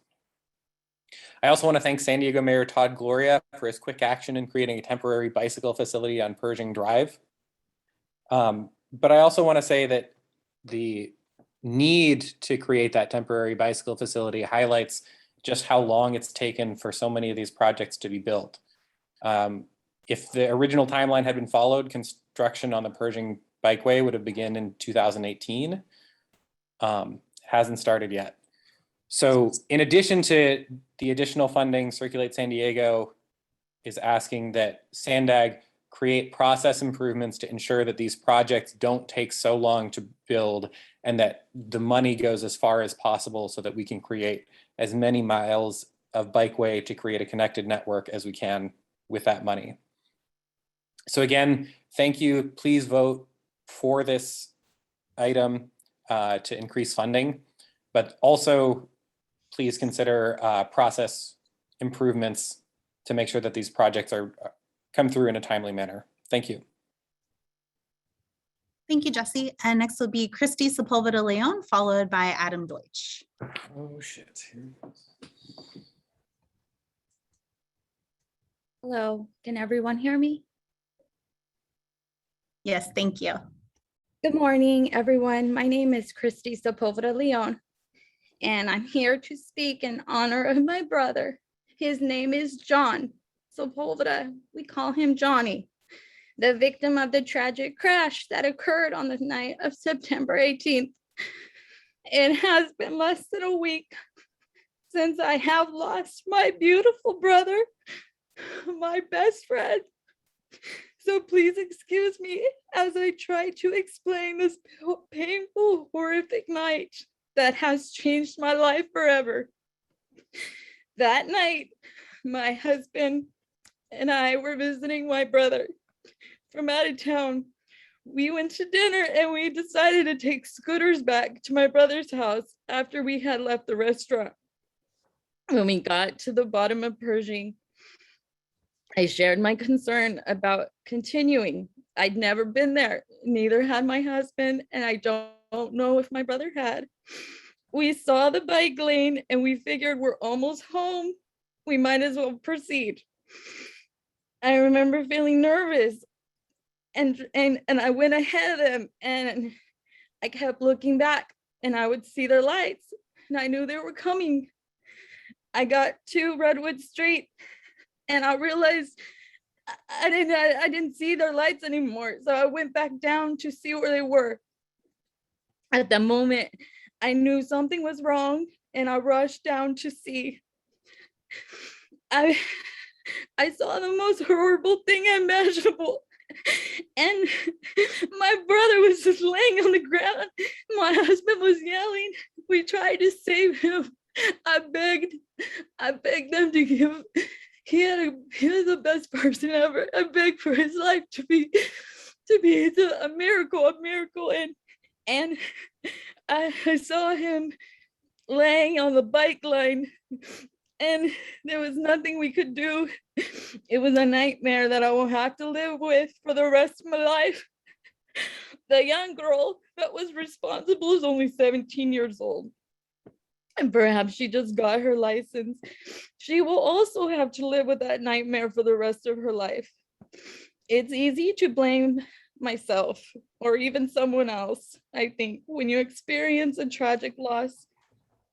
I also want to thank San Diego Mayor Todd Gloria for his quick action in creating a temporary bicycle facility on Pershing Drive. But I also want to say that the need to create that temporary bicycle facility highlights just how long it's taken for so many of these projects to be built. If the original timeline had been followed, construction on the Pershing Bikeway would have begun in 2018. Hasn't started yet. So in addition to the additional funding, Circulate San Diego is asking that SANDAG create process improvements to ensure that these projects don't take so long to build and that the money goes as far as possible so that we can create as many miles of bikeway to create a connected network as we can with that money. So again, thank you. Please vote for this item to increase funding, but also please consider process improvements to make sure that these projects come through in a timely manner. Thank you. Thank you, Jesse. And next will be Christy Sepulveda Leon, followed by Adam Deutsch. Oh shit. Hello, can everyone hear me? Yes, thank you. Good morning, everyone. My name is Christy Sepulveda Leon, and I'm here to speak in honor of my brother. His name is John Sepulveda. We call him Johnny, the victim of the tragic crash that occurred on the night of September 18th. It has been less than a week since I have lost my beautiful brother, my best friend. So please excuse me as I try to explain this painful, horrific night that has changed my life forever. That night, my husband and I were visiting my brother from out of town. We went to dinner and we decided to take scooters back to my brother's house after we had left the restaurant. When we got to the bottom of Pershing, I shared my concern about continuing. I'd never been there, neither had my husband, and I don't know if my brother had. We saw the bike lane and we figured we're almost home. We might as well proceed. I remember feeling nervous and I went ahead of them and I kept looking back and I would see their lights and I knew they were coming. I got to Redwood Street and I realized I didn't see their lights anymore. So I went back down to see where they were. At the moment, I knew something was wrong and I rushed down to see. I saw the most horrible thing imaginable. And my brother was just laying on the ground. My husband was yelling. We tried to save him. I begged them to give. He was the best person ever. I begged for his life to be a miracle. And I saw him laying on the bike line and there was nothing we could do. It was a nightmare that I will have to live with for the rest of my life. The young girl that was responsible is only 17 years old. And perhaps she just got her license. She will also have to live with that nightmare for the rest of her life. It's easy to blame myself or even someone else, I think, when you experience a tragic loss.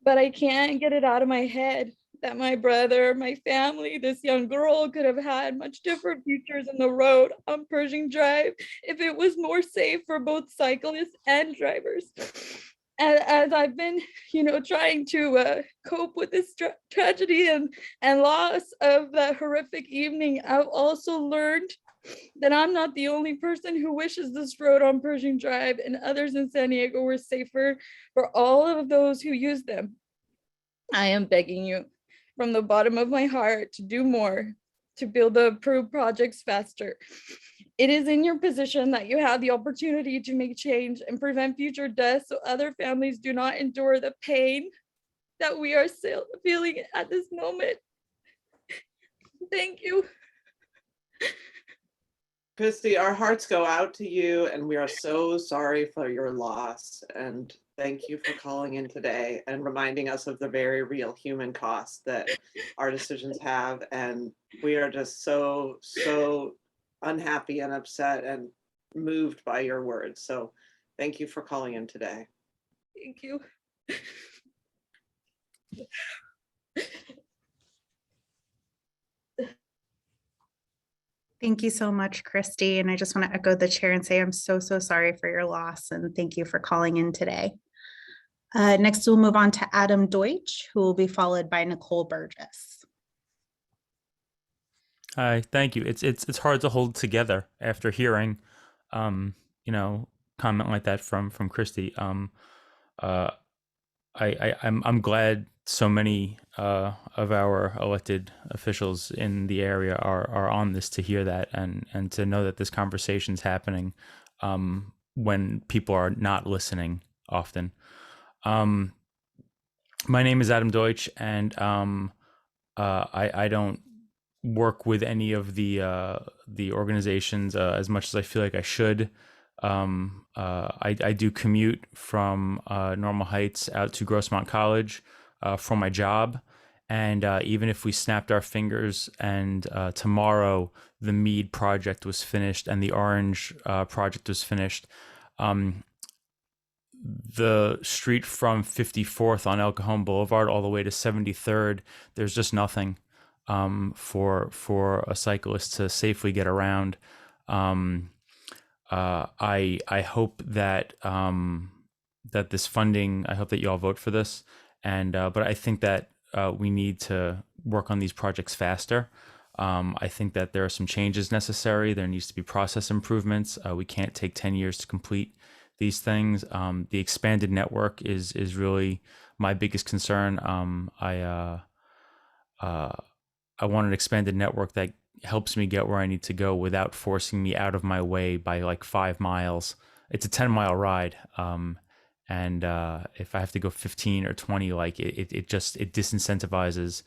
But I can't get it out of my head that my brother, my family, this young girl could have had much different futures in the road on Pershing Drive if it was more safe for both cyclists and drivers. As I've been, trying to cope with this tragedy and loss of that horrific evening, I've also learned that I'm not the only person who wishes this road on Pershing Drive and others in San Diego were safer for all of those who use them. I am begging you from the bottom of my heart to do more to build the approved projects faster. It is in your position that you have the opportunity to make change and prevent future deaths so other families do not endure the pain that we are still feeling at this moment. Thank you. Christy, our hearts go out to you, and we are so sorry for your loss. And thank you for calling in today and reminding us of the very real human cost that our decisions have. And we are just so, so unhappy and upset and moved by your words. So thank you for calling in today. Thank you. Thank you so much, Christy. And I just want to echo the chair and say I'm so, so sorry for your loss. And thank you for calling in today. Next, we'll move on to Adam Deutsch, who will be followed by Nicole Burgess. Hi, thank you. It's hard to hold together after hearing, comment like that from Christy. I'm glad so many of our elected officials in the area are on this to hear that and to know that this conversation is happening when people are not listening often. My name is Adam Deutsch, and I don't work with any of the organizations as much as I feel like I should. I do commute from Normal Heights out to Grossmont College for my job. And even if we snapped our fingers and tomorrow the Mead project was finished and the Orange project was finished, the street from 54th on El Cajon Boulevard all the way to 73rd, there's just nothing for a cyclist to safely get around. I hope that that this funding, I hope that you all vote for this, and but I think that we need to work on these projects faster. I think that there are some changes necessary. There needs to be process improvements. We can't take 10 years to complete these things. The expanded network is really my biggest concern. I want an expanded network that helps me get where I need to go without forcing me out of my way by like 5 miles. It's a 10-mile ride. And if I have to go 15 or 20, like it disincentivizes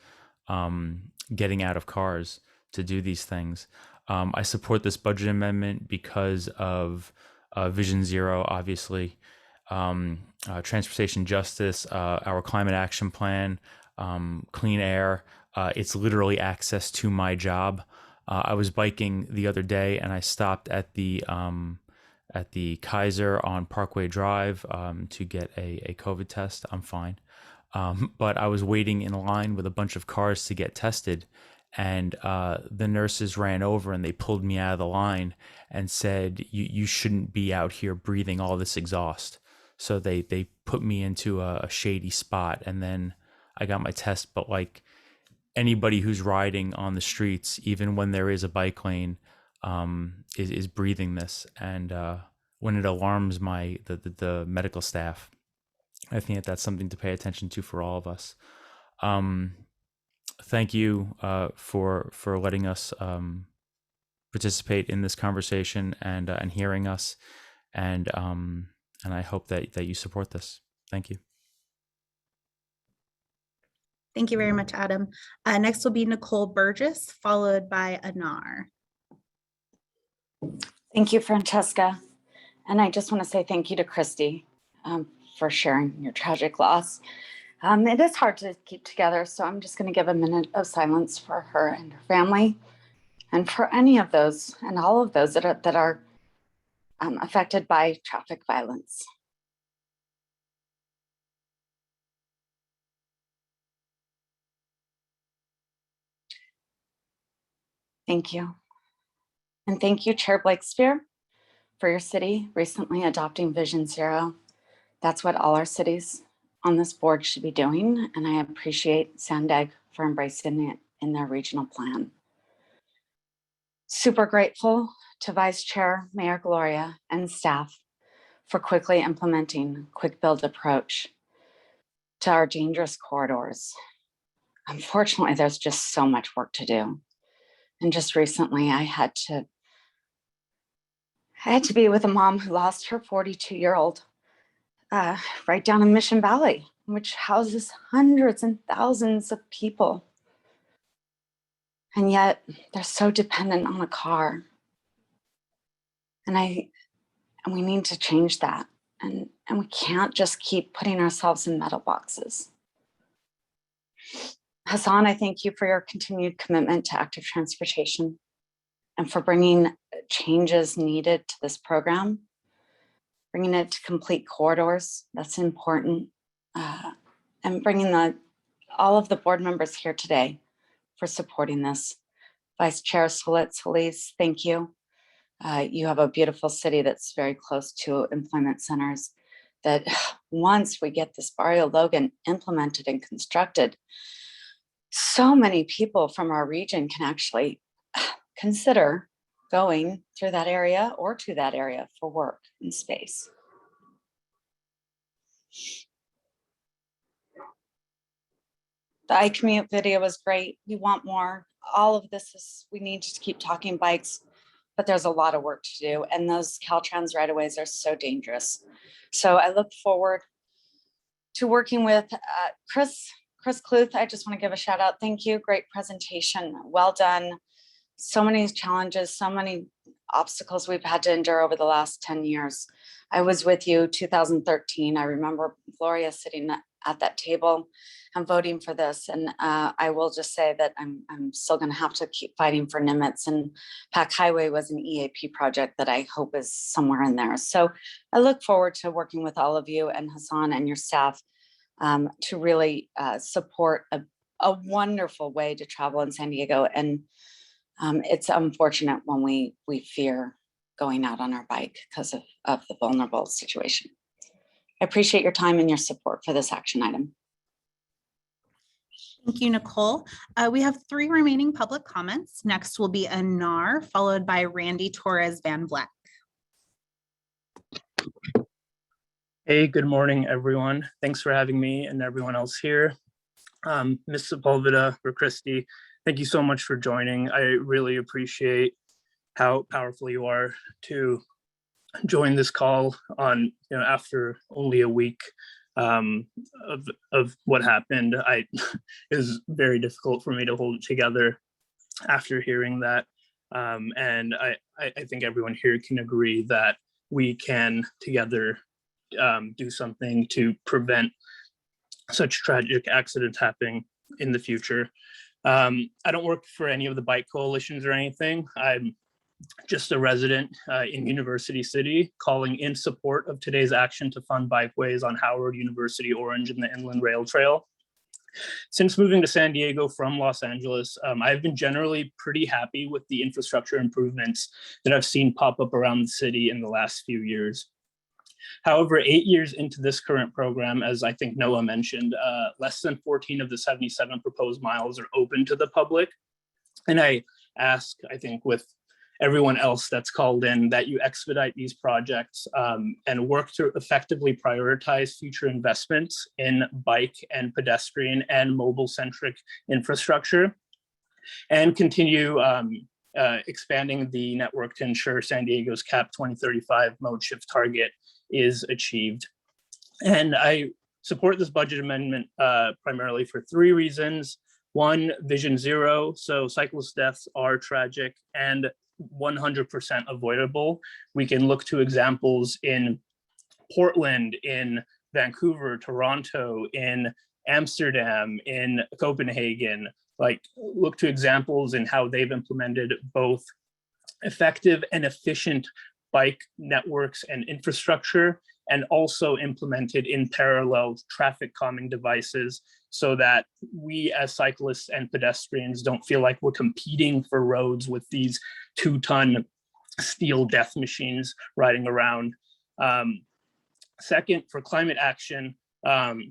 getting out of cars to do these things. I support this budget amendment because of Vision Zero, obviously, transportation justice, our climate action plan, clean air. It's literally access to my job. I was biking the other day and I stopped at the Kaiser on Parkway Drive to get a COVID test. I'm fine. But I was waiting in line with a bunch of cars to get tested, and the nurses ran over and they pulled me out of the line and said, you shouldn't be out here breathing all this exhaust. So they put me into a shady spot, and then I got my test. But like anybody who's riding on the streets, even when there is a bike lane, is breathing this. And when it alarms the medical staff, I think that's something to pay attention to for all of us. Thank you for letting us participate in this conversation and hearing us, and I hope that you support this. Thank you. Thank you very much, Adam. Next will be Nicole Burgess, followed by Anar. Thank you, Francesca. And I just want to say thank you to Christy for sharing your tragic loss. It is hard to keep together, so I'm just going to give a minute of silence for her and her family, and for any of those and all of those that are affected by traffic violence. Thank you. And thank you, Chair Blakespear, for your city recently adopting Vision Zero. That's what all our cities on this board should be doing, and I appreciate Sandag for embracing it in their regional plan. Super grateful to Vice Chair Mayor Gloria and staff for quickly implementing quick build approach to our dangerous corridors. Unfortunately, there's just so much work to do. And just recently I had to be with a mom who lost her 42-year-old right down in Mission Valley, which houses hundreds and thousands of people. And yet they're so dependent on a car. And we need to change that. And we can't just keep putting ourselves in metal boxes. Hassan, I thank you for your continued commitment to active transportation and for bringing changes needed to this program, bringing it to complete corridors. That's important. And bringing all of the board members here today for supporting this. Vice Chair Solis, thank you. You have a beautiful city that's very close to employment centers that once we get this Barrio Logan implemented and constructed, so many people from our region can actually consider going through that area or to that area for work and space. The iCommute video was great. We want more. All of this is, we need to keep talking bikes, but there's a lot of work to do. And those Caltrans right-of-ways are so dangerous. So I look forward to working with Chris Kluth. I just want to give a shout out. Thank you. Great presentation. Well done. So many challenges, so many obstacles we've had to endure over the last 10 years. I was with you 2013. I remember Gloria sitting at that table and voting for this. And I will just say that I'm still going to have to keep fighting for Nimitz, and Pack Highway was an EAP project that I hope is somewhere in there. So I look forward to working with all of you and Hassan and your staff to really support a wonderful way to travel in San Diego. And it's unfortunate when we fear going out on our bike because of the vulnerable situation. I appreciate your time and your support for this action item. Thank you, Nicole. We have 3 remaining public comments. Next will be Anar, followed by Randy Torres Van Vleck. Hey, good morning, everyone. Thanks for having me and everyone else here. Ms. Sepulveda or Christy, thank you so much for joining. I really appreciate how powerful you are to join this call on, after only a week of what happened. It was very difficult for me to hold it together after hearing that. And I think everyone here can agree that we can together do something to prevent such tragic accidents happening in the future. I don't work for any of the bike coalitions or anything. I'm just a resident in University City, calling in support of today's action to fund bikeways on Howard, University, Orange, and the Inland Rail Trail. Since moving to San Diego from Los Angeles, I've been generally pretty happy with the infrastructure improvements that I've seen pop up around the city in the last few years. However, 8 years into this current program, as I think Noah mentioned, less than 14 of the 77 proposed miles are open to the public. And I ask, I think with everyone else that's called in, that you expedite these projects and work to effectively prioritize future investments in bike and pedestrian and mobile-centric infrastructure, and continue expanding the network to ensure San Diego's CAP 2035 mode shift target is achieved. And I support this budget amendment primarily for 3 reasons. 1, Vision Zero, so cyclist deaths are tragic and 100% avoidable. We can look to examples in Portland, in Vancouver, Toronto, in Amsterdam, in Copenhagen. Like, look to examples in how they've implemented both effective and efficient bike networks and infrastructure, and also implemented in parallel traffic calming devices, so that we as cyclists and pedestrians don't feel like we're competing for roads with these 2-ton steel death machines riding around. Second, for climate action,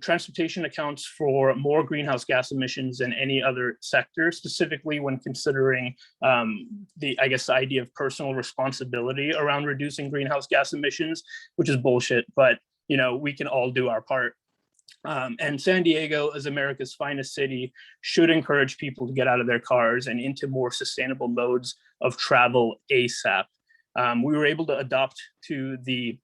transportation accounts for more greenhouse gas emissions than any other sector, specifically when considering the idea of personal responsibility around reducing greenhouse gas emissions, which is bullshit, but we can all do our part. And San Diego, as America's finest city, should encourage people to get out of their cars and into more sustainable modes of travel ASAP. We were able to adopt to the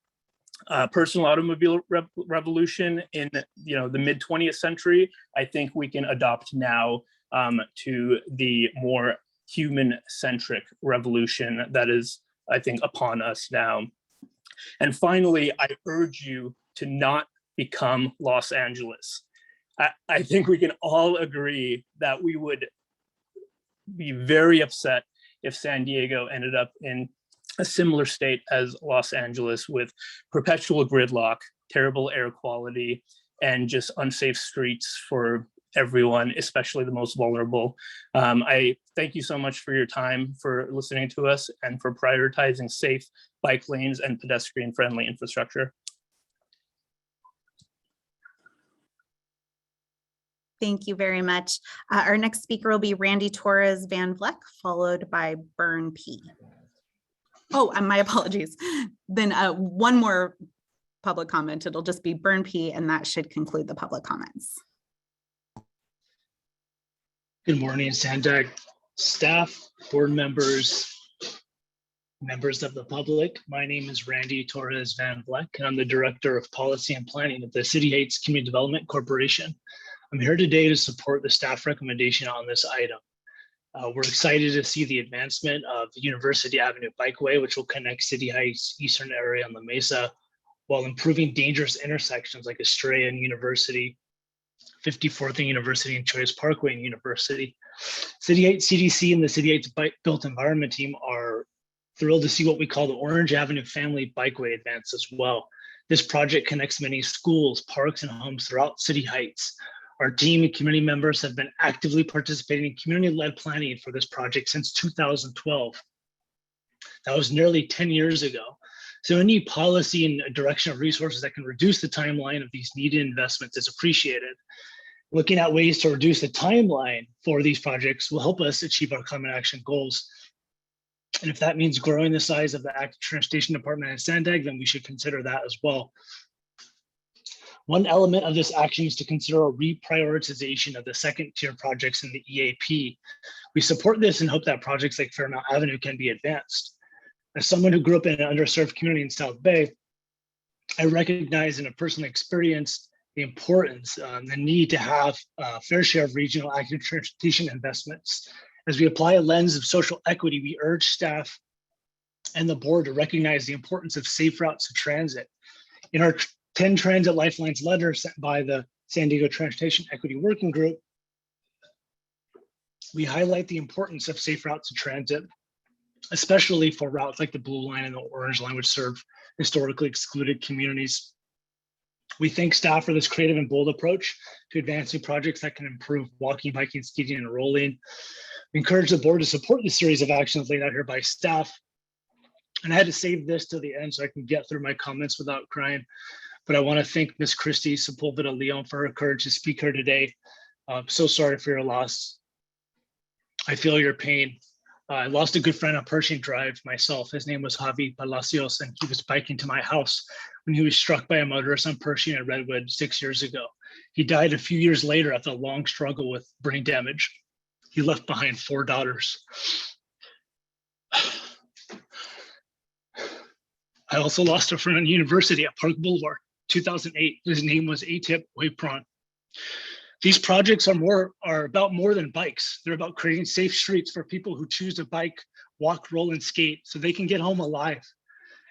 personal automobile revolution in the mid 20th century. I think we can adopt now to the more human-centric revolution that is I think, upon us now. And finally, I urge you to not become Los Angeles. I think we can all agree that we would be very upset if San Diego ended up in a similar state as Los Angeles, with perpetual gridlock, terrible air quality, and just unsafe streets for everyone, especially the most vulnerable. I thank you so much for your time, for listening to us, and for prioritizing safe bike lanes and pedestrian-friendly infrastructure. Thank you very much. Our next speaker will be Randy Torres Van Vleck, followed by Byrne P. Oh, my apologies. Then one more public comment. It'll just be Byrne P, and that should conclude the public comments. Good morning, Sandag staff, board members, members of the public. My name is Randy Torres Van Vleck, and I'm the Director of Policy and Planning at the City Heights Community Development Corporation. I'm here today to support the staff recommendation on this item. We're excited to see the advancement of the University Avenue Bikeway, which will connect City Heights eastern area on the Mesa, while improving dangerous intersections like Estrella and University, 54th and University, and Choice Parkway and University. City Heights CDC and the City Heights Built Environment Team are thrilled to see what we call the Orange Avenue Family Bikeway advance as well. This project connects many schools, parks, and homes throughout City Heights. Our team and community members have been actively participating in community-led planning for this project since 2012. That was nearly 10 years ago. So any policy and direction of resources that can reduce the timeline of these needed investments is appreciated. Looking at ways to reduce the timeline for these projects will help us achieve our climate action goals. And if that means growing the size of the active transportation department in Sandag, then we should consider that as well. One element of this action is to consider a reprioritization of the second tier projects in the EAP. We support this and hope that projects like Fairmount Avenue can be advanced. As someone who grew up in an underserved community in South Bay, I recognize and have personally experienced the importance, the need to have a fair share of regional active transportation investments. As we apply a lens of social equity, we urge staff and the board to recognize the importance of safe routes to transit. In our 10 Transit Lifelines letter sent by the San Diego Transportation Equity Working Group, we highlight the importance of safe routes to transit, especially for routes like the Blue Line and the Orange Line, which serve historically excluded communities. We thank staff for this creative and bold approach to advancing projects that can improve walking, biking, skating, and rolling. We encourage the board to support the series of actions laid out here by staff. And I had to save this to the end so I can get through my comments without crying. But I want to thank Ms. Christy Sepulveda Leon for her courage to speak here today. I'm so sorry for your loss. I feel your pain. I lost a good friend on Pershing Drive myself. His name was Javi Palacios, and he was biking to my house when he was struck by a motorist on Pershing at Redwood 6 years ago. He died a few years later after a long struggle with brain damage. He left behind 4 daughters. I also lost a friend on University at Park Boulevard, 2008. His name was Atip Waypron. These projects are about more than bikes. They're about creating safe streets for people who choose to bike, walk, roll, and skate so they can get home alive.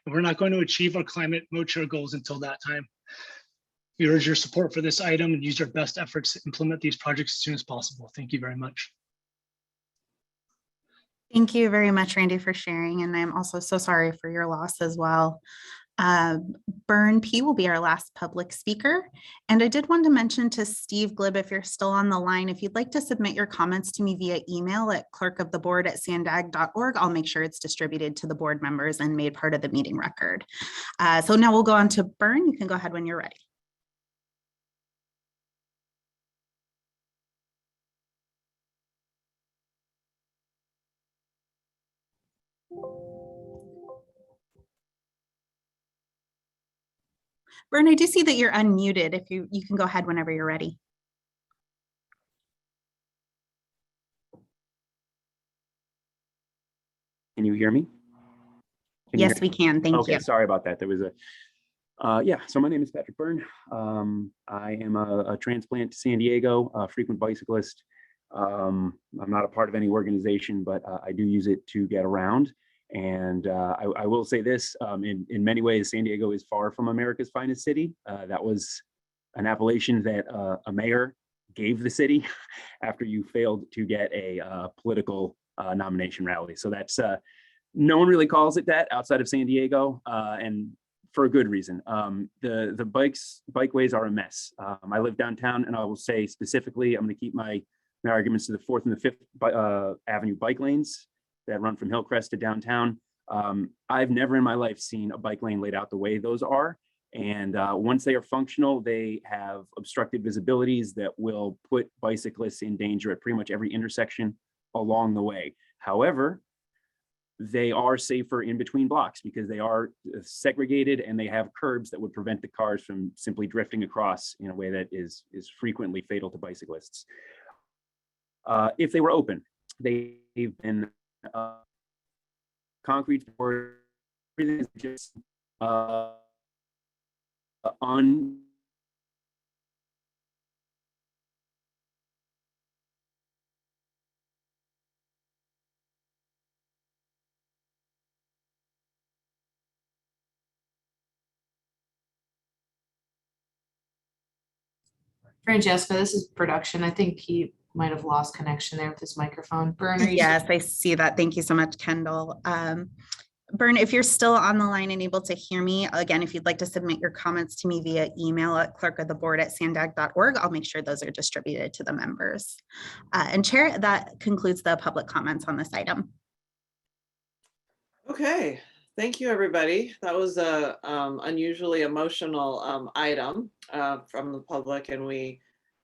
And we're not going to achieve our climate no-chair goals until that time. We urge your support for this item and use your best efforts to implement these projects as soon as possible. Thank you very much. Thank you very much, Randy, for sharing. And I'm also so sorry for your loss as well. Byrne P will be our last public speaker. And I did want to mention to Steve Glib, if you're still on the line, if you'd like to submit your comments to me via email at clerkoftheboard@sandag.org, I'll make sure it's distributed to the board members and made part of the meeting record. So now we'll go on to Byrne. You can go ahead when you're ready. Byrne, I do see that you're unmuted. If you can go ahead whenever you're ready. Can you hear me? Yes, we can. Thank you. Okay, sorry about that. There was yeah, so my name is Patrick Byrne. I am a transplant to San Diego, a frequent bicyclist. I'm not a part of any organization, but I do use it to get around. And I will say this, in many ways, San Diego is far from America's finest city. That was an appellation that a mayor gave the city after you failed to get a political nomination rally. So that's, no one really calls it that outside of San Diego, and for a good reason. The bikeways are a mess. I live downtown, and I will say specifically, I'm going to keep my arguments to the 4th and the 5th Avenue bike lanes that run from Hillcrest to downtown. I've never in my life seen a bike lane laid out the way those are. And once they are functional, they have obstructed visibilities that will put bicyclists in danger at pretty much every intersection along the way. However, they are safer in between blocks because they are segregated and they have curbs that would prevent the cars from simply drifting across in a way that is frequently fatal to bicyclists. If they were open, they've been concrete for everything is just Francesca, this is production. I think he might have lost connection there with his microphone. Bern, are you Yes, I see that. Thank you so much, Kendall. Bern, if you're still on the line and able to hear me, again, if you'd like to submit your comments to me via email at clerkoftheboard@sandag.org, I'll make sure those are distributed to the members. And Chair, that concludes the public comments on this item. Okay, thank you, everybody. That was a unusually emotional item from the public, and we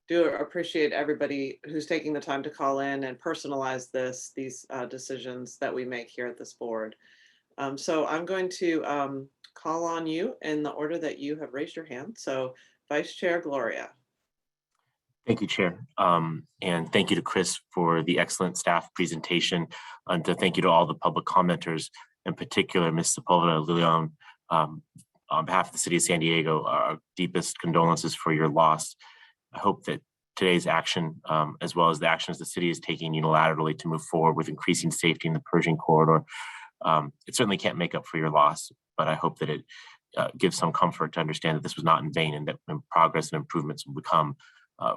do appreciate everybody who's taking the time to call in and personalize these decisions that we make here at this board. So I'm going to call on you in the order that you have raised your hand. So Vice Chair Gloria. Thank you, Chair. And thank you to Chris for the excellent staff presentation, and thank you to all the public commenters, in particular, Ms. Sepulveda Leon. On behalf of the City of San Diego, our deepest condolences for your loss. I hope that today's action, as well as the actions the city is taking unilaterally to move forward with increasing safety in the Pershing corridor, it certainly can't make up for your loss, but I hope that it gives some comfort to understand that this was not in vain, and that progress and improvements will come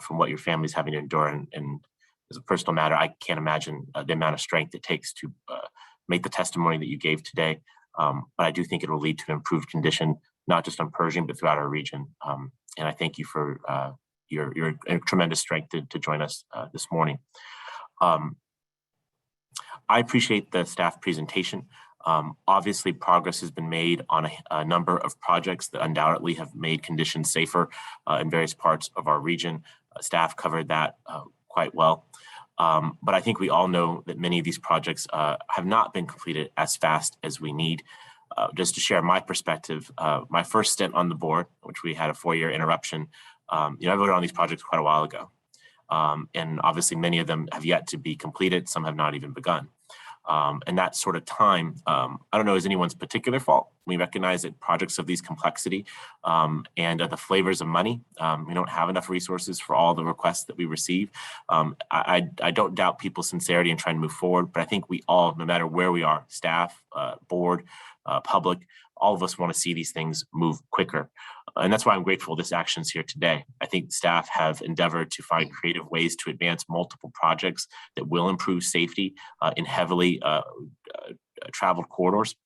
from what your family's having to endure. And as a personal matter, I can't imagine the amount of strength it takes to make the testimony that you gave today. But I do think it will lead to an improved condition, not just on Pershing, but throughout our region. And I thank you for your tremendous strength to join us this morning. I appreciate the staff presentation. Obviously, progress has been made on a number of projects that undoubtedly have made conditions safer in various parts of our region. Staff covered that quite well. But I think we all know that many of these projects have not been completed as fast as we need. Just to share my perspective, my first stint on the board, which we had a 4-year interruption, I voted on these projects quite a while ago. And obviously many of them have yet to be completed. Some have not even begun. And that sort of time, I don't know, is anyone's particular fault. We recognize that projects of these complexity and the flavors of money, we don't have enough resources for all the requests that we receive. I don't doubt people's sincerity in trying to move forward, but I think we all, no matter where we are, staff, board, public, all of us want to see these things move quicker. And that's why I'm grateful this action's here today. I think staff have endeavored to find creative ways to advance multiple projects that will improve safety in heavily traveled corridors,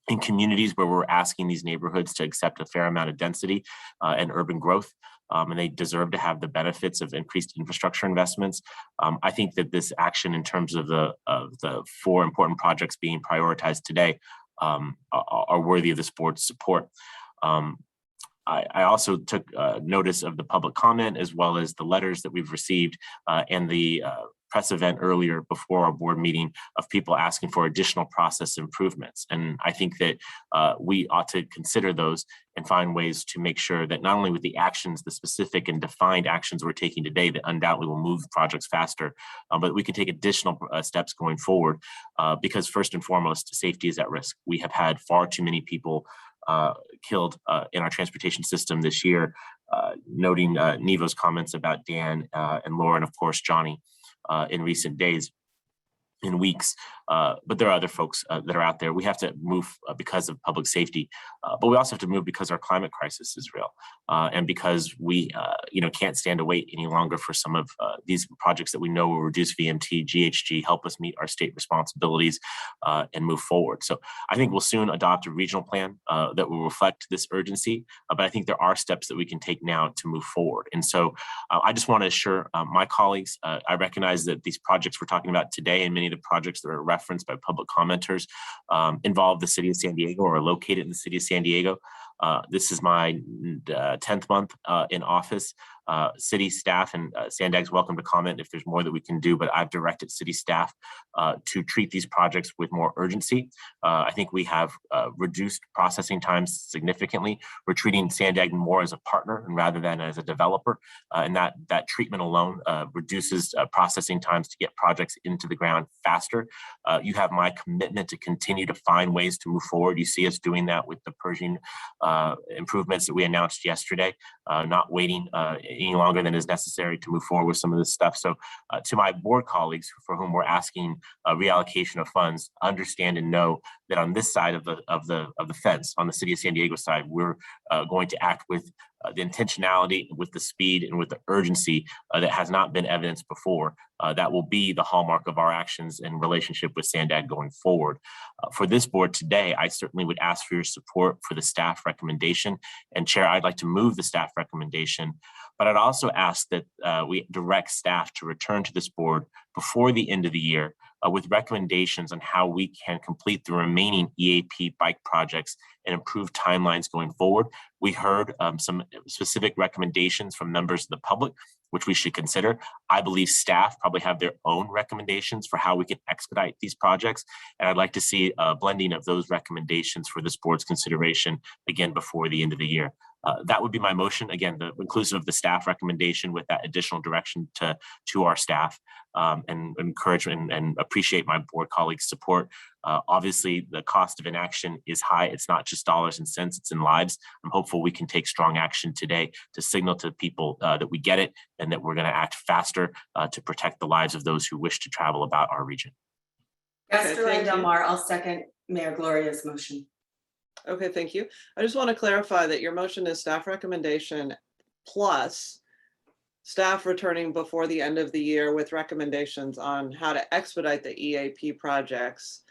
in communities where we're asking these neighborhoods to accept a fair amount of density and urban growth. And they deserve to have the benefits of increased infrastructure investments. I think that this action, in terms of the 4 important projects being prioritized today, are worthy of this board's support. I also took notice of the public comment, as well as the letters that we've received and the press event earlier before our board meeting of people asking for additional process improvements. And I think that we ought to consider those and find ways to make sure that not only with the actions, the specific and defined actions we're taking today that undoubtedly will move projects faster, but we can take additional steps going forward because first and foremost, safety is at risk. We have had far too many people killed in our transportation system this year, noting Nevo's comments about Dan and Laura, and of course, Johnny in recent days. in weeks, but there are other folks that are out there. We have to move because of public safety, but we also have to move because our climate crisis is real, and because we, can't stand to wait any longer for some of these projects that we know will reduce VMT, GHG, help us meet our state responsibilities, and move forward. So I think we'll soon adopt a regional plan that will reflect this urgency, but I think there are steps that we can take now to move forward. And so I just want to assure my colleagues, I recognize that these projects we're talking about today and many of the projects that are referenced by public commenters involve the city of San Diego or are located in the city of San Diego. This is my 10th month in office. City staff and Sandag's welcome to comment if there's more that we can do, but I've directed city staff to treat these projects with more urgency. I think we have reduced processing times significantly. We're treating Sandag more as a partner and rather than as a developer, and that treatment alone reduces processing times to get projects into the ground faster. You have my commitment to continue to find ways to move forward. You see us doing that with the Pershing improvements that we announced yesterday, not waiting any longer than is necessary to move forward with some of this stuff. So to my board colleagues for whom we're asking reallocation of funds, understand and know that on this side of the fence, on the city of San Diego side, we're going to act with the intentionality, with the speed, and with the urgency that has not been evidenced before. That will be the hallmark of our actions in relationship with Sandag going forward. For this board today, I certainly would ask for your support for the staff recommendation. And Chair, I'd like to move the staff recommendation, but I'd also ask that we direct staff to return to this board before the end of the year with recommendations on how we can complete the remaining EAP bike projects and improve timelines going forward. We heard some specific recommendations from members of the public, which we should consider. I believe staff probably have their own recommendations for how we can expedite these projects. And I'd like to see a blending of those recommendations for this board's consideration again before the end of the year. That would be my motion. Again, inclusive of the staff recommendation with that additional direction to our staff, and encourage and appreciate my board colleagues' support. Obviously, the cost of inaction is high. It's not just dollars and cents, it's in lives. I'm hopeful we can take strong action today to signal to people that we get it and that we're going to act faster to protect the lives of those who wish to travel about our region. Esther and Del Mar, I'll second Mayor Gloria's motion. Okay, thank you. I just want to clarify that your motion is staff recommendation plus staff returning before the end of the year with recommendations on how to expedite the EAP projects.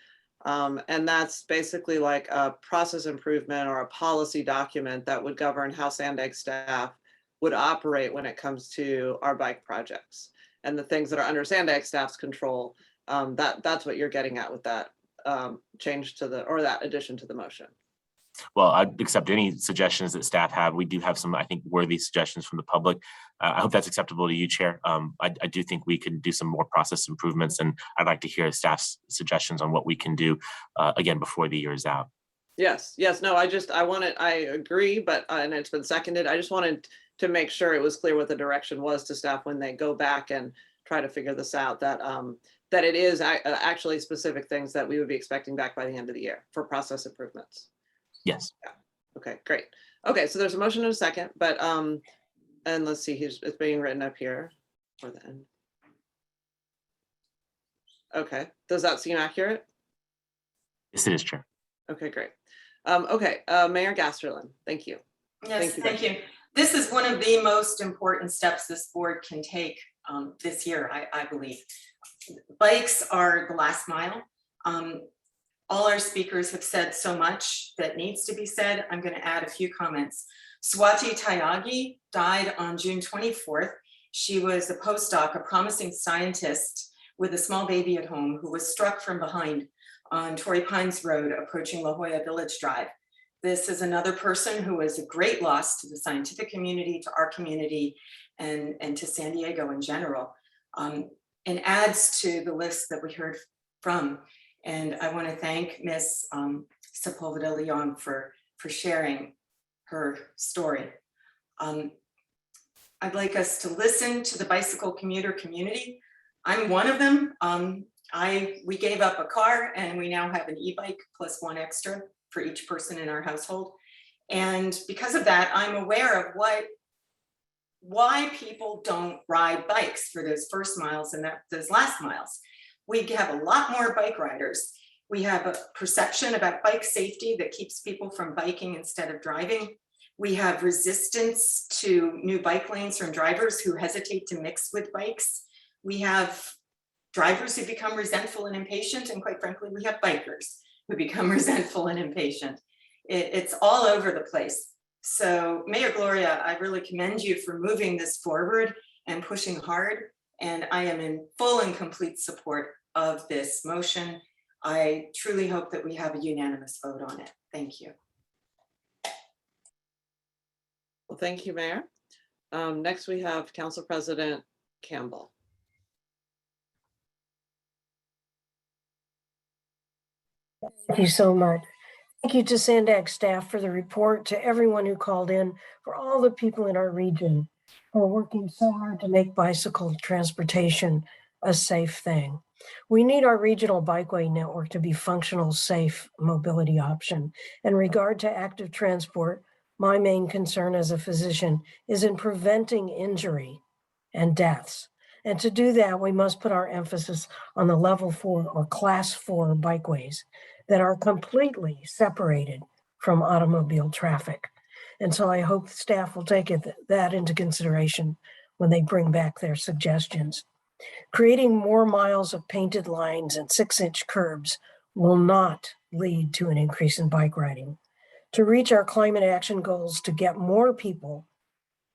And that's basically like a process improvement or a policy document that would govern how Sandag staff would operate when it comes to our bike projects and the things that are under Sandag staff's control. That's what you're getting at with that change to that addition to the motion. Well, I'd accept any suggestions that staff have. We do have some, I think, worthy suggestions from the public. I hope that's acceptable to you, Chair. I do think we can do some more process improvements, and I'd like to hear staff's suggestions on what we can do again before the year is out. Yes, no, I agree, but and it's been seconded. I just wanted to make sure it was clear what the direction was to staff when they go back and try to figure this out, that it is actually specific things that we would be expecting back by the end of the year for process improvements. Yes. Yeah. Okay, great. Okay, so there's a motion and a second, but and let's see, it's being written up here for the end. Okay, does that seem accurate? Yes, it is, Chair. Okay, great. Okay, Mayor Gasterlin, thank you. Yes, thank you. This is one of the most important steps this board can take this year, I believe. Bikes are the last mile. All our speakers have said so much that needs to be said. I'm going to add a few comments. Swati Tyagi died on June 24th. She was a postdoc, a promising scientist with a small baby at home who was struck from behind on Torrey Pines Road approaching La Jolla Village Drive. This is another person who is a great loss to the scientific community, to our community, and to San Diego in general, and adds to the list that we heard from. And I want to thank Ms. Sepulveda Leon for sharing her story. I'd like us to listen to the bicycle commuter community. I'm one of them. We gave up a car and we now have an e-bike plus one extra for each person in our household. And because of that, I'm aware of why people don't ride bikes for those first miles and those last miles. we have a lot more bike riders. We have a perception about bike safety that keeps people from biking instead of driving. We have resistance to new bike lanes from drivers who hesitate to mix with bikes. We have drivers who become resentful and impatient, and quite frankly, we have bikers who become resentful and impatient. It's all over the place. So Mayor Gloria, I really commend you for moving this forward and pushing hard. And I am in full and complete support of this motion. I truly hope that we have a unanimous vote on it. Thank you. Well, thank you, Mayor. Next, we have Council President Campbell. Thank you so much. Thank you to Sandag staff for the report, to everyone who called in, for all the people in our region who are working so hard to make bicycle transportation a safe thing. We need our regional bikeway network to be functional, safe mobility option. In regard to active transport, my main concern as a physician is in preventing injury and deaths. And to do that, we must put our emphasis on the level 4 or class 4 bikeways that are completely separated from automobile traffic. And so I hope staff will take that into consideration when they bring back their suggestions. Creating more miles of painted lines and 6-inch curbs will not lead to an increase in bike riding. To reach our climate action goals, to get more people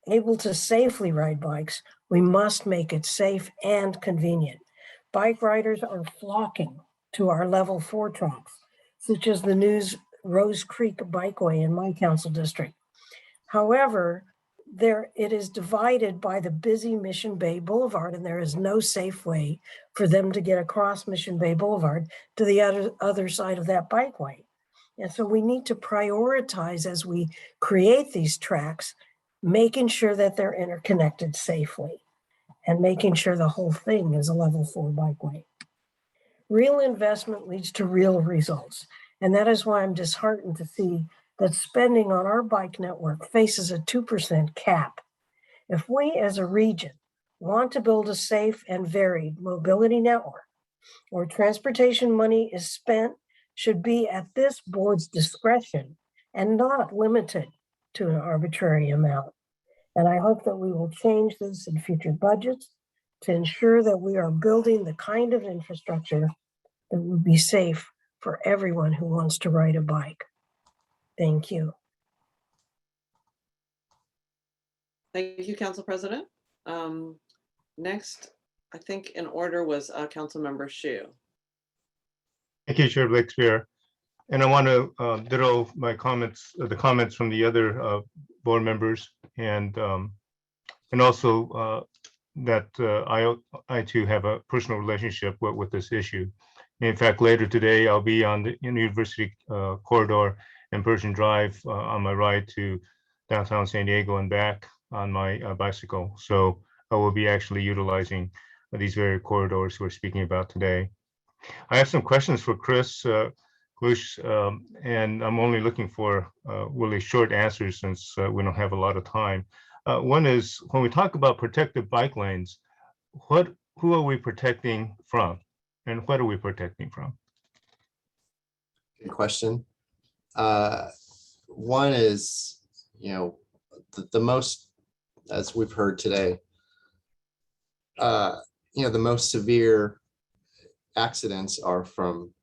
able to safely ride bikes, we must make it safe and convenient. Bike riders are flocking to our level 4 tracks, such as the new Rose Creek Bikeway in my council district. However, it is divided by the busy Mission Bay Boulevard, and there is no safe way for them to get across Mission Bay Boulevard to the other side of that bikeway. And so we need to prioritize as we create these tracks, making sure that they're interconnected safely and making sure the whole thing is a level 4 bikeway. Real investment leads to real results. And that is why I'm disheartened to see that spending on our bike network faces a 2% cap. If we as a region want to build a safe and varied mobility network where transportation money is spent should be at this board's discretion and not limited to an arbitrary amount. And I hope that we will change this in future budgets to ensure that we are building the kind of infrastructure that will be safe for everyone who wants to ride a bike. Thank you. Thank you, Council President. Next, I think in order was Councilmember Shu. Thank you, Chair Blakespear. And I want to ditto my comments, the comments from the other board members, and also that I too have a personal relationship with this issue. In fact, later today, I'll be on the University Corridor and Persian Drive on my ride to downtown San Diego and back on my bicycle. So I will be actually utilizing these very corridors we're speaking about today. I have some questions for Chris Glush, and I'm only looking for really short answers since we don't have a lot of time. One is, when we talk about protected bike lanes, who are we protecting from? And what are we protecting from? Good question. One is, the most, as we've heard today, the most severe accidents are from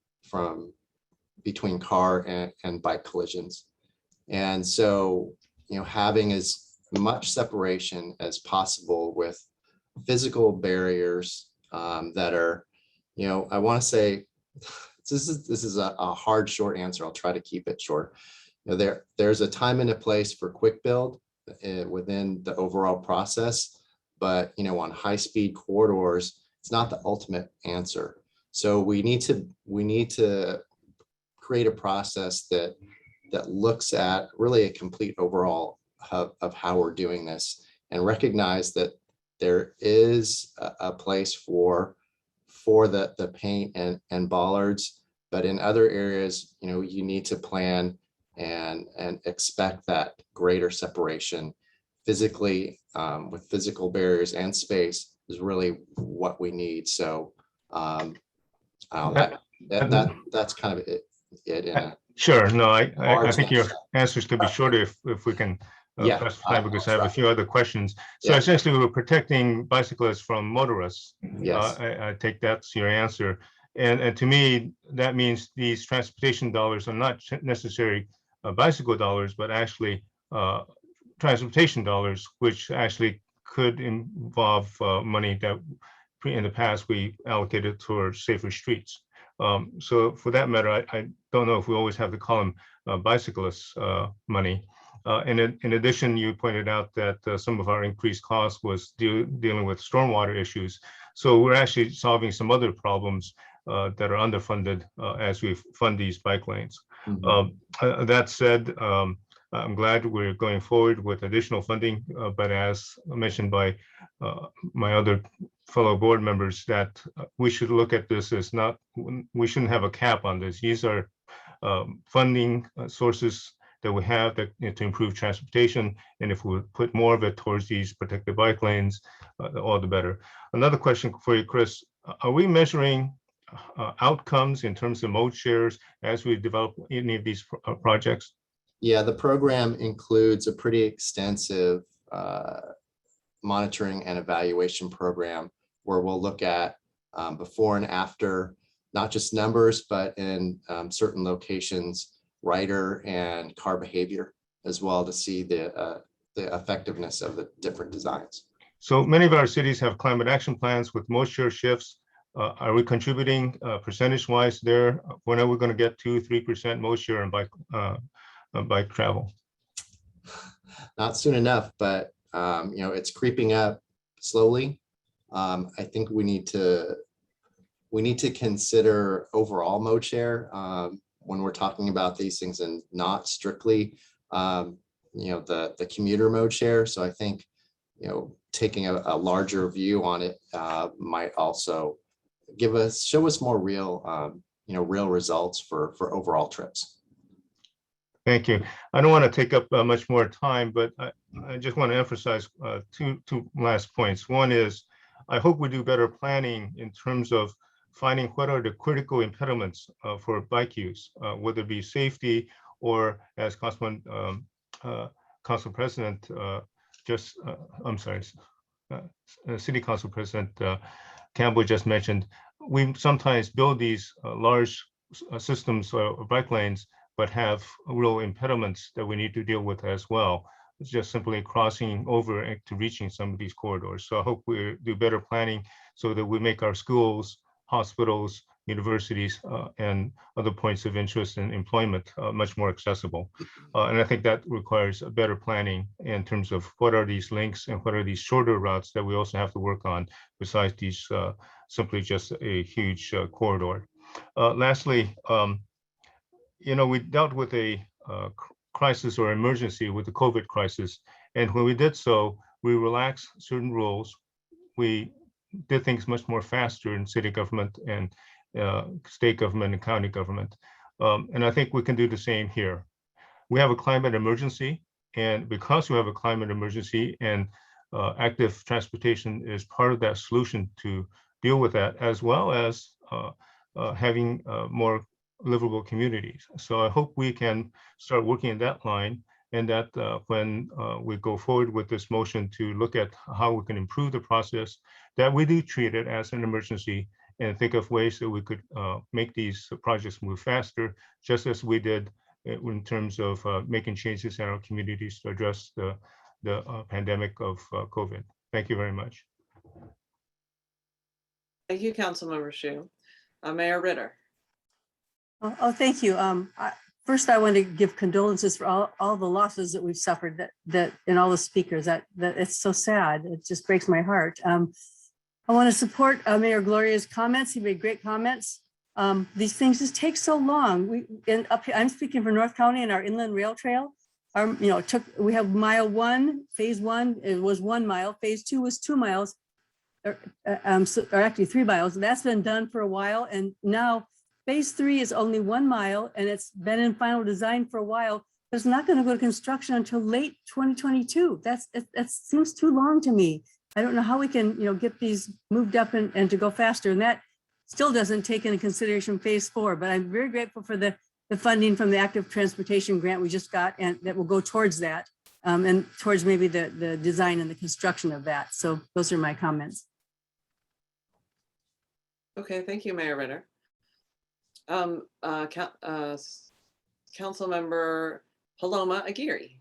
between car and bike collisions. And so, having as much separation as possible with physical barriers that are, I want to say, this is a hard, short answer. I'll try to keep it short. There's a time and a place for quick build within the overall process, but on high-speed corridors, it's not the ultimate answer. So we need to create a process that looks at really a complete overall of how we're doing this, and recognize that there is a place for the paint and bollards, but in other areas, you need to plan and expect that greater separation physically, with physical barriers and space is really what we need. So That's kind of it in a Sure. No, I large think your nutshell. answers could be shorter if we can Yeah, press time, because I have a few other questions. So Yeah. essentially, we're protecting bicyclists from motorists. Yes. I take that's your answer. And to me, that means these transportation dollars are not necessarily bicycle dollars, but actually transportation dollars, which actually could involve money that in the past we allocated towards safer streets. So for that matter, I don't know if we always have to call them bicyclists money. In addition, you pointed out that some of our increased costs was dealing with stormwater issues. So we're actually solving some other problems that are underfunded as we fund these bike lanes. That said, I'm glad we're going forward with additional funding, but as mentioned by my other fellow board members, that we should look at this as not, we shouldn't have a cap on this. These are funding sources that we have that, to improve transportation. And if we put more of it towards these protected bike lanes, all the better. Another question for you, Chris, are we measuring outcomes in terms of mode shares as we develop any of these projects? Yeah, the program includes a pretty extensive monitoring and evaluation program where we'll look at before and after, not just numbers, but in certain locations, rider and car behavior as well, to see the effectiveness of the different designs. So many of our cities have climate action plans with mode share shifts. Are we contributing percentage-wise there? When are we going to get 2-3% mode share in bike travel? Not soon enough, but it's creeping up slowly. I think we need to consider overall mode share when we're talking about these things, and not strictly the commuter mode share. So I think taking a larger view on it might also show us more real real results for overall trips. Thank you. I don't want to take up much more time, but I just want to emphasize two last points. One is, I hope we do better planning in terms of finding what are the critical impediments for bike use, whether it be safety or, as Council President City Council President Campbell just mentioned, we sometimes build these large systems of bike lanes, but have real impediments that we need to deal with as well. It's just simply crossing over to reaching some of these corridors. So I hope we do better planning so that we make our schools, hospitals, universities, and other points of interest and employment much more accessible. And I think that requires a better planning in terms of what are these links and what are these shorter routes that we also have to work on besides these simply just a huge corridor. Lastly, we dealt with a crisis or emergency with the COVID crisis. And when we did so, we relaxed certain rules. We did things much more faster in city government and state government and county government. And I think we can do the same here. We have a climate emergency. And because we have a climate emergency, and active transportation is part of that solution to deal with that, as well as having more livable communities. So I hope we can start working in that line, and that when we go forward with this motion to look at how we can improve the process, that we do treat it as an emergency and think of ways that we could make these projects move faster, just as we did in terms of making changes in our communities to address the pandemic of COVID. Thank you very much. Thank you, Councilmember Hsu. Mayor Ritter. Oh, thank you. First, I want to give condolences for all the losses that we've suffered, that and all the speakers. That it's so sad. It just breaks my heart. I want to support Mayor Gloria's comments. He made great comments. These things just take so long. I'm speaking for North County and our inland rail trail. We have mile 1, phase 1. It was 1 mile. Phase 2 was 2 miles, or actually 3 miles. And that's been done for a while, and now phase 3 is only 1 mile, and it's been in final design for a while, but it's not going to go to construction until late 2022. That seems too long to me. I don't know how we can, get these moved up and to go faster. And that still doesn't take into consideration phase 4, but I'm very grateful for the funding from the active transportation grant we just got, and that will go towards that and towards maybe the design and the construction of that. So those are my comments. Okay, thank you, Mayor Ritter. Council Member Paloma Aguirre.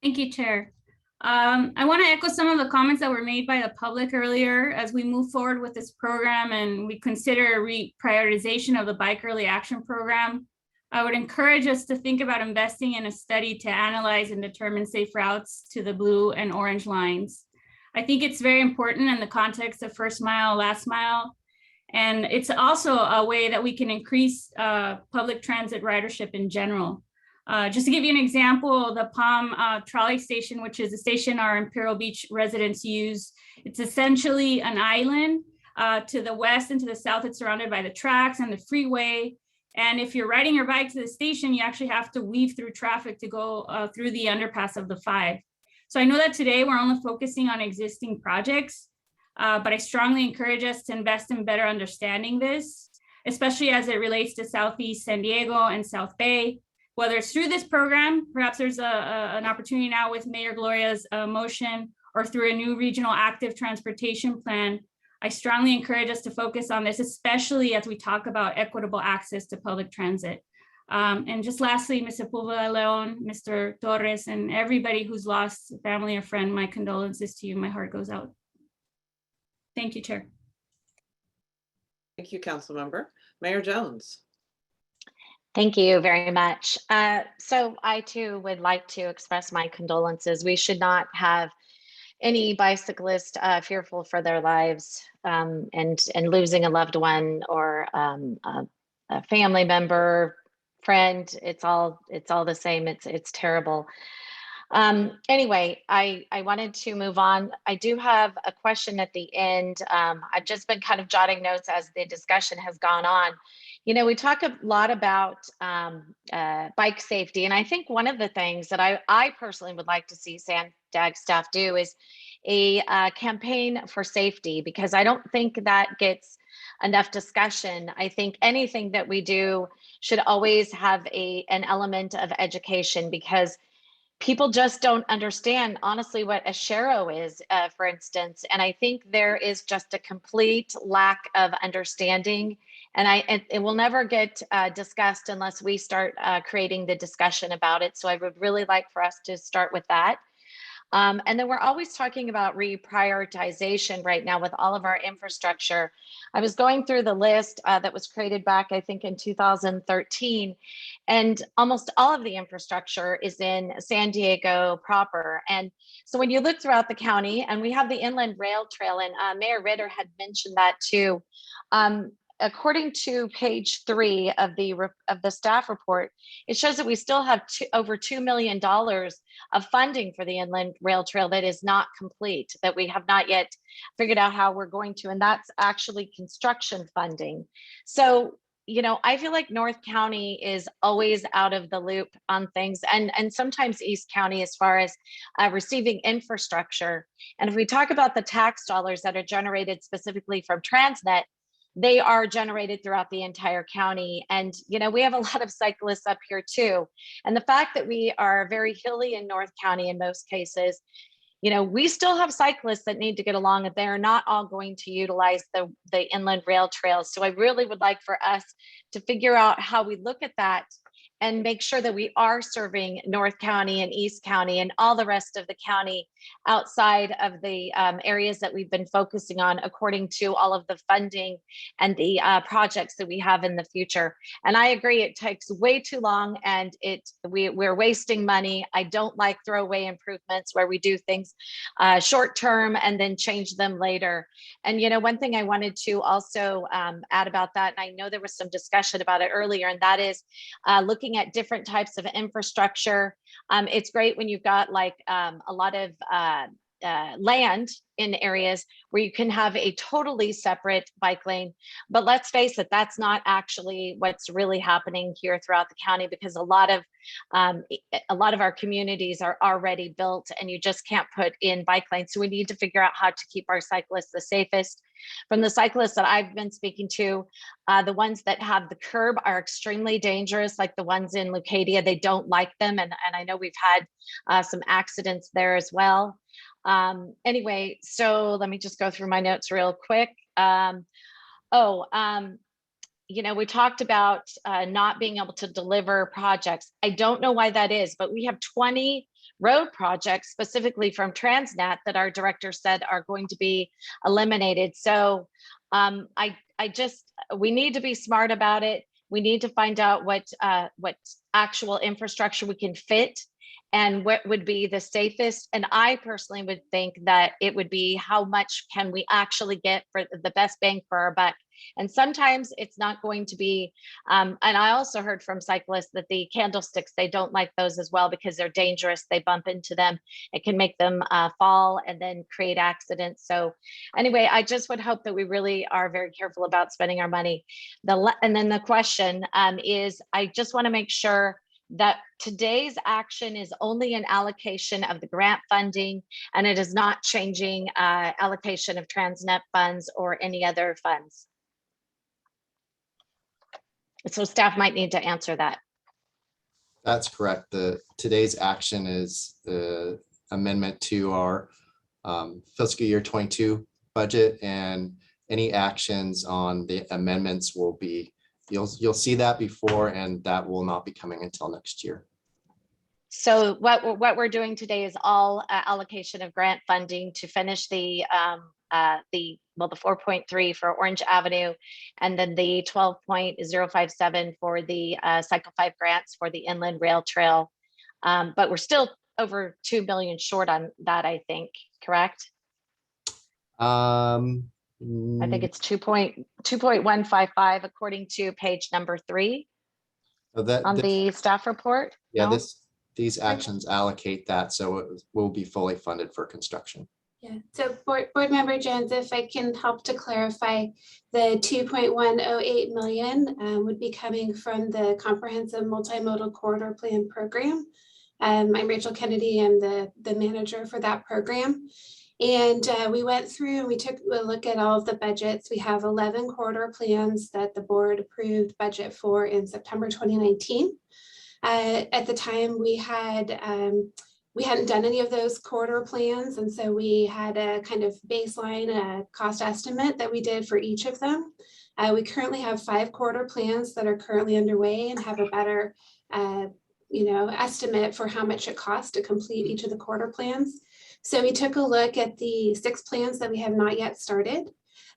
Thank you, Chair. I want to echo some of the comments that were made by the public earlier as we move forward with this program and we consider a reprioritization of the Bike Early Action Program. I would encourage us to think about investing in a study to analyze and determine safe routes to the blue and orange lines. I think it's very important in the context of first mile, last mile, and it's also a way that we can increase public transit ridership in general. Just to give you an example, the Palm Trolley Station, which is a station our Imperial Beach residents use, it's essentially an island. To the west and to the south, it's surrounded by the tracks and the freeway. And if you're riding your bike to the station, you actually have to weave through traffic to go through the underpass of the 5. So I know that today we're only focusing on existing projects, but I strongly encourage us to invest in better understanding this, especially as it relates to Southeast San Diego and South Bay. Whether it's through this program, perhaps there's an opportunity now with Mayor Gloria's motion, or through a new regional active transportation plan. I strongly encourage us to focus on this, especially as we talk about equitable access to public transit. And just lastly, Ms. Sepulveda Leon, Mr. Torres, and everybody who's lost family or friend, my condolences to you. My heart goes out. Thank you, Chair. Thank you, Council Member. Mayor Jones. Thank you very much. So I too would like to express my condolences. We should not have any bicyclist fearful for their lives and losing a loved one or a family member, friend. It's all the same. It's terrible. Anyway, I wanted to move on. I do have a question at the end. I've just been kind of jotting notes as the discussion has gone on. You know, we talk a lot about bike safety, and I think one of the things that I personally would like to see SANDAG staff do is a campaign for safety, because I don't think that gets enough discussion. I think anything that we do should always have an element of education, because people just don't understand, honestly, what a shero is, for instance. And I think there is just a complete lack of understanding. And it will never get discussed unless we start creating the discussion about it. So I would really like for us to start with that. And then we're always talking about reprioritization right now with all of our infrastructure. I was going through the list that was created back, I think, in 2013, and almost all of the infrastructure is in San Diego proper. And so when you look throughout the county, and we have the Inland Rail Trail, and Mayor Ritter had mentioned that too. According to page 3 of the staff report, it shows that we still have over $2 million of funding for the Inland Rail Trail that is not complete, that we have not yet figured out how we're going to, and that's actually construction funding. So, you know, I feel like North County is always out of the loop on things, and sometimes East County as far as receiving infrastructure. And if we talk about the tax dollars that are generated specifically from Transnet, they are generated throughout the entire county. And, you know, we have a lot of cyclists up here too. And the fact that we are very hilly in North County in most cases, you know, we still have cyclists that need to get along, and they're not all going to utilize the Inland Rail Trails. So I really would like for us to figure out how we look at that and make sure that we are serving North County and East County and all the rest of the county outside of the areas that we've been focusing on according to all of the funding and the projects that we have in the future. And I agree, it takes way too long, and we're wasting money. I don't like throwaway improvements where we do things short term and then change them later. And, you know, one thing I wanted to also add about that, and I know there was some discussion about it earlier, and that is looking at different types of infrastructure. It's great when you've got like a lot of land in areas where you can have a totally separate bike lane. But let's face it, that's not actually what's really happening here throughout the county, because a lot of our communities are already built and you just can't put in bike lanes. So we need to figure out how to keep our cyclists the safest. From the cyclists that I've been speaking to, the ones that have the curb are extremely dangerous, like the ones in Lucadia. They don't like them. And I know we've had some accidents there as well. Anyway, so let me just go through my notes real quick. You know, we talked about not being able to deliver projects. I don't know why that is, but we have 20 road projects specifically from Transnet that our director said are going to be eliminated. So we need to be smart about it. We need to find out what actual infrastructure we can fit and what would be the safest. And I personally would think that it would be how much can we actually get for the best bang for our buck. And sometimes it's not going to be, and I also heard from cyclists that the candlesticks, they don't like those as well because they're dangerous. They bump into them. It can make them fall and then create accidents. So anyway, I just would hope that we really are very careful about spending our money. And then the question is, I just want to make sure that today's action is only an allocation of the grant funding, and it is not changing allocation of Transnet funds or any other funds. So staff might need to answer that. That's correct. Today's action is the amendment to our fiscal year 22 budget, and any actions on the amendments will be, you'll see that before, and that will not be coming until next year. So what we're doing today is all allocation of grant funding to finish the 4.3 for Orange Avenue, and then the 12.057 for the Cycle 5 grants for the Inland Rail Trail. But we're still over 2 million short on that, I think, correct? I think it's 2.155 according to page number 3 on the staff report. Yeah, no? These actions allocate that, so it will be fully funded for construction. Yeah, so board member Jones, if I can help to clarify, the 2.108 million would be coming from the Comprehensive Multimodal Corridor Plan Program. I'm Rachel Kennedy, I'm the manager for that program. And we went through and we took a look at all of the budgets. We have 11 corridor plans that the board approved budget for in September 2019. At the time, we hadn't done any of those corridor plans, and so we had a kind of baseline cost estimate that we did for each of them. We currently have 5 corridor plans that are currently underway and have a better estimate for how much it costs to complete each of the corridor plans. So we took a look at the 6 plans that we have not yet started,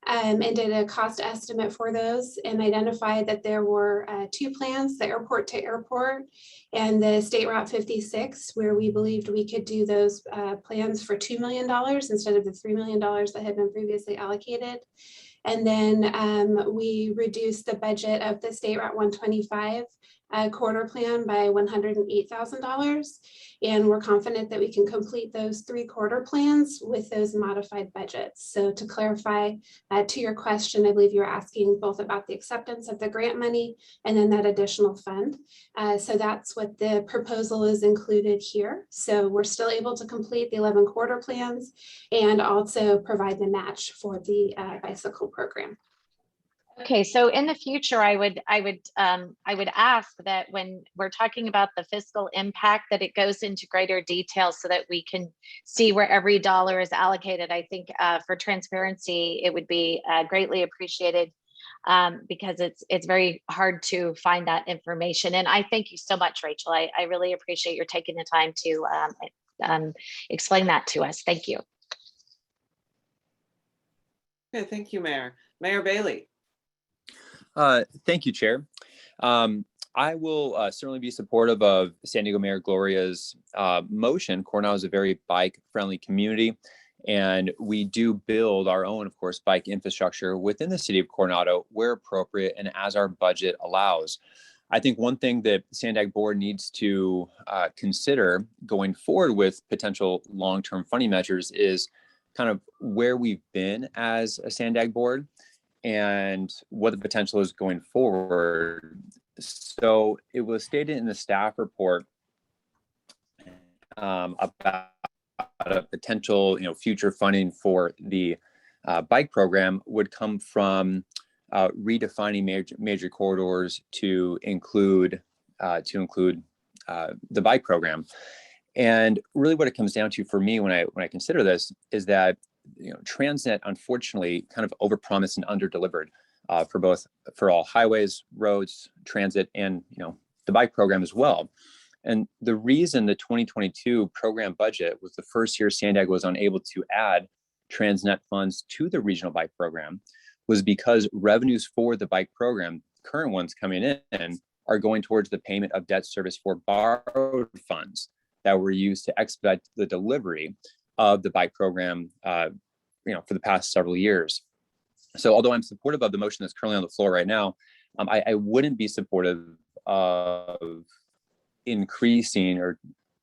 and did a cost estimate for those, and identified that there were 2 plans, the airport to airport and the State Route 56, where we believed we could do those plans for $2 million instead of the $3 million that had been previously allocated. And then we reduced the budget of the State Route 125 corridor plan by $108,000. And we're confident that we can complete those 3 corridor plans with those modified budgets. So to clarify to your question, I believe you're asking both about the acceptance of the grant money and then that additional fund. So that's what the proposal is included here. So we're still able to complete the 11 corridor plans and also provide the match for the bicycle program. Okay, so in the future, I would ask that when we're talking about the fiscal impact, that it goes into greater detail so that we can see where every dollar is allocated. I think for transparency, it would be greatly appreciated because it's very hard to find that information. And I thank you so much, Rachel. I really appreciate your taking the time to explain that to us. Thank you. Okay, thank you, Mayor. Mayor Bailey. Thank you, Chair. I will certainly be supportive of San Diego Mayor Gloria's motion. Coronado is a very bike-friendly community, and we do build our own, of course, bike infrastructure within the city of Coronado where appropriate and as our budget allows. I think one thing that the SANDAG board needs to consider going forward with potential long-term funding measures is kind of where we've been as a SANDAG board and what the potential is going forward. So it was stated in the staff report about a potential, future funding for the bike program would come from redefining major corridors to include the bike program. And really what it comes down to for me when I consider this is that, Transnet unfortunately kind of overpromised and underdelivered for all highways, roads, transit, and the bike program as well. And the reason the 2022 program budget was the first year San Diego was unable to add Transnet funds to the regional bike program was because revenues for the bike program, current ones coming in, are going towards the payment of debt service for borrowed funds that were used to expedite the delivery of the bike program, for the past several years. So although I'm supportive of the motion that's currently on the floor right now, I wouldn't be supportive of increasing or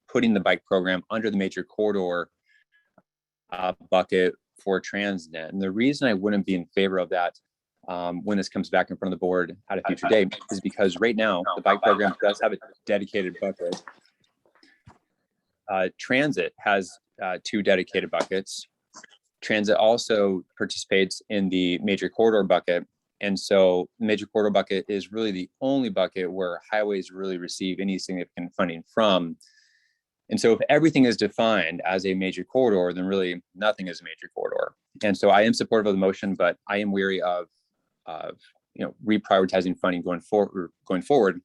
putting the bike program under the major corridor bucket for Transnet. And the reason I wouldn't be in favor of that when this comes back in front of the board at a future date is because right now the bike program does have a dedicated bucket. Transit has 2 dedicated buckets. Transit also participates in the major corridor bucket. And so the major corridor bucket is really the only bucket where highways really receive any significant funding from. And so if everything is defined as a major corridor, then really nothing is a major corridor. And so I am supportive of the motion, but I am weary of reprioritizing funding going forward.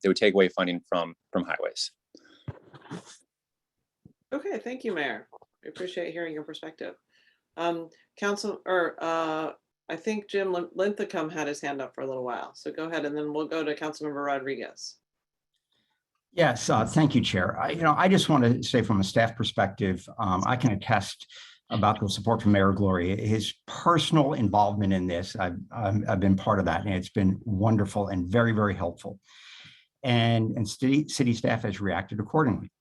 They would take away funding from highways. Okay, thank you, Mayor. I appreciate hearing your perspective. I think Jim Linthicum had his hand up for a little while. So go ahead, and then we'll go to Councilmember Rodriguez. Yes, thank you, Chair. I just want to say from a staff perspective, I can attest about the support from Mayor Gloria. His personal involvement in this, I've been part of that, and it's been wonderful and very, very helpful. And city staff has reacted accordingly.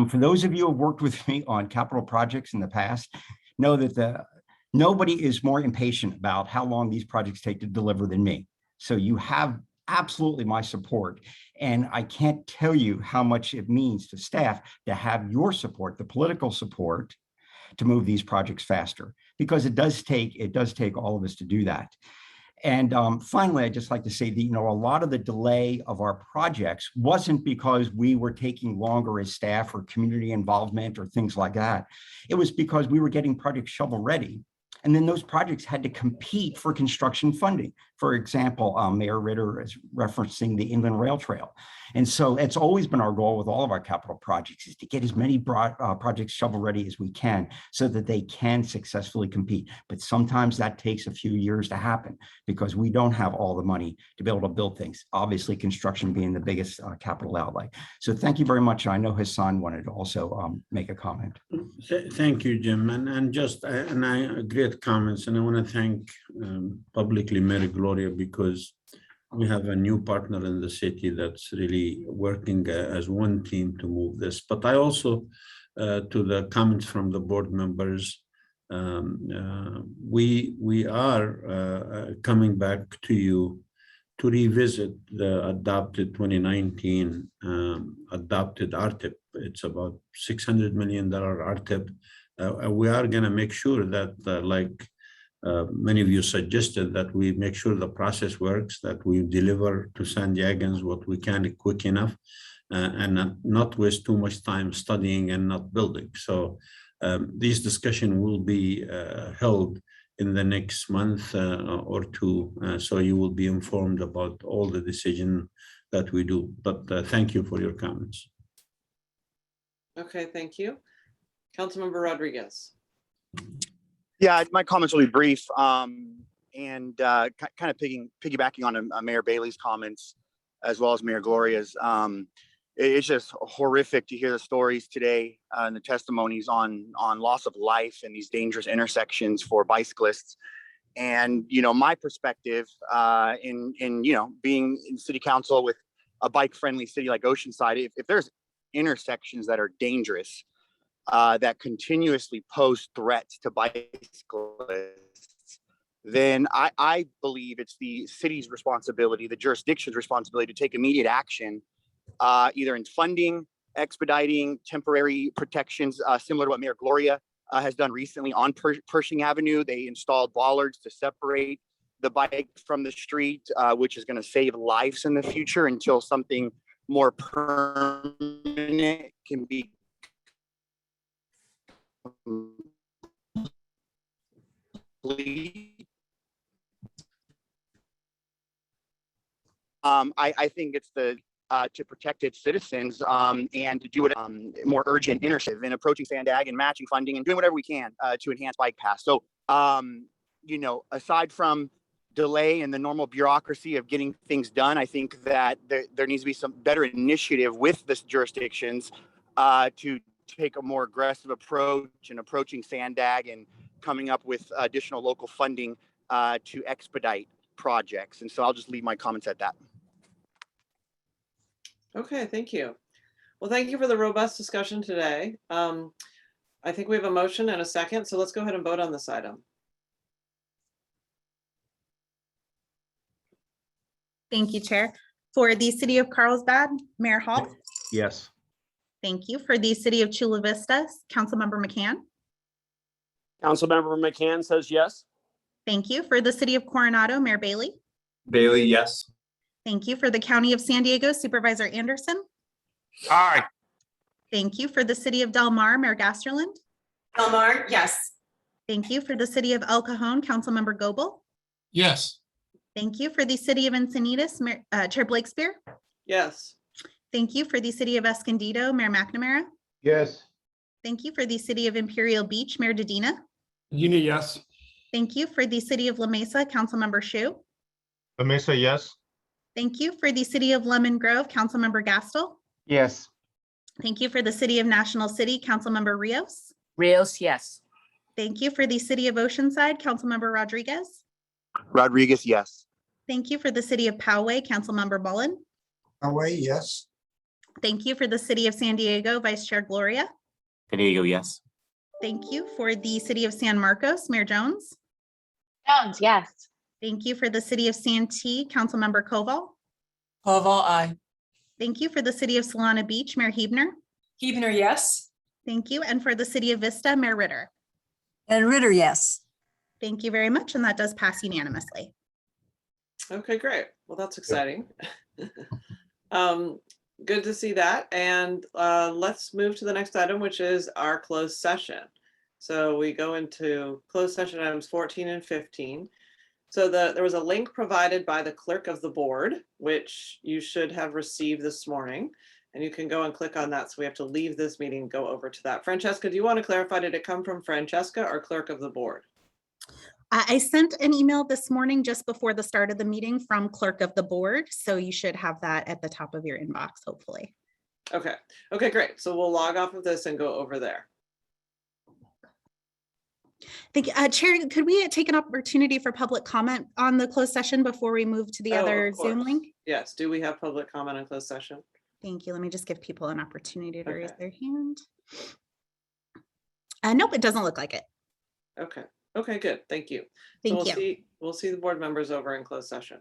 For those of you who have worked with me on capital projects in the past, know that nobody is more impatient about how long these projects take to deliver than me. So you have absolutely my support. And I can't tell you how much it means to staff to have your support, the political support, to move these projects faster, because it does take all of us to do that. And finally, I'd just like to say that, a lot of the delay of our projects wasn't because we were taking longer as staff or community involvement or things like that. It was because we were getting projects shovel ready. And then those projects had to compete for construction funding. For example, Mayor Ritter is referencing the Inland Rail Trail. And so it's always been our goal with all of our capital projects is to get as many projects shovel ready as we can so that they can successfully compete. But sometimes that takes a few years to happen because we don't have all the money to be able to build things. Obviously, construction being the biggest capital outlay. So thank you very much. I know Hassan wanted to also make a comment. Thank you, Jim. And I agree comments, and I want to thank publicly Mayor Gloria because we have a new partner in the city that's really working as one team to move this. But I also, to the comments from the board members, we are coming back to you to revisit the adopted 2019 adopted RTIP. It's about $600 million RTIP. We are going to make sure that, like many of you suggested, that we make sure the process works, that we deliver to San Diegans what we can quick enough, and not waste too much time studying and not building. So these discussions will be held in the next month or two, so you will be informed about all the decisions that we do. But thank you for your comments. Okay, thank you. Councilmember Rodriguez. Yeah, my comments will be brief and kind of piggybacking on Mayor Bailey's comments as well as Mayor Gloria's. It's just horrific to hear the stories today and the testimonies on loss of life in these dangerous intersections for bicyclists. And, my perspective in being in city council with a bike-friendly city like Oceanside, if there's intersections that are dangerous, that continuously pose threats to bicyclists, then I believe it's the city's responsibility, the jurisdiction's responsibility to take immediate action, either in funding, expediting, temporary protections, similar to what Mayor Gloria has done recently on Pershing Avenue. They installed bollards to separate the bike from the street, which is going to save lives in the future until something more permanent can be complete. I think it's to protect its citizens and to do it more urgent initiative in approaching Sandag and matching funding and doing whatever we can to enhance bike paths. So, aside from delay and the normal bureaucracy of getting things done, I think that there needs to be some better initiative with the jurisdictions to take a more aggressive approach in approaching Sandag and coming up with additional local funding to expedite projects. And so I'll just leave my comments at that. Okay, thank you. Well, thank you for the robust discussion today. I think we have a motion and a second, so let's go ahead and vote on this item. Thank you, Chair. For the City of Carlsbad, Mayor Hall. Yes. Thank you. For the City of Chula Vista, Councilmember McCann. Councilmember McCann says yes. Thank you. For the City of Coronado, Mayor Bailey. Bailey, yes. Thank you. For the County of San Diego, Supervisor Anderson. Aye. Thank you. For the City of Del Mar, Mayor Gasterland. Del Mar, yes. Thank you. For the City of El Cajon, Councilmember Goebel. Yes. Thank you. For the City of Encinitas, Chair Blakespear. Yes. Thank you. For the City of Escondido, Mayor McNamara. Yes. Thank you. For the City of Imperial Beach, Mayor Dedina. Udina, yes. Thank you. For the City of La Mesa, Councilmember Shu. La Mesa, yes. Thank you. For the City of Lemon Grove, Councilmember Gastel. Yes. Thank you. For the City of National City, Councilmember Rios. Rios, yes. Thank you. For the City of Oceanside, Councilmember Rodriguez. Rodriguez, yes. Thank you. For the City of Poway, Councilmember Mullen. Away, yes. Thank you. For the City of San Diego, Vice Chair Gloria. San Diego, yes. Thank you. For the City of San Marcos, Mayor Jones. Jones, yes. Thank you. For the City of Santee, Councilmember Koval. Koval, aye. Thank you. For the City of Solana Beach, Mayor Hebner. Hebner, yes. Thank you. And for the City of Vista, Mayor Ritter. And Ritter, yes. Thank you very much. And that does pass unanimously. Okay, great. Well, that's exciting. Good to see that. And let's move to the next item, which is our closed session. So we go into closed session items 14 and 15. So there was a link provided by the clerk of the board, which you should have received this morning. And you can go and click on that. So we have to leave this meeting and go over to that. Francesca, do you want to clarify, did it come from Francesca or clerk of the board? I sent an email this morning just before the start of the meeting from clerk of the board. So you should have that at the top of your inbox, hopefully. Okay. Okay, great. So we'll log off of this and go over there. Thank you. Chair, could we take an opportunity for public comment on the closed session before we move to the other Zoom link? Yes. Do we have public comment on closed session? Thank you. Let me just give people an opportunity to raise Okay. their hand. Nope, it doesn't look like it. Okay. Okay, good. Thank you. Thank So you. we'll see the board members over in closed session.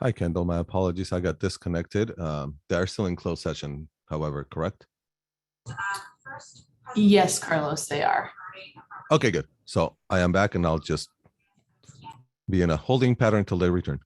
Hi, Kendall. My apologies. I got disconnected. They are still in closed session, however, correct? Yes, Carlos, they are. Okay, good. So I am back and I'll just be in a holding pattern till they return.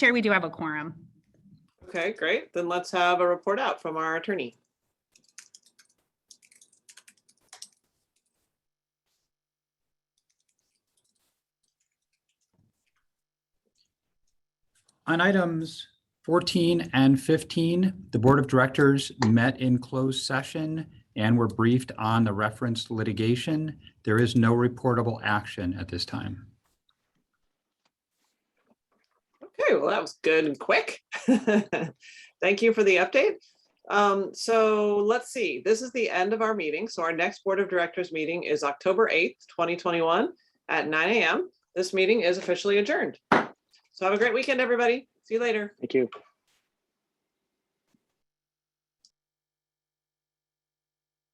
Chair, we do have a quorum. Okay, great. Then let's have a report out from our attorney. On items 14 and 15, the Board of Directors met in closed session and were briefed on the referenced litigation. There is no reportable action at this time. Okay, well, that was good and quick. Thank you for the update. So let's see, this is the end of our meeting. So our next Board of Directors meeting is October 8th, 2021 at 9 a.m. This meeting is officially adjourned. So have a great weekend, everybody. See you later. Thank you.